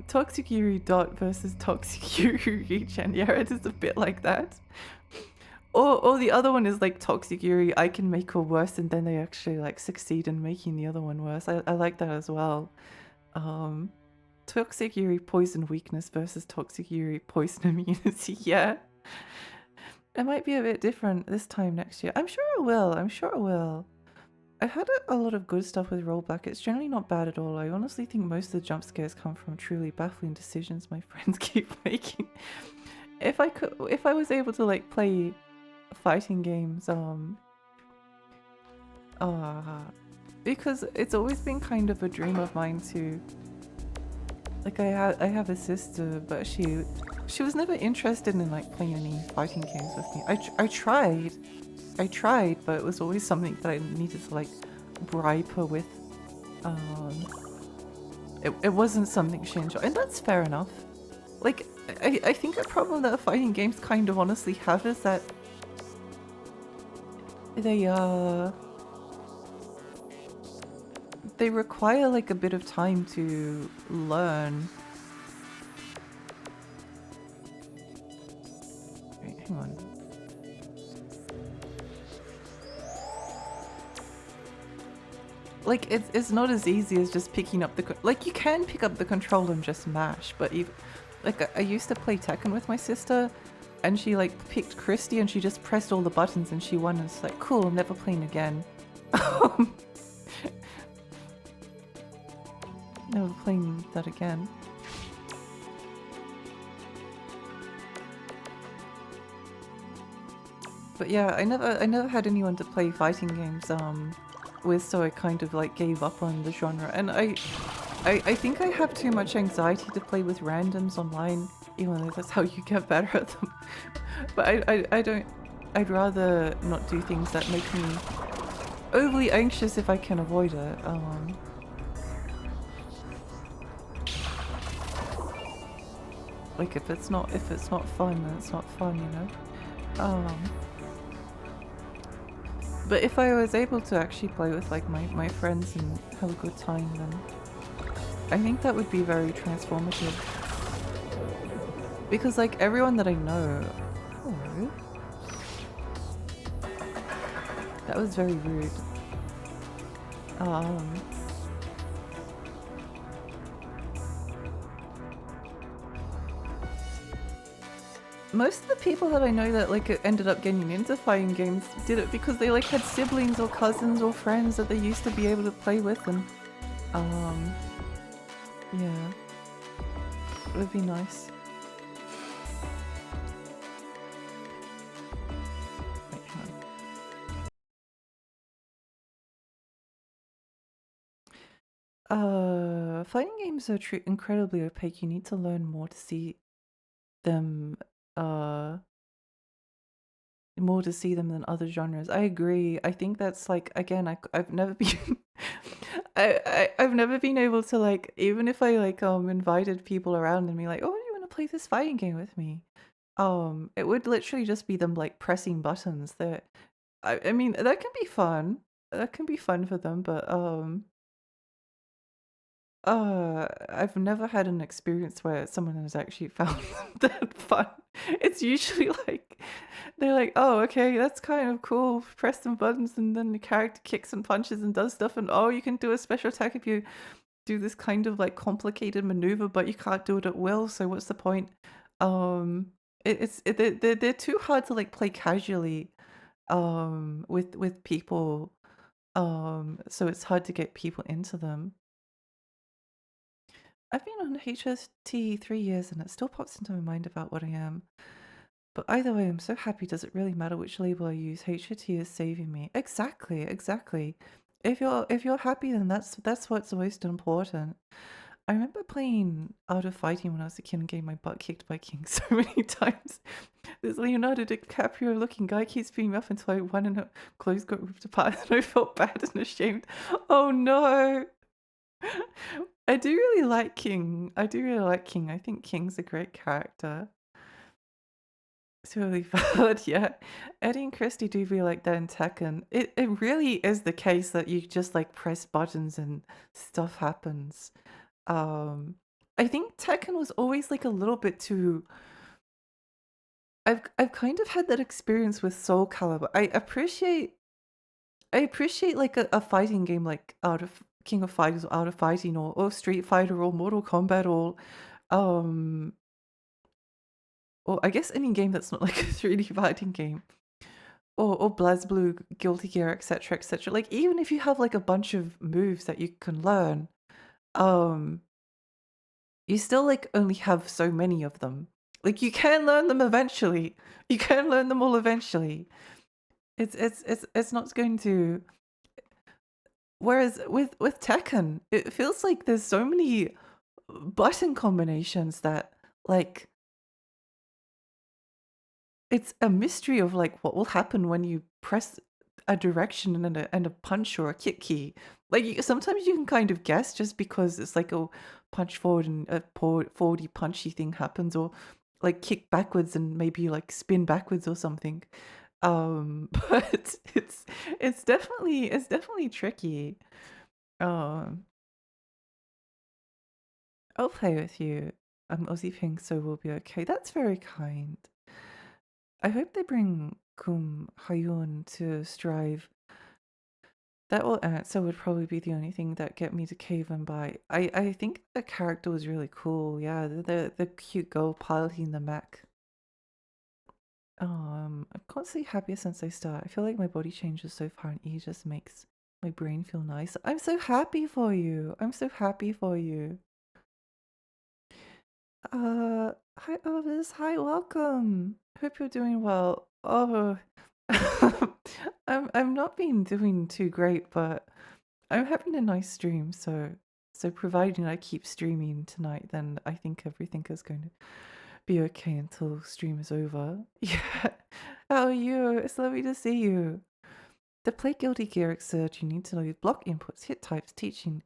Toxic Yuri Dot versus Toxic Yuri Regen. Yeah, it is a bit like that. Or the other one is like Toxic Yuri, I can make her worse, and then they actually like succeed in making the other one worse. I like that as well. Toxic Yuri Poison Weakness versus Toxic Yuri Poison Immunity. Yeah. It might be a bit different this time next year. I'm sure it will. I'm sure it will. I've had a lot of good stuff with rollback. It's generally not bad at all. I honestly think most of the jump scares come from truly baffling decisions my friends keep making. If I was able to like play fighting games, because it's always been kind of a dream of mine to. Like I have a sister, but she was never interested in like playing any fighting games with me. I tried, but it was always something that I needed to like bribe her with. It wasn't something she enjoyed, and that's fair enough. Like I think the problem that fighting games kind of honestly have is that they require like a bit of time to learn. Wait, hang on. Like it's not as easy as just picking up like you can pick up the controller and just mash, but I used to play Tekken with my sister, and she like picked Christy and she just pressed all the buttons and she won, and it's like cool, I'm never playing again. Never playing that again. But yeah, I never had anyone to play fighting games with, so I kind of like gave up on the genre. And I think I have too much anxiety to play with randoms online, even though that's how you get better at them. But I don't. I'd rather not do things that make me overly anxious if I can avoid it. Like if it's not fun, then it's not fun, you know. But if I was able to actually play with like my friends and have a good time, then I think that would be very transformative. Because like everyone that I know, hello. That was very rude. Most of the people that I know that like ended up getting into fighting games did it because they like had siblings or cousins or friends that they used to be able to play with, and um, yeah, it would be nice. Wait, hang on. Fighting games are incredibly opaque. You need to learn more to see them. Uh, More to see them than other genres. I agree. I think that's like again, I've never been I've never been able to like, even if I like invited people around and be like, "Oh, you want to play this fighting game with me?" It would literally just be them like pressing buttons. That I mean, that can be fun. That can be fun for them, but I've never had an experience where someone has actually found that fun. It's usually like they're like, "Oh, okay, that's kind of cool. Press some buttons and then the character kicks and punches and does stuff, and oh, you can do a special attack if you do this kind of like complicated maneuver, but you can't do it at will, so what's the point?" They're too hard to like play casually with people. So it's hard to get people into them. I've been on HST 3 years and it still pops into my mind about what I am. But either way, I'm so happy. Does it really matter which label I use? HST is saving me. Exactly, exactly. If you're happy, then that's what's most important. I remember playing Art of Fighting when I was a kid and getting my butt kicked by King so many times. This Leonardo DiCaprio looking guy keeps beating me up until I won and her clothes got ripped apart and I felt bad and ashamed. Oh no! I do really like King. I do really like King. I think King's a great character. It's really valid, yeah. Eddie and Christy do be like that in Tekken. It really is the case that you just like press buttons and stuff happens. Um, I think Tekken was always like a little bit too. I've kind of had that experience with Soul Calibur. I appreciate like a fighting game like out of King of Fighters or Out of Fighting or Street Fighter or Mortal Kombat um or I guess any game that's not like a 3D fighting game. Or BlazBlue, Guilty Gear, etc., etc. Like even if you have like a bunch of moves that you can learn, um, you still like only have so many of them. Like you can learn them eventually. You can learn them all eventually. It's not going to. Whereas with Tekken, it feels like there's so many button combinations that like it's a mystery of like what will happen when you press a direction and a punch or a kick key. Like sometimes you can kind of guess just because it's like a punch forward and a forwardy punchy thing happens, or like kick backwards and maybe like spin backwards or something. But it's definitely tricky. Um, I'll play with you. I'm Aussie Pink, so we'll be okay. That's very kind. I hope they bring Kum Hayun to Strive. That will answer would probably be the only thing that get me to cave and buy. I think the character was really cool. Yeah, the cute girl piloting the mech. I'm constantly happier since I start. I feel like my body changes so far and E just makes my brain feel nice. I'm so happy for you. I'm so happy for you. Hi Ovis. Hi, welcome. Hope you're doing well. Oh, I'm not been doing too great, but I'm having a nice stream. So providing I keep streaming tonight, then I think everything is going to be okay until stream is over. Yeah. How are you? It's lovely to see you. To play Guilty Gear Xrd, you need to know your block inputs, hit types, teaching,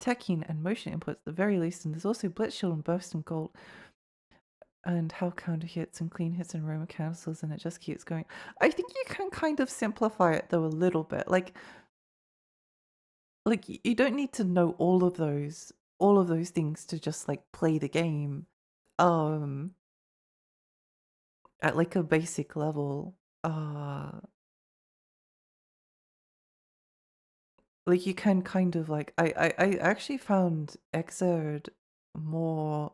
teching, and motion inputs at the very least. And there's also Blitz Shield and Burst and Gold, and how counter hits and clean hits and aroma cancels, and it just keeps going. I think you can kind of simplify it though a little bit. Like you don't need to know all of those things to just like play the game um at like a basic level. Like you can kind of like I actually found Xrd more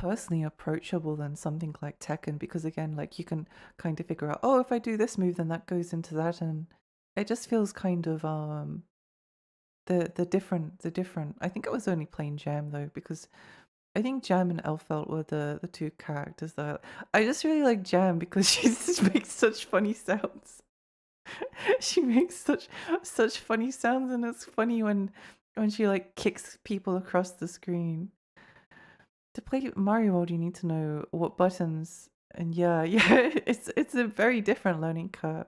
personally approachable than something like Tekken, because again, like you can kind of figure out, oh, if I do this move, then that goes into that, and it just feels kind of the different. I think I was only playing Jam though, because I think Jam and Elfelt were the two characters that I just really like Jam because she just makes such funny sounds. She makes such funny sounds, and it's funny when she like kicks people across the screen. To play Mario World, you need to know what buttons, and yeah, yeah, it's a very different learning curve.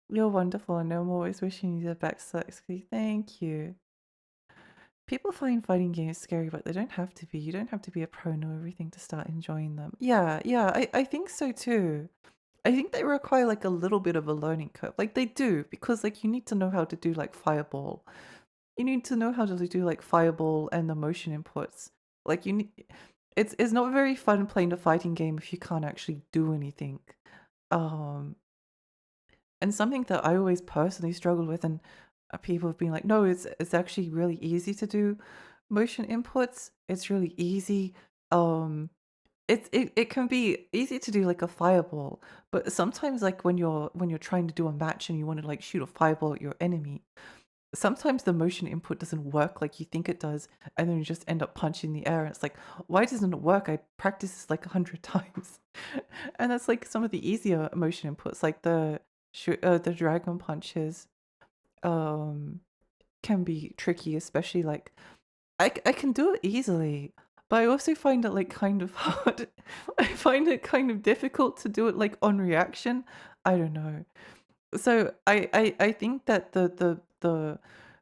You're wonderful, and I'm always wishing you the best, Lexi. Thank you. People find fighting games scary, but they don't have to be. You don't have to be a pro know everything to start enjoying them. Yeah, yeah, I think so too. I think they require like a little bit of a learning curve. Like they do, because like you need to know how to do like Fireball. You need to know how to do like Fireball and the motion inputs. Like you need it's not very fun playing a fighting game if you can't actually do anything. Um and something that I always personally struggled with, and people have been like, no, it's actually really easy to do motion inputs. It's really easy. Um it can be easy to do like a fireball, but sometimes like when you're trying to do a match and you want to like shoot a fireball at your enemy, sometimes the motion input doesn't work like you think it does, and then you just end up punching the air. And it's like, why doesn't it work? I practiced this like 100 times. And that's like some of the easier motion inputs, like the dragon punches um can be tricky, especially like I can do it easily, but I also find it like kind of hard. I find it kind of difficult to do it like on reaction. I don't know. So I think that the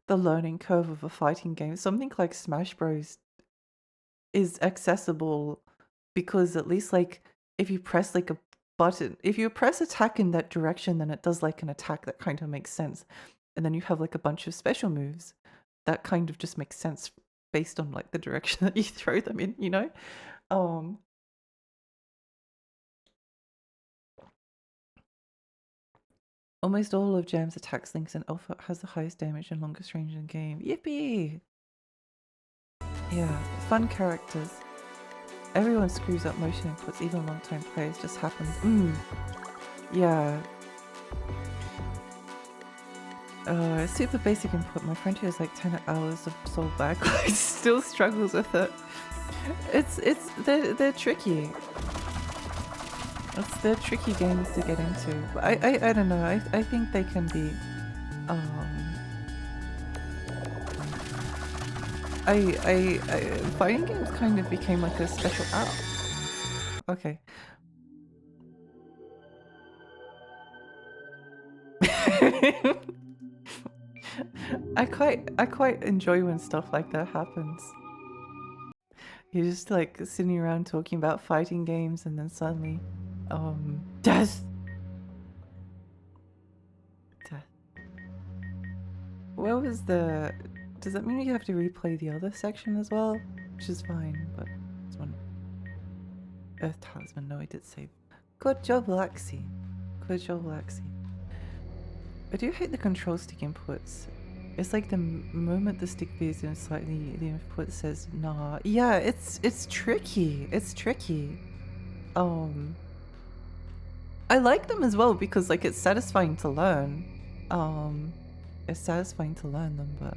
learning curve of a fighting game, something like Smash Bros, is accessible, because at least like if you press like a button, if you press attack in that direction, then it does like an attack that kind of makes sense. And then you have like a bunch of special moves that kind of just makes sense based on like the direction that you throw them in, you know? Um Almost all of Jam's attacks links and Alpha has the highest damage and longest range in the game. Yippee! Yeah, fun characters. Everyone screws up motion inputs, even long-time players, just happens. Yeah. Super basic input. My friend who has like 10 hours of soul backlight still struggles with it. They're tricky. They're tricky games to get into. But I don't know. I think they can be. Fighting games kind of became like a special. Ow. Okay. I quite enjoy when stuff like that happens. You're just like sitting around talking about fighting games, and then suddenly, death. Death. Where was the? Does that mean you have to replay the other section as well? Which is fine, but this one. Earth Talisman. No, I did save. Good job, Lexi. Good job, Lexi. I do hate the control stick inputs. It's like the moment the stick veers in slightly, the input says nah. Yeah, it's tricky. It's tricky. I like them as well because like it's satisfying to learn. It's satisfying to learn them, but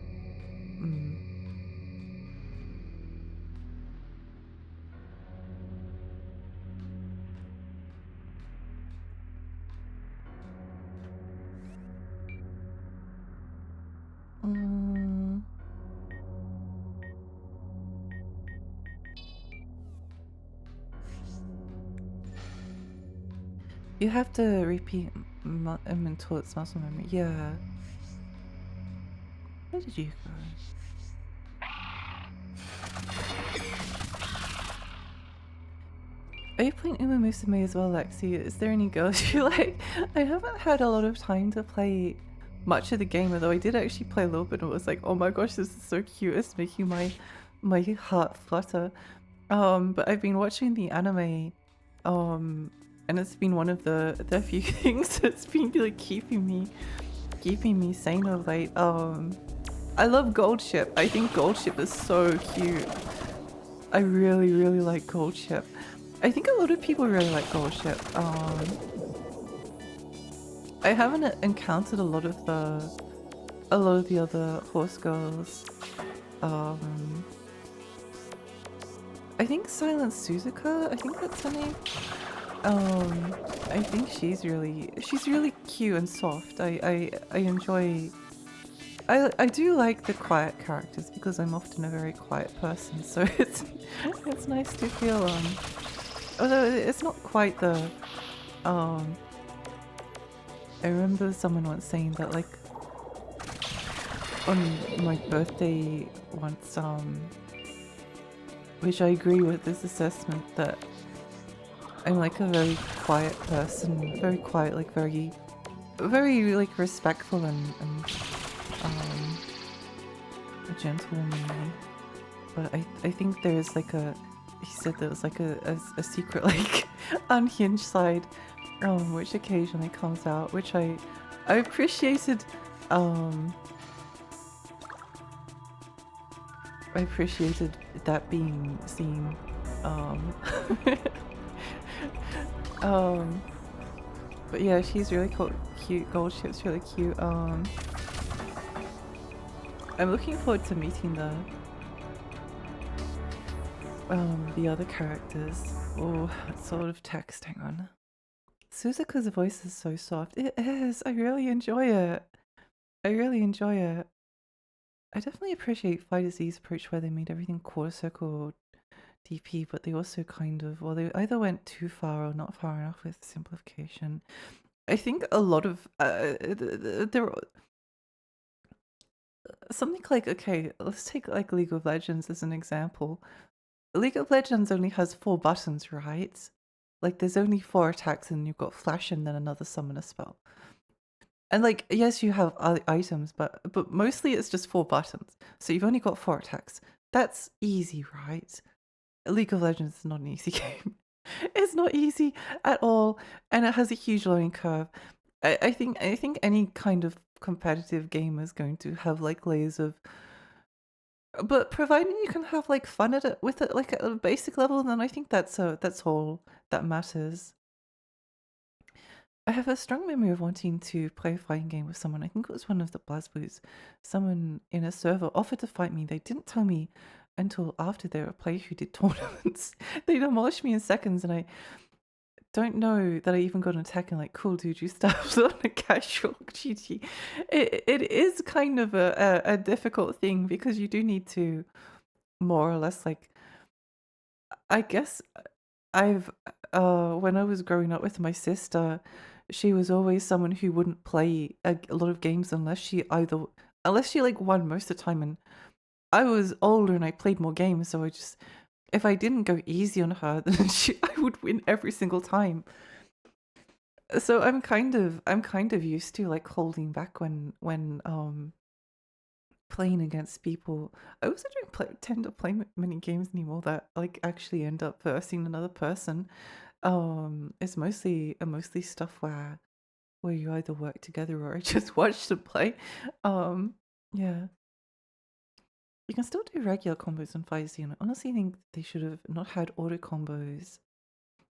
you have to repeat until it's muscle memory. Yeah. Where did you go? Are you playing Uma Musume as well, Lexi? Is there any girls you like? I haven't had a lot of time to play much of the game, although I did actually play a little bit and was like, oh my gosh, this is so cute. It's making my heart flutter. But I've been watching the anime, and it's been one of the few things that's been like keeping me sane of late. I love Gold Ship. I think Gold Ship is so cute. I really, really like Gold Ship. I think a lot of people really like Gold Ship. I haven't encountered a lot of the other horse girls. Um, I think Silent Suzuka, I think that's her name. Um, I think she's really cute and soft. I enjoy. I do like the quiet characters because I'm often a very quiet person, so it's nice to feel although it's not quite the um I remember someone once saying that like on my birthday once which I agree with this assessment that I'm like a very quiet person, very quiet, like very like respectful and um gentlemanly. But I think there's like he said there was like a secret like unhinged side which occasionally comes out, which I appreciated um I appreciated that being seen. Um um but yeah, she's really cool, cute. Gold Ship's really cute. I'm looking forward to meeting the other characters. Oh, sort of text, hang on. Suzuka's voice is so soft. It is. I really enjoy it. I really enjoy it. I definitely appreciate Fighter Z's approach where they made everything quarter circle DP, but they also kind of, well, they either went too far or not far enough with simplification. I think a lot of, there something like, okay, let's take like League of Legends as an example. League of Legends only has 4 buttons, right? Like there's only 4 attacks and you've got flash and then another summoner spell. And like, yes, you have items, but mostly it's just 4 buttons. So you've only got 4 attacks. That's easy, right? League of Legends is not an easy game. It's not easy at all, and it has a huge learning curve. I think any kind of competitive game is going to have like layers of, but providing you can have like fun at it with it like at a basic level, then I think that's all that matters. I have a strong memory of wanting to play a fighting game with someone. I think it was one of the BlazBlues. Someone in a server offered to fight me. They didn't tell me until after they were a player who did tournaments. They demolished me in seconds, and I don't know that I even got an attack and like, cool dude, you stabbed on a casual GG. It is kind of a difficult thing because you do need to more or less like, I guess I've when I was growing up with my sister, she was always someone who wouldn't play a lot of games unless she like won most of the time, and I was older and I played more games, so I just if I didn't go easy on her, then I would win every single time. So I'm kind of used to like holding back when playing against people. I also don't tend to play many games anymore that like actually end up versing another person. It's mostly stuff where you either work together or I just watch them play. Um, yeah. You can still do regular combos on 5Z, and I honestly think they should have not had auto combos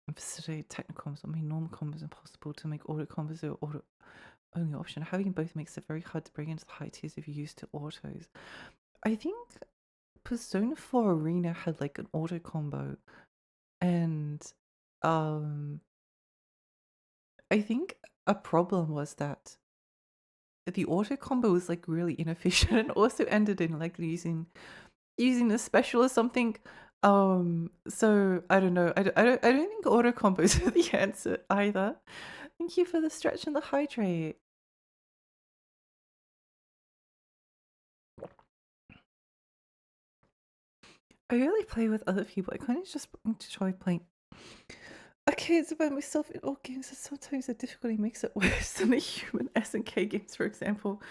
and facilitate technical combos. I mean, normal combos impossible to make auto combos the auto only option. Having both makes it very hard to bring into the high tiers if you're used to autos. I think Persona 4 Arena had like an auto combo, and um, I think a problem was that the auto combo was like really inefficient and also ended in like using a special or something. So I don't know. I don't think auto combos are the answer either. Thank you for the stretch and the hydrate. I really play with other people. I kind of just enjoy playing. Okay, it's about myself in all games, and sometimes the difficulty makes it worse than the human SNK games, for example.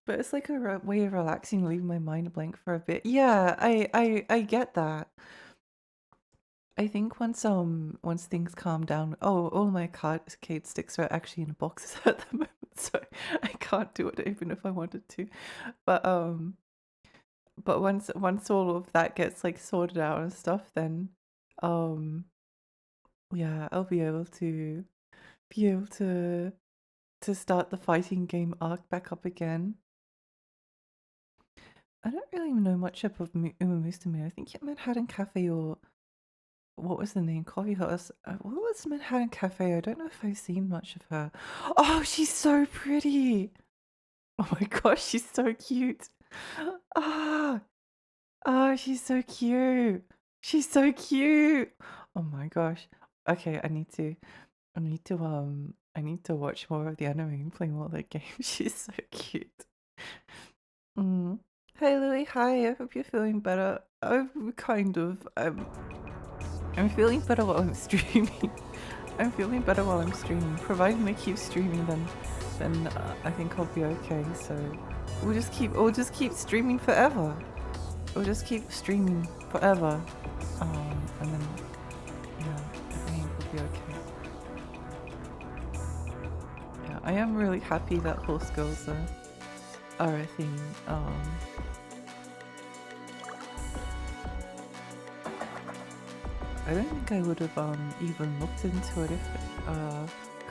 But it's like a way of relaxing, leaving my mind blank for a bit. Yeah, I get that. I think once things calm down. Oh, all my arcade sticks are actually in boxes at the moment, so I can't do it even if I wanted to. But but once all of that gets like sorted out and stuff, then um yeah, I'll be able to start the fighting game arc back up again. I don't really know much about Uma Musume. I think it Manhattan Cafe or what was the name? Coffee House. What was Manhattan Cafe? I don't know if I've seen much of her. Oh, she's so pretty. Oh my gosh, she's so cute. Ah, she's so cute. She's so cute. Oh my gosh. Okay, I need to watch more of the anime and play more of the game. She's so cute. Mm. Hey Louie, hi. I hope you're feeling better. I'm feeling better while I'm streaming. I'm feeling better while I'm streaming. Providing they keep streaming, then I think I'll be okay. So we'll just keep streaming forever. We'll just keep streaming forever. And then yeah, I think we'll be okay. Yeah, I am really happy that horse girls are a thing. I don't think I would have even looked into it if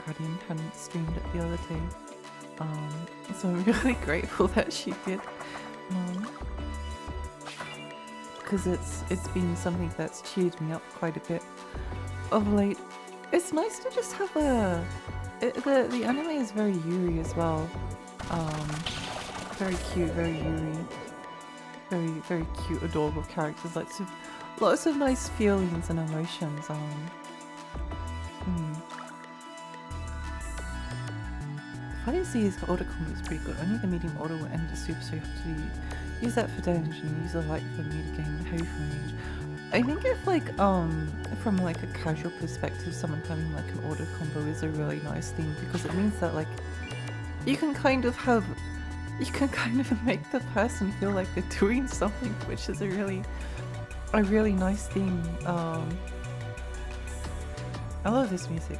Guardian hadn't streamed it the other day. So I'm really grateful that she did. Because it's been something that's cheered me up quite a bit of late. It's nice to just have the anime is very Yuri as well. Very cute, very Yuri. Very cute, adorable characters. Lots of nice feelings and emotions. Fantasy's auto combo is pretty good. Only the medium auto will end the super, so you have to use that for damage and use the light for me to gain heavy from range. I think if from like a casual perspective, someone having like an auto combo is a really nice thing because it means that like you can kind of make the person feel like they're doing something, which is a really nice thing. I love this music.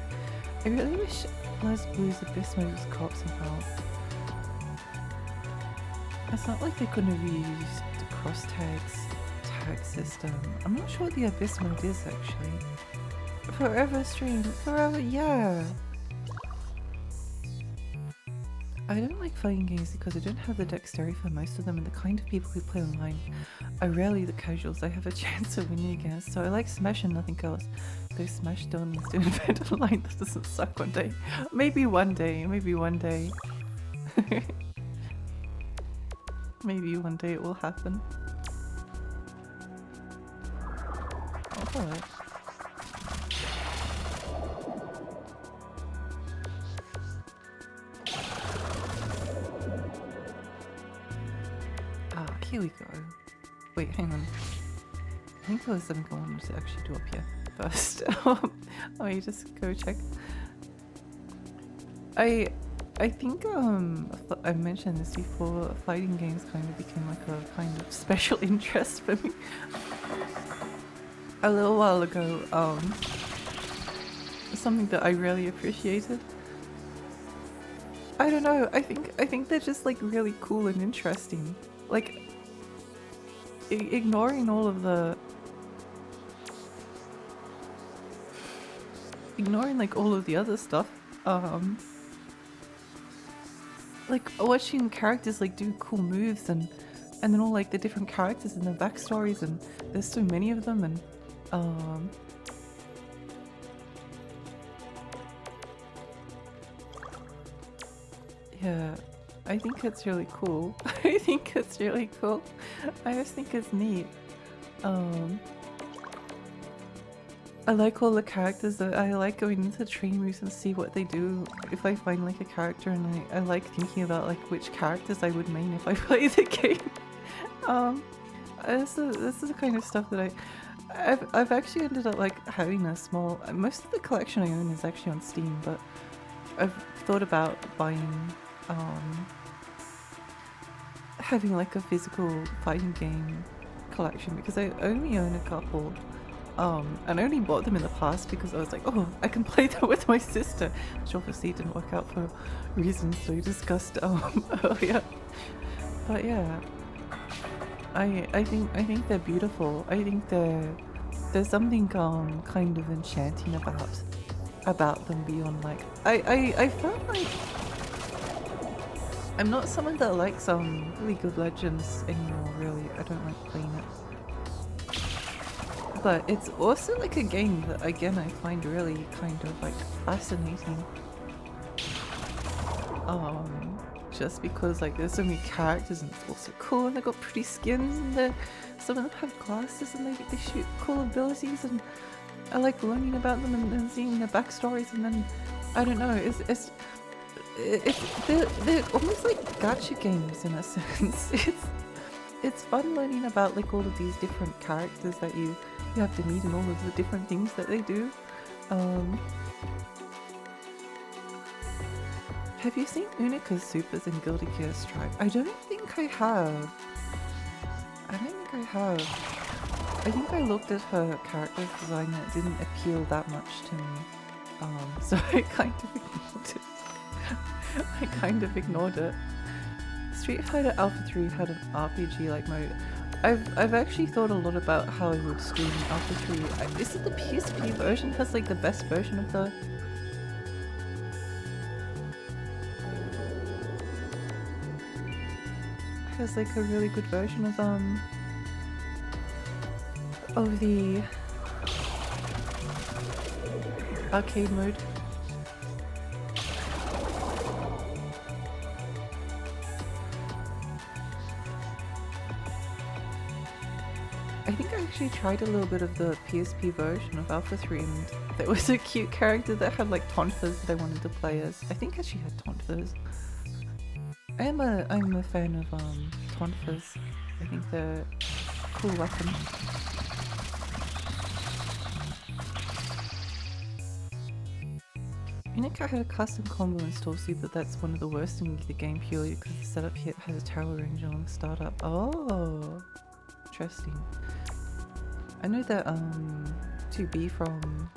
I really wish Les Blues Abyss mode was co-op somehow. It's not like they're gonna reuse the cross tag system. I'm not sure what the Abyss mode is actually. Forever stream, forever, yeah. I don't like fighting games because I don't have the dexterity for most of them, and the kind of people who play online are rarely the casuals I have a chance of winning against, so I like Smash and nothing else. Though Smash still needs to invent a line that doesn't suck one day. Maybe one day, maybe one day. Maybe one day it will happen. Oh, hello. Here we go. Wait, hang on. I think there was something I wanted to actually do up here first. Let me just go check. I think I mentioned this before. Fighting games kind of became like a kind of special interest for me a little while ago. Something that I really appreciated. I don't know. I think they're just like really cool and interesting. Like ignoring all of the other stuff. Like watching characters like do cool moves and then all like the different characters and their backstories, and there's so many of them, and yeah, I think it's really cool. I think it's really cool. I just think it's neat. I like all the characters. I like going into the training rooms and see what they do. If I find like a character, and I like thinking about like which characters I would main if I play the game. This is the kind of stuff that I've actually ended up like having a small. Most of the collection I own is actually on Steam, but I've thought about buying having like a physical fighting game collection because I only own a couple. And I only bought them in the past because I was like, oh, I can play them with my sister, which obviously didn't work out for reasons we discussed earlier. But yeah, I think they're beautiful. I think there's something kind of enchanting about them beyond like I felt like I'm not someone that likes League of Legends anymore, really. I don't like playing it. But it's also like a game that again I find really kind of like fascinating. Just because like there's so many characters and it's also cool and they got pretty skins and some of them have glasses and they shoot cool abilities and I like learning about them and seeing their backstories and then I don't know, they're almost like gacha games in a sense. It's fun learning about like all of these different characters that you have to meet and all of the different things that they do. Um, have you seen Unika's Supers in Guilty Gear Strive? I don't think I have. I don't think I have. I think I looked at her character design and it didn't appeal that much to me. So I kind of ignored it. I kind of ignored it. Street Fighter Alpha 3 had an RPG-like mode. I've actually thought a lot about how I would stream Alpha 3. Is it the PSP version has like the best version of the... Has like a really good version of the arcade mode. I think I actually tried a little bit of the PSP version of Alpha 3 and there was a cute character that had like tonfas that I wanted to play as. I think she had tonfas. I'm a fan of tonfas. I think they're a cool weapon. Unica had a custom combo install see, but that's one of the worst in the game purely because the setup here has a tower range on the startup. Oh, interesting. I know that 2B from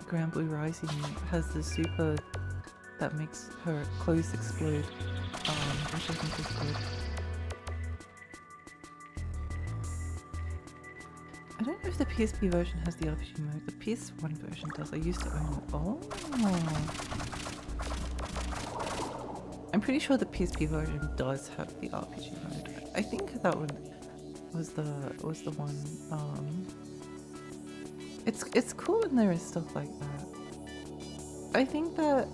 Grand Blue Rising has the super that makes her clothes explode, which I think is good. I don't know if the PSP version has the RPG mode. The PS1 version does. I used to own it. Oh. I'm pretty sure the PSP version does have the RPG mode. I think that one was the one. It's cool when there is stuff like that. I think that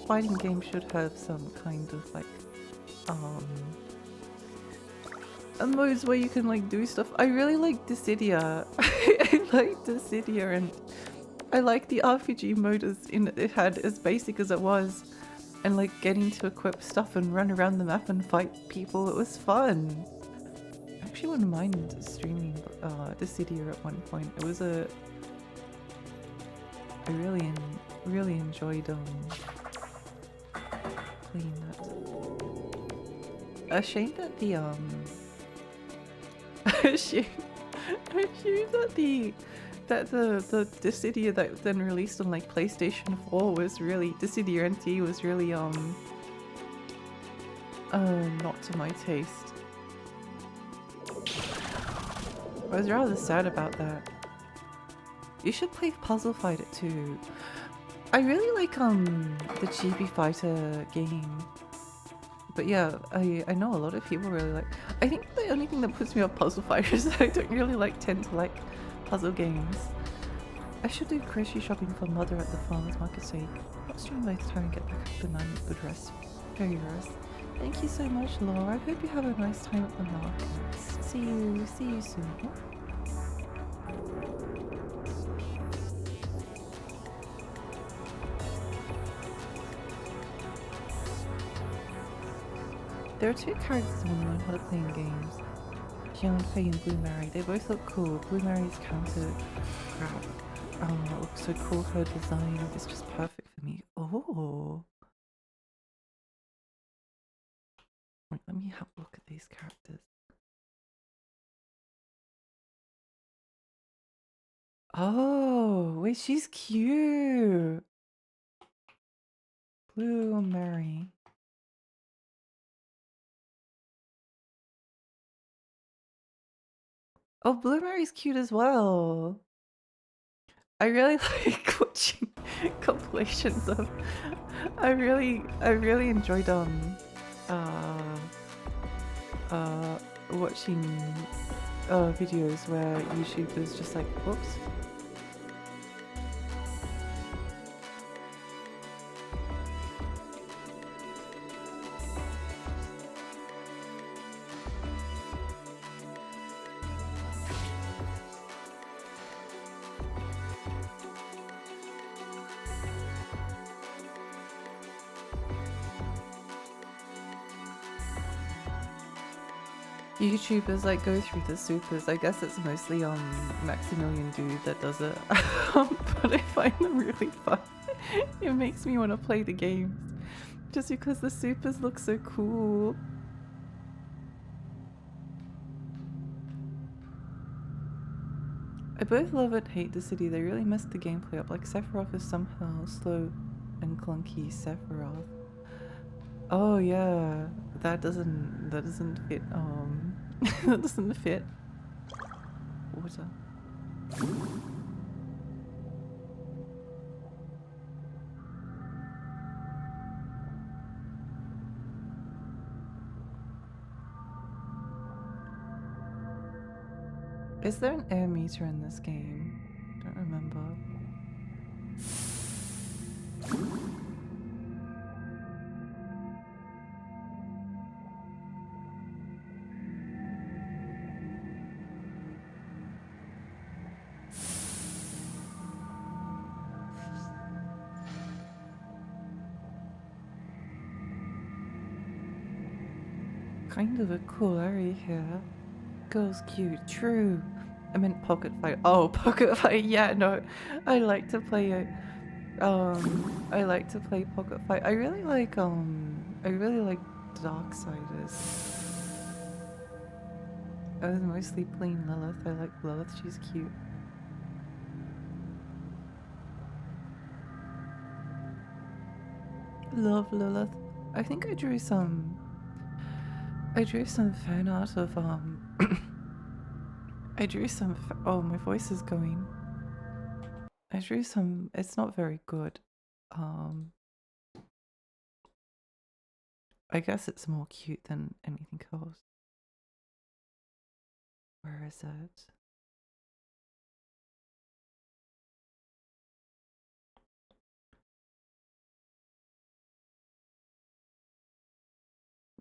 fighting games should have some kind of like modes where you can like do stuff. I really like Dissidia. I like Dissidia and I like the RPG mode it had as basic as it was and like getting to equip stuff and run around the map and fight people. It was fun. I actually wouldn't mind streaming Dissidia at one point. It was I really enjoyed playing that. A shame that the a shame that the Dissidia that then released on like PlayStation 4 was really Dissidia NT was really not to my taste. I was rather sad about that. You should play Puzzle Fighter too. I really like the GB Fighter game. But yeah, I know a lot of people really like. I think the only thing that puts me off Puzzle Fighter is that I don't really tend to like puzzle games. I should do grocery shopping for mother at the farmer's market today. Not stream later time and get back up to 9 with good rest. Very rest. Thank you so much, Laura. I hope you have a nice time at the markets. See you soon. There are two characters I want to learn how to play in games. Xian Fei and Blue Mary. They both look cool. Blue Mary's counter crap. It looks so cool. Her design is just perfect for me. Oh. Wait, let me have a look at these characters. Oh, wait, she's cute. Blue Mary. Oh, Blueberry's cute as well. I really like watching compilations of. I really enjoyed uh uh watching videos where YouTubers just like, whoops. YouTubers like go through the supers. I guess it's mostly Maximilian Dude that does it. But I find them really fun. It makes me want to play the games just because the supers look so cool. I both love and hate the city. They really messed the gameplay up. Like Sephiroth is somehow slow and clunky. Sephiroth. Oh yeah, that doesn't fit. That doesn't fit. Water. Is there an air meter in this game? Don't remember. Kind of a cool area here. Girl's cute. True. I meant Pocket Fight. Oh, Pocket Fight. Yeah, no. I like to play it. I like to play Pocket Fight. I really like Darksiders. I was mostly playing Lilith. I like Lilith. She's cute. Love Lilith. I think I drew some fan art of I drew some oh, my voice is going. I drew some, it's not very good. I guess it's more cute than anything else. Where is it?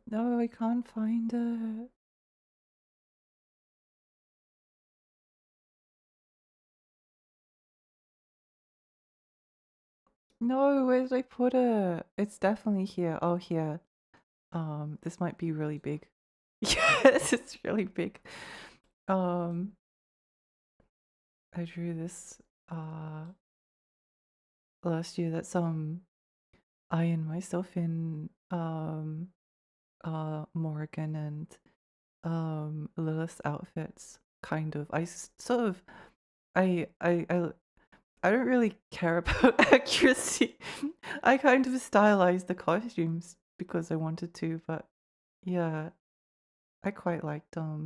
No, I can't find it. No, where did I put it? It's definitely here. Oh, here. This might be really big. Yes, it's really big. I drew this last year. That's I and myself in Morgan and Lilith's outfits, kind of. I don't really care about accuracy. I kind of stylized the costumes because I wanted to, but yeah, I quite liked that.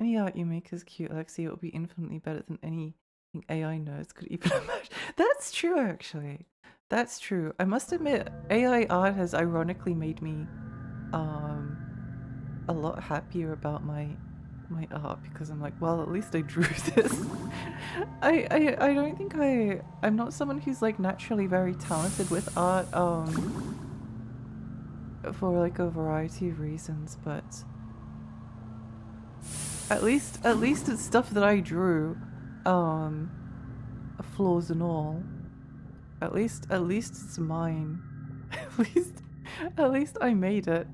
Any art you make is cute, Alexi. It will be infinitely better than anything AI nerds could even imagine. That's true, actually. That's true. I must admit, AI art has ironically made me a lot happier about my art because I'm like, well, at least I drew this. I don't think I'm not someone who's like naturally very talented with art for like a variety of reasons, but at least it's stuff that I drew, flaws and all. At least it's mine. at least I made it.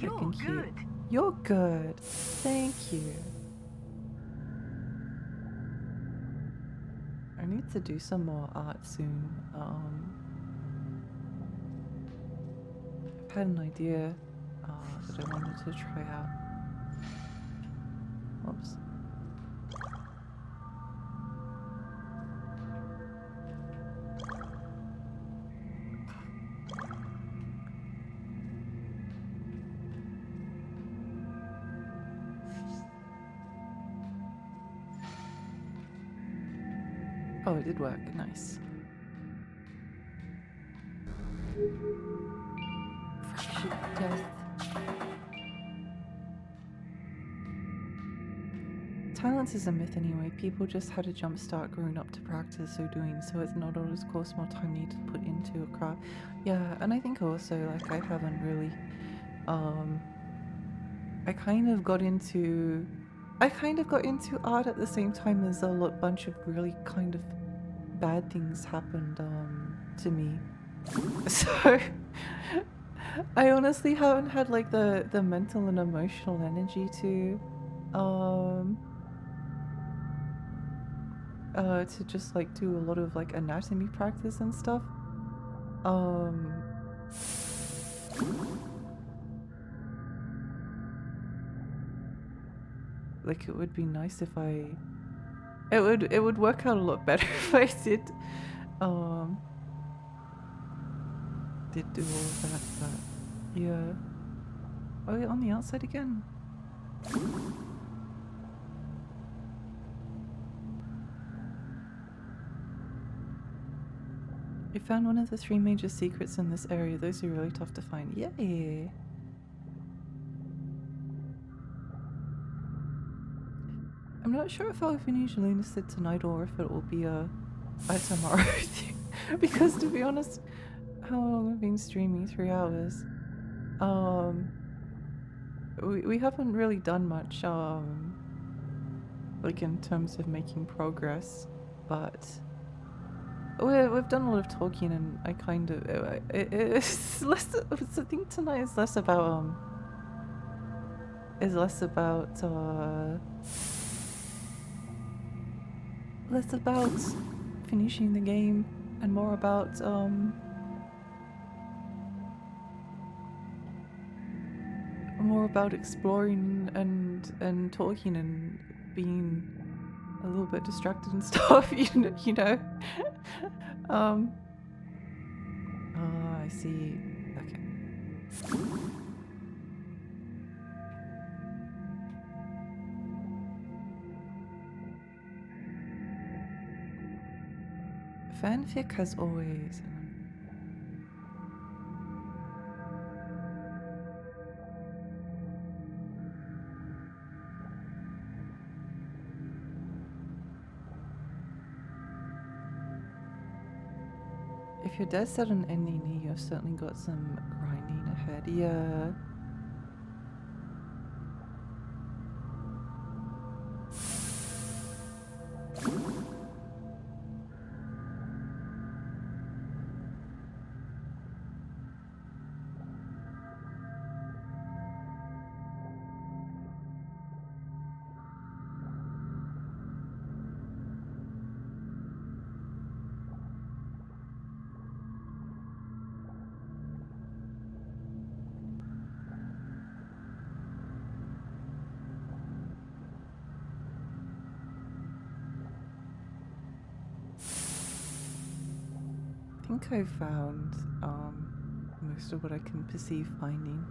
You're Freaking cute. good. You're good. Thank you. I need to do some more art soon. I've had an idea that I wanted to try out. Oops. Oh, it did work. Nice. Fractured death. Talents is a myth anyway. People just had a jump start growing up to practice so doing, so it's not always course more time needed to put into a craft. Yeah, and I think also like I haven't really I kind of got into art at the same time as a bunch of really kind of bad things happened to me. So I honestly haven't had like the mental and emotional energy to just like do a lot of like anatomy practice and stuff. Like it would be nice if it would work out a lot better if I did do all of that, but yeah. Oh, yeah, on the outside again. I found one of the 3 major secrets in this area. Those are really tough to find. Yay! I'm not sure if I'll finish Lunacid tonight or if it will be a tomorrow thing. Because to be honest, how long I've been streaming? 3 hours. We haven't really done much, like in terms of making progress, but we've done a lot of talking, and I kind of it's less. I think tonight is less about less about finishing the game and more about exploring and talking and being a little bit distracted and stuff. You know. Oh, I see. Okay. Fanfic has always. If you're dead set on ending knee, you've certainly got some grinding ahead. Yeah. I think I've found most of what I can perceive finding.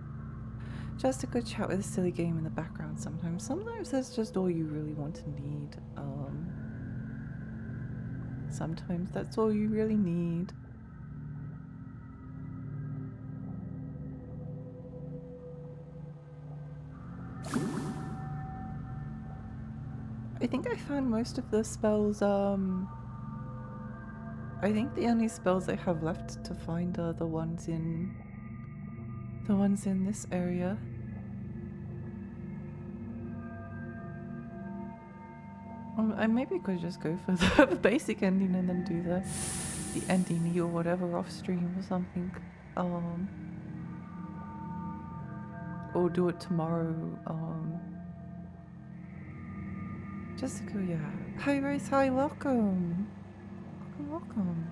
Just a good chat with a silly game in the background sometimes. Sometimes that's just all you really want to need. Sometimes that's all you really need. I think I found most of the spells, I think the only spells I have left to find are the ones in this area. I maybe could just go for the basic ending and then do the ending or whatever off stream or something. Or do it tomorrow. Just to go, yeah. Hi Race, hi, welcome. Welcome.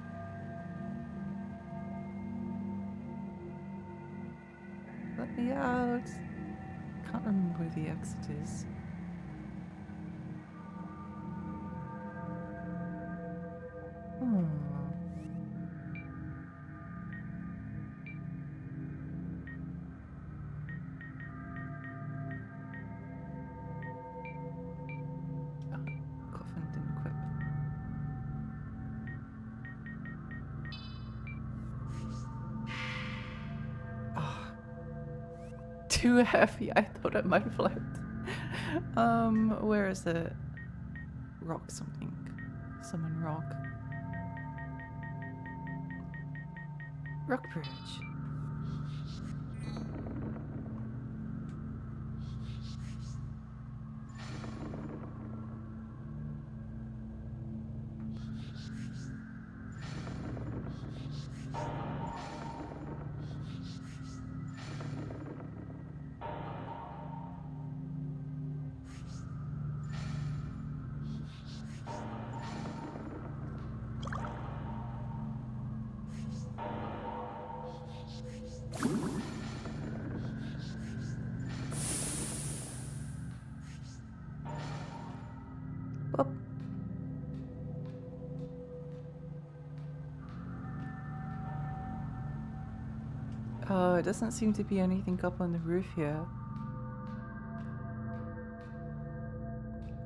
Let me out. Can't remember where the exit is. Oh. Coffin didn't equip. too heavy. I thought it might float. Where is it? Rock something. Summon rock. Rock bridge. Whoop. Oh, it doesn't seem to be anything up on the roof here.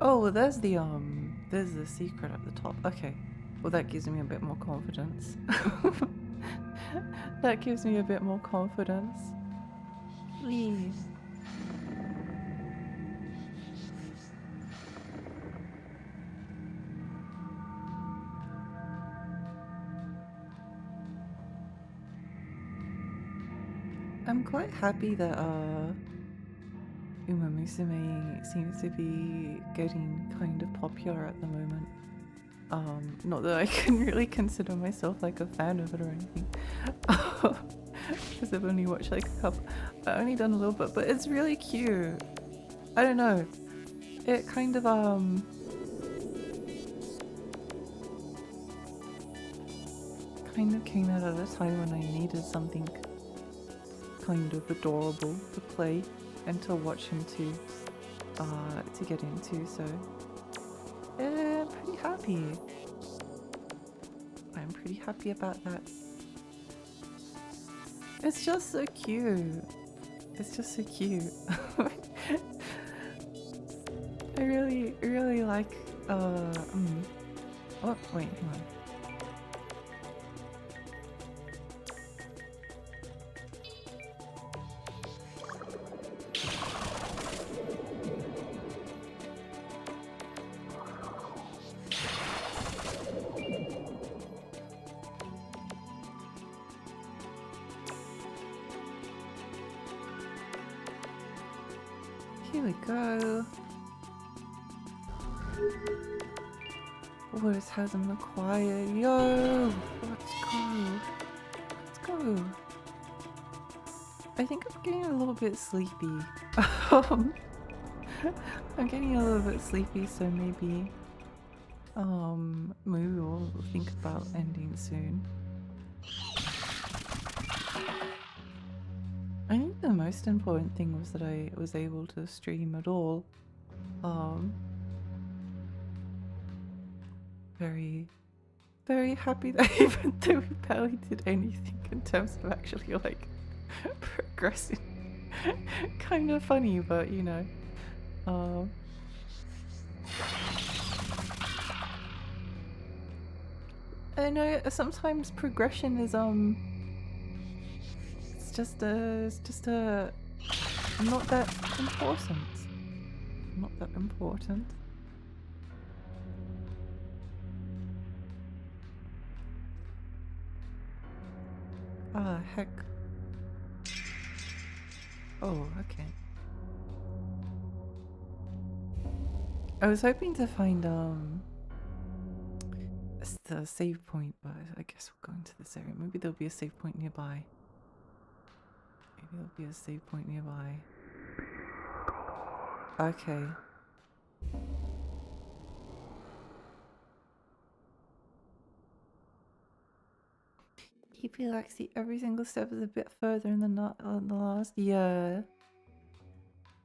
Oh, well, there's the secret at the top. Okay. Well, that gives me a bit more confidence. That gives me a bit more confidence. Whee. I'm quite happy that Uma Musume seems to be getting kind of popular at the moment. Not that I can really consider myself like a fan of it or anything. Because I've only watched like a couple. I've only done a little bit, but it's really cute. I don't know. It kind of came out at a time when I needed something kind of adorable to play and to watch him to get into, so I'm pretty happy. I'm pretty happy about that. It's just so cute. It's just so cute. I really like oh wait, hang on. Here we go. What hasn't acquired? Yo! Let's go. Let's go. I think I'm getting a little bit sleepy. I'm getting a little bit sleepy, so maybe we'll think about ending soon. I think the most important thing was that I was able to stream at all. Very happy that even though we barely did anything in terms of actually like progressing. Kind of funny, but you know. I know sometimes progression is it's just not that important. Not that important. Ah, heck. Oh, okay. I was hoping to find the save point, but I guess we'll go into this area. Maybe there'll be a save point nearby. Maybe there'll be a save point nearby. Okay. Keep relaxing. Every single step is a bit further than the last. Yeah.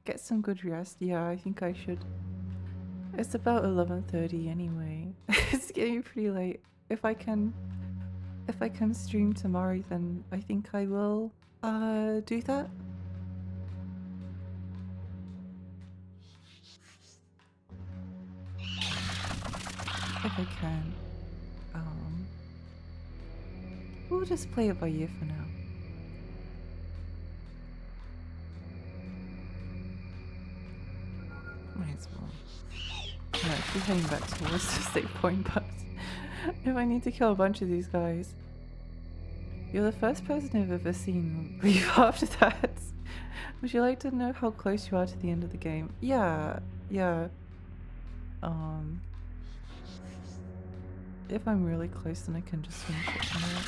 Get some good rest. Yeah, I think I should. It's about 11:30 anyway. It's getting pretty late. If I can stream tomorrow, then I think I will do that. If I can. We'll just play it by ear for now. Might as well. I'm actually heading back towards the save point, but if I need to kill a bunch of these guys. You're the first person I've ever seen leave after that. Would you like to know how close you are to the end of the game? Yeah, yeah. If I'm really close, then I can just finish it from there.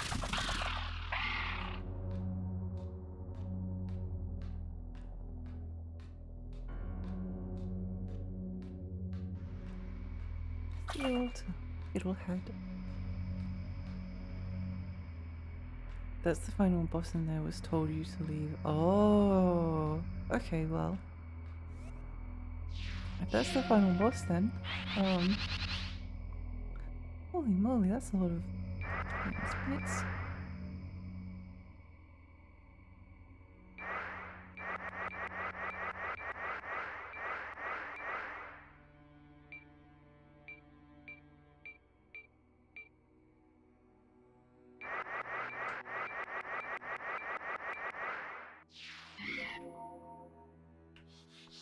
Fiddlehead. That's the final boss in there was told you to leave. Oh, okay, well. If that's the final boss then, holy moly, that's a lot of experience.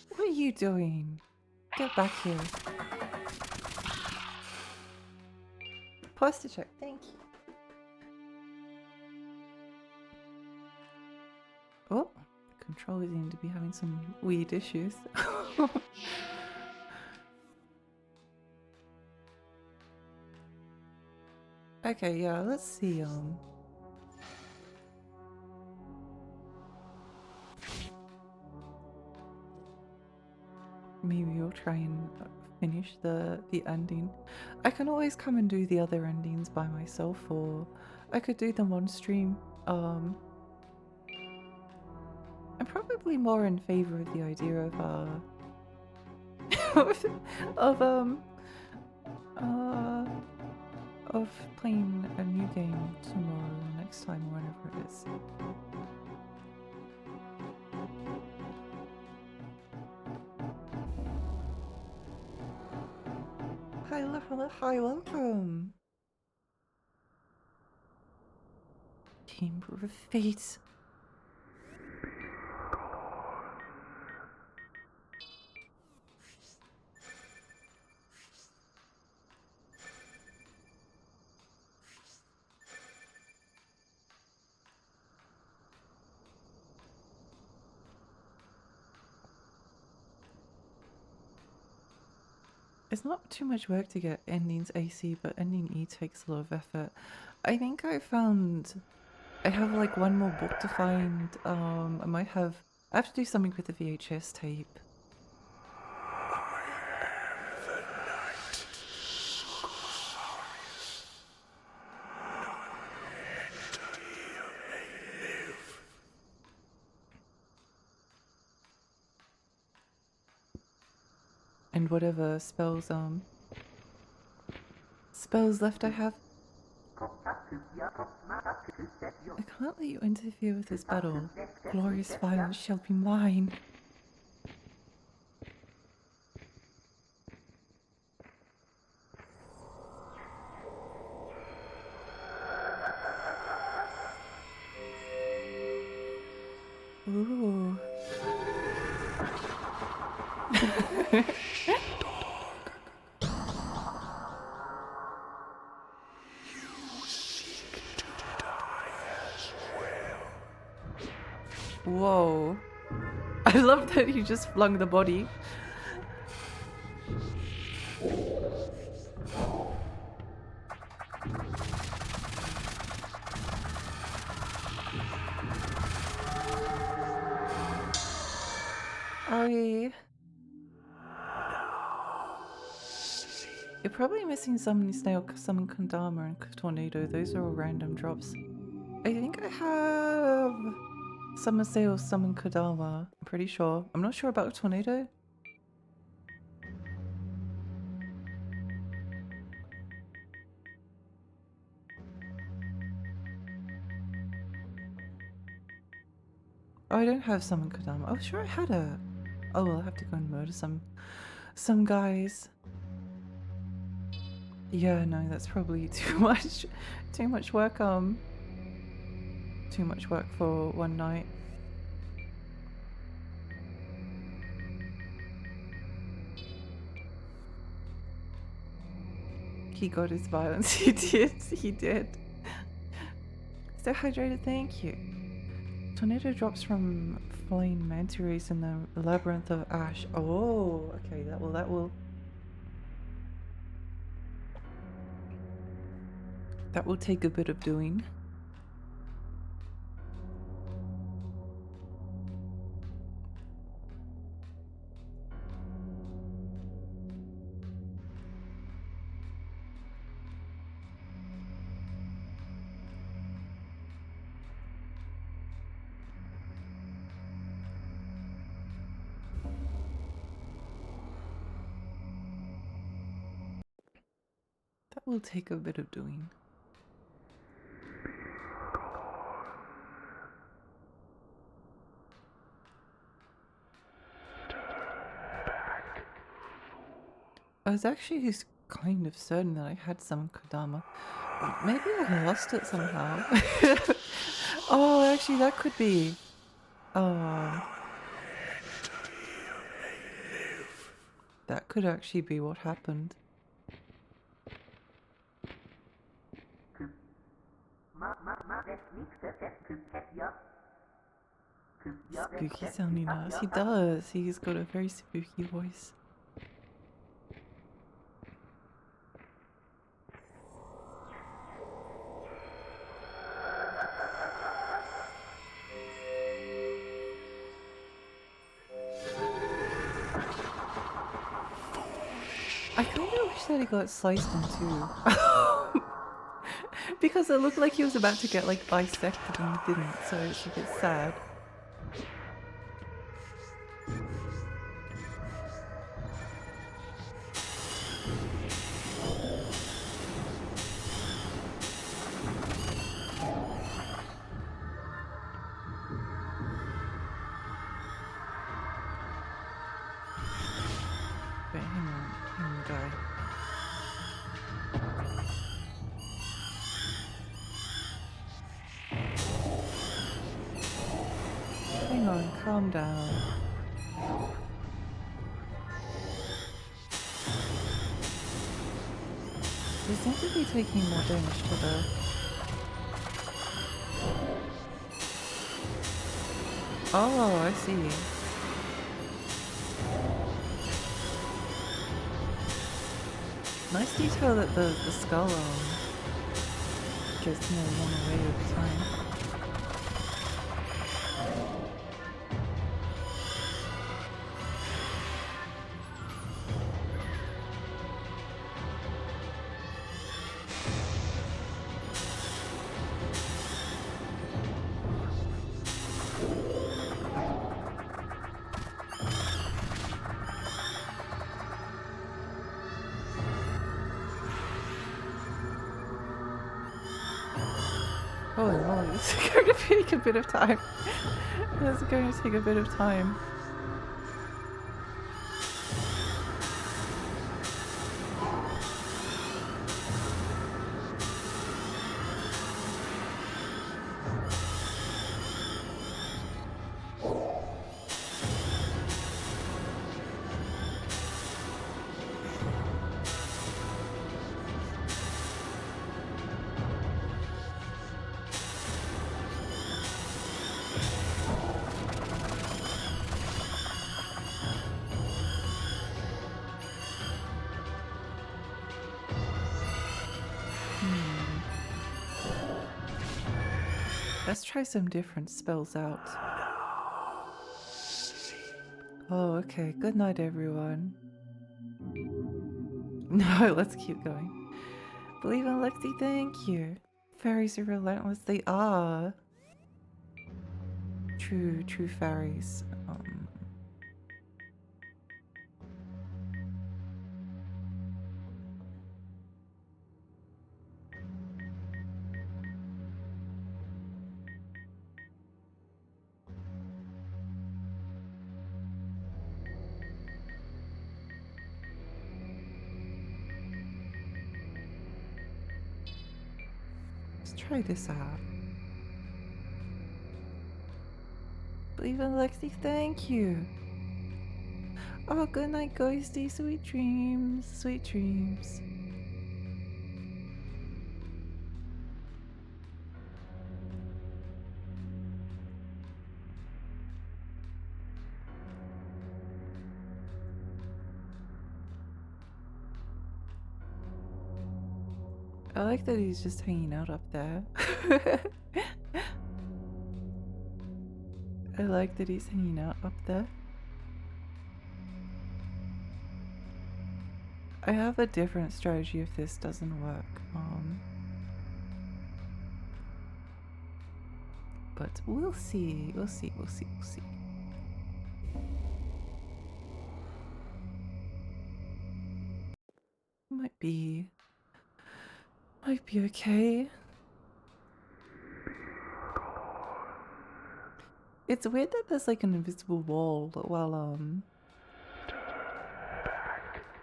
What are you doing? Get back here. Posture check, thank you. Oh, controllers seem to be having some weird issues. Okay, yeah, let's see, maybe we'll try and finish the ending. I can always come and do the other endings by myself, or I could do them on stream. I'm probably more in favor of the idea of of of playing a new game tomorrow, next time, or whenever it is. Hi, welcome. Chamber of Fate. It's not too much work to get endings AC, but ending E takes a lot of effort. I think I have like one more book to find. I have to do something with the VHS tape. And whatever spells left I have. I can't let you interfere with this battle. Glorious violence shall be mine. Ooh. Whoa. I love that you just flung the body. Oh yeah. You're probably missing Summon Snail, Summon Kandama, and Tornado. Those are all random drops. I think I have Summon Snail, Summon Kodama. I'm pretty sure. I'm not sure about Tornado. Oh, I don't have Summon Kodama. Oh, sure I had a... Oh, well, I'll have to go and murder some guys. Yeah, no, that's probably too much work, too much work for one night. He got his violence. He did. He did. Stay hydrated. Thank you. Tornado drops from flying manta rays in the labyrinth of ash. Oh, okay. That will take a bit of doing. That will take a bit of doing. I was actually kind of certain that I had some Kodama. Maybe I lost it somehow. Oh, actually, that could be. Oh. That could actually be what happened. Spooky sounding ass. He does. He's got a very spooky voice. I kind of wish that he got sliced in two. Because it looked like he was about to get like bisected and he didn't, so it's a bit sad. Wait, hang on, guy. Hang on, calm down. They seem to be taking more damage to the... Oh, I see. Nice detail that the skull gets more worn away over time. Holy moly, this is going to take a bit of time. This is going to take a bit of time. Let's try some different spells out. Oh, okay. Good night, everyone. No, let's keep going. Believe in Lexi, thank you. Fairies are relentless. They are. True fairies. Let's try this out. Believe in Lexi, thank you. Oh, good night, ghosty. Sweet dreams. Sweet dreams. I like that he's just hanging out up there. I like that he's hanging out up there. I have a different strategy if this doesn't work. But we'll see. We'll see. We'll see. We'll see. Might be okay. It's weird that there's like an invisible wall while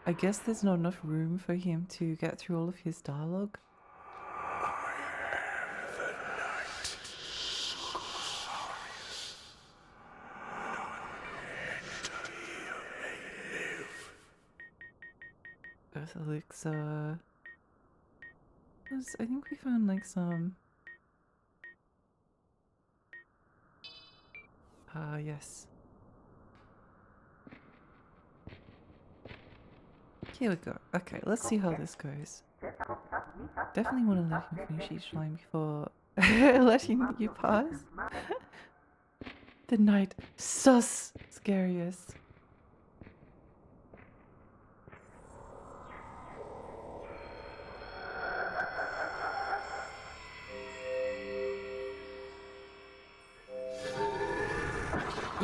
I guess there's not enough room for him to get through all of his dialogue. Earth elixir. I think we found like some. Yes. Here we go. Okay, let's see how this goes. Definitely want to let him finish each line before letting you pass. The night sus scariest.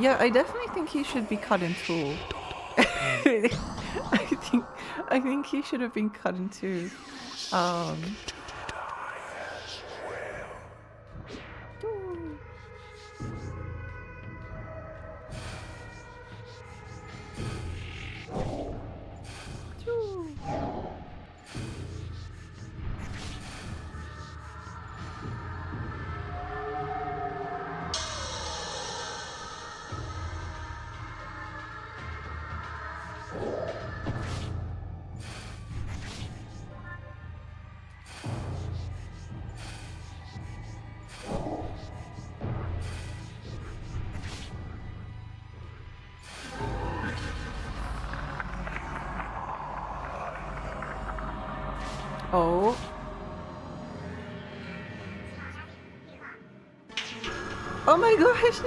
Yeah, I definitely think he should be cut in two. I think he should have been cut in two. Oh. Oh my gosh!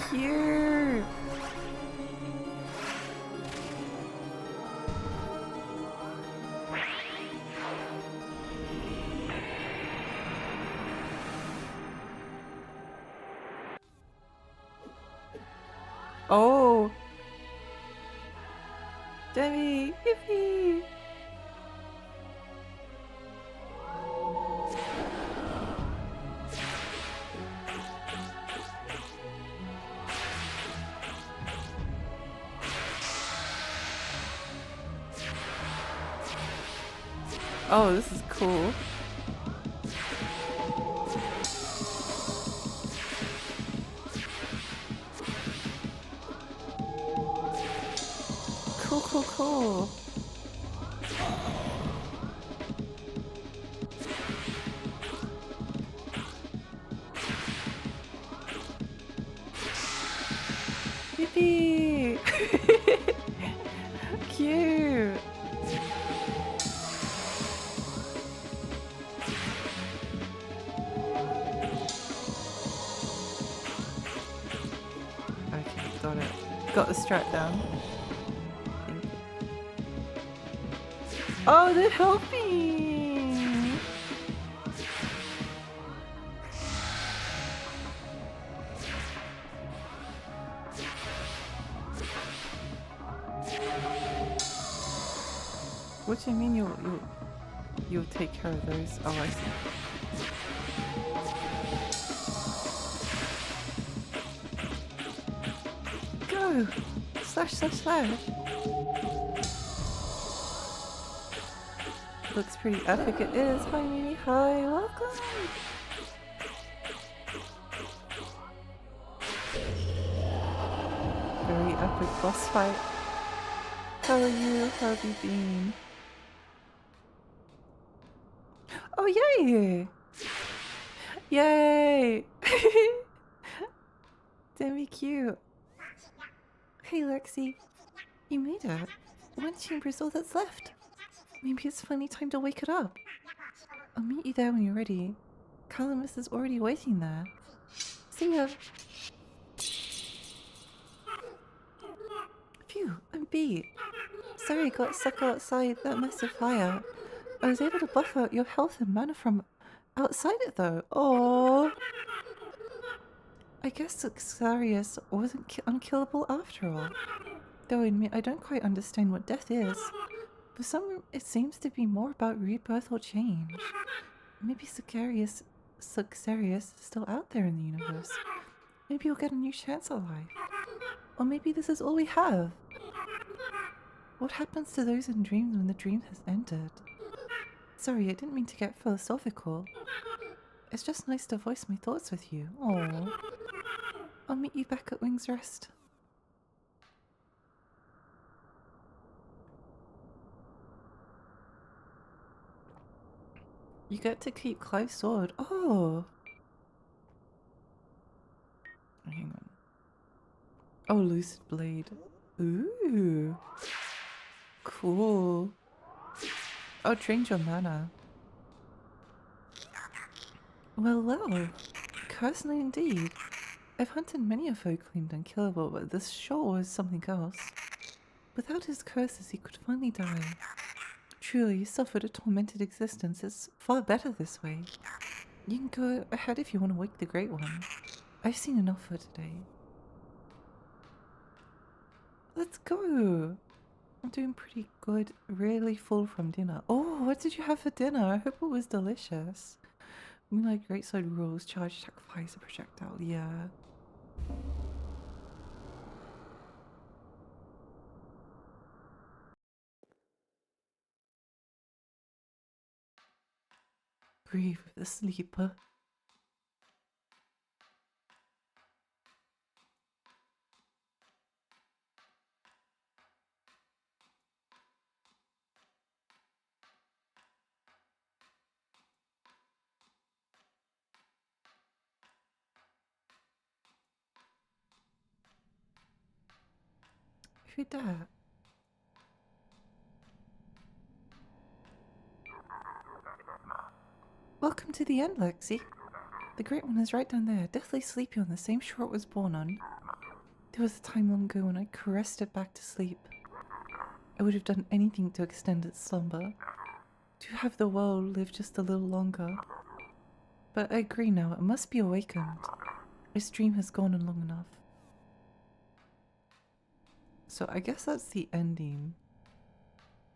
Cute! Oh! Demi! Yippee! Oh, this is cool. Cool. Yippee! Cute! Okay, got it. Got the strap down. Oh, they're helping! What do you mean you'll take care of those? Oh, I see. Go! Slash! Looks pretty epic it is. Hi Mimi, hi, welcome! Very epic boss fight. How are you? How have you been? Oh, yay! Yay! Damn cute. Hey, Lexi. You made it. One chamber's all that's left. Maybe it's finally time to wake it up. I'll meet you there when you're ready. Calamus is already waiting there. See ya. Phew, I'm beat. Sorry I got stuck outside that massive fire. I was able to buff out your health and mana from outside it though. Oh, I guess Xarius wasn't unkillable after all. Though I admit I don't quite understand what death is. For some, it seems to be more about rebirth or change. Maybe Suxarius is still out there in the universe. Maybe we'll get a new chance at life. Or maybe this is all we have. What happens to those in dreams when the dream has ended? Sorry, I didn't mean to get philosophical. It's just nice to voice my thoughts with you. Aww. I'll meet you back at Wing's Rest. You get to keep Clive's sword. Oh! Hang on. Oh, Lucid Blade. Ooh. Cool. Oh, change your mana. Well, well. Cursely indeed. I've hunted many a foe claimed unkillable, but this sure was something else. Without his curses, he could finally die. Truly, he suffered a tormented existence. It's far better this way. You can go ahead if you want to wake the Great One. I've seen enough for today. Let's go! I'm doing pretty good. Really full from dinner. Oh, what did you have for dinner? I hope it was delicious. Moonlight Greatsword rules. Charge attack fires a projectile. Yeah. Grieve with the sleeper. Who dat? Welcome to the end, Lexi. The Great One is right down there, deathly sleepy on the same shore it was born on. There was a time long ago when I caressed it back to sleep. I would have done anything to extend its slumber, to have the world live just a little longer. But I agree now, it must be awakened. Its dream has gone on long enough. So I guess that's the ending.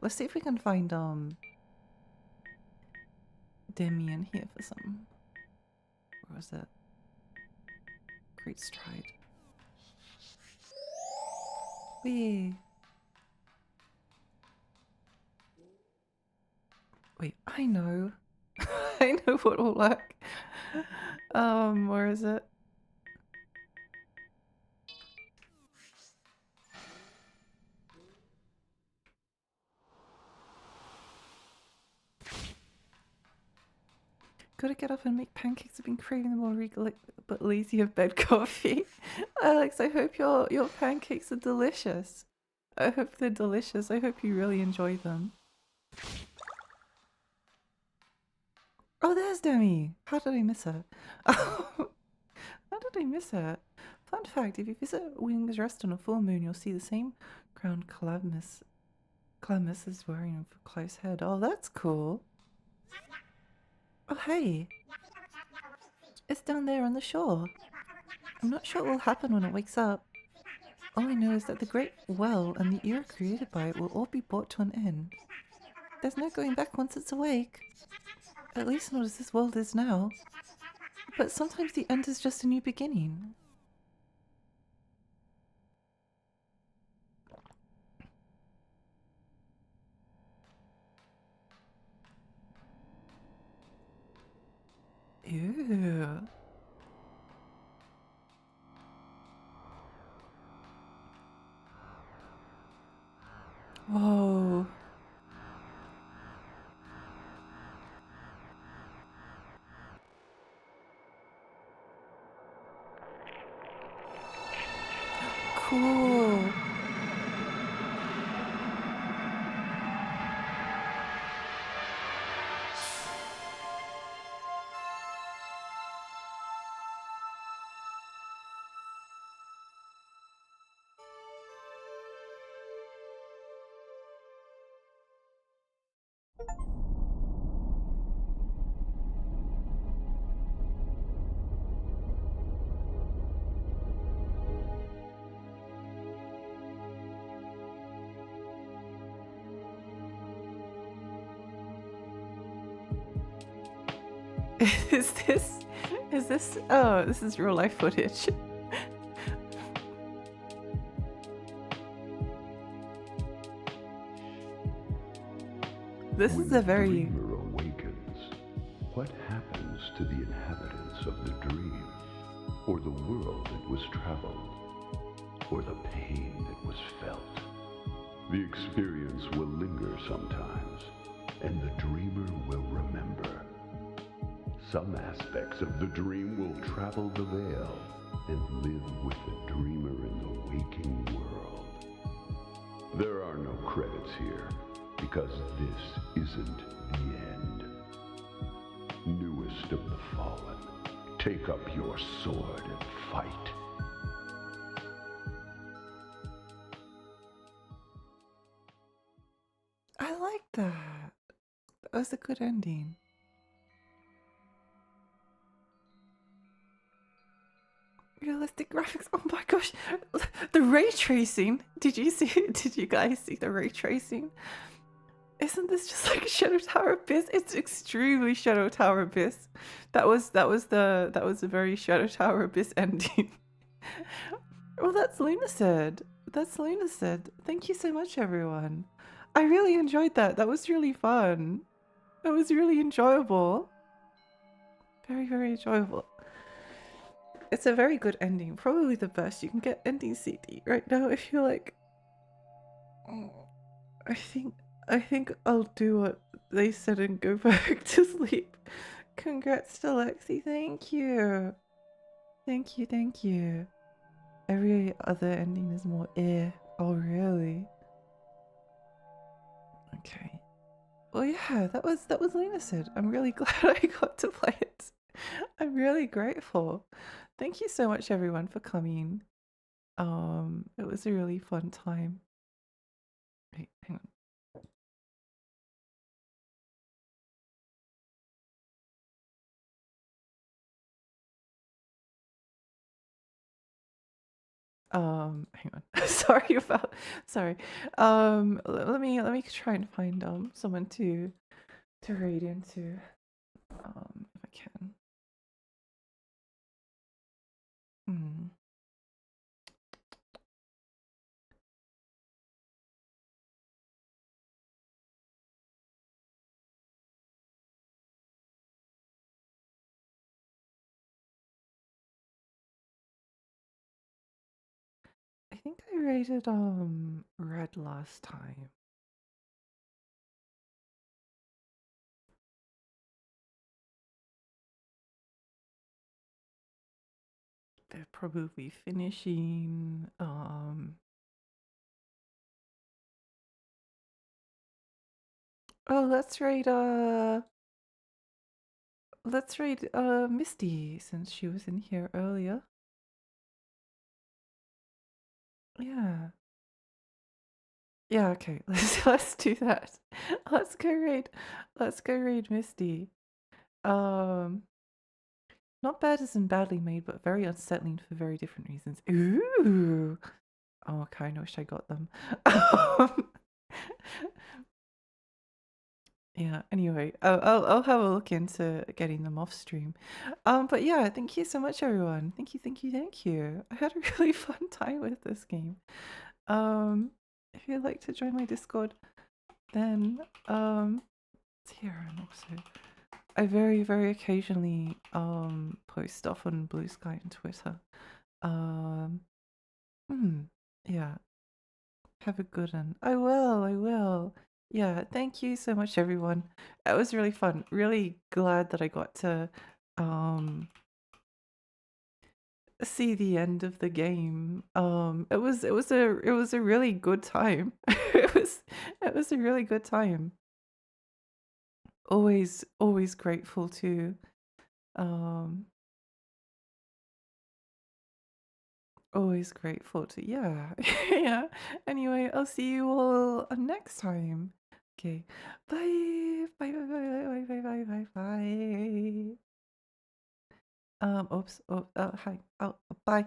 Let's see if we can find Demi in here for some. Where was it? Great Stride. Wee. Wait, I know. I know what will work. Where is it? Gotta get up and make pancakes. I've been craving them all week, but lazy of bed coffee. Alex, I hope your pancakes are delicious. I hope they're delicious. I hope you really enjoy them. Oh, there's Demi! How did I miss her? How did I miss her? Fun fact, if you visit Wing's Rest on a full moon, you'll see the same crown Calamus is wearing over Clive's head. Oh, that's cool. Oh, hey. It's down there on the shore. I'm not sure what will happen when it wakes up. All I know is that the great well and the era created by it will all be brought to an end. There's no going back once it's awake. At least not as this world is now. But sometimes the end is just a new beginning. Ew. Whoa. cool. Is this, oh, this is real life footage. This When is a the very, dreamer awakens, what happens to the inhabitants of the dream, or the world that was traveled, or the pain that was felt? The experience will linger sometimes, and the dreamer will remember. Some aspects of the dream will travel the veil and live with the dreamer in the waking world. There are no credits here, because this isn't the end. Newest of the fallen, take up your sword and fight. I like that. That was a good ending. Realistic graphics. Oh my gosh, the ray tracing. Did you see? Did you guys see the ray tracing? Isn't this just like Shadow Tower Abyss? It's extremely Shadow Tower Abyss. That was a very Shadow Tower Abyss ending. Well, that's Lunacid. That's Lunacid. Thank you so much, everyone. I really enjoyed that. That was really fun. That was really enjoyable. Very, very enjoyable. It's a very good ending. Probably the best you can get ending CD right now if you like. I think I'll do what they said and go back to sleep. Congrats to Lexi. Thank you. Thank you, thank you. Every other ending is more eh. Oh really? Okay. Well yeah, that was Lunacid. I'm really glad I got to play it. I'm really grateful. Thank you so much everyone for coming. It was a really fun time. Wait, hang on. Hang on. Sorry about sorry. Let me try and find someone to raid into. If I can. Hmm. I think I rated red last time. They're probably finishing. Oh, let's raid Misty since she was in here earlier. Yeah. Yeah, okay. Let's do that. Let's go raid Misty. Um Not bad as in badly made, but very unsettling for very different reasons. Ooh. Oh, okay, I wish I got them. Yeah, anyway, I'll have a look into getting them off stream. But yeah, thank you so much, everyone. Thank you, thank you, thank you. I had a really fun time with this game. If you'd like to join my Discord, then it's here, and also I very, very occasionally post stuff on Blue Sky and Twitter. Um, yeah. Have a good one. I will, I will. Yeah, thank you so much, everyone. It was really fun. Really glad that I got to um see the end of the game. It was a really good time. It was a really good time. Always grateful to um always grateful to yeah. Yeah. Anyway, I'll see you all next time. Okay. Bye. Bye bye bye bye bye bye bye bye. Oops. Oh, hi. Oh, bye.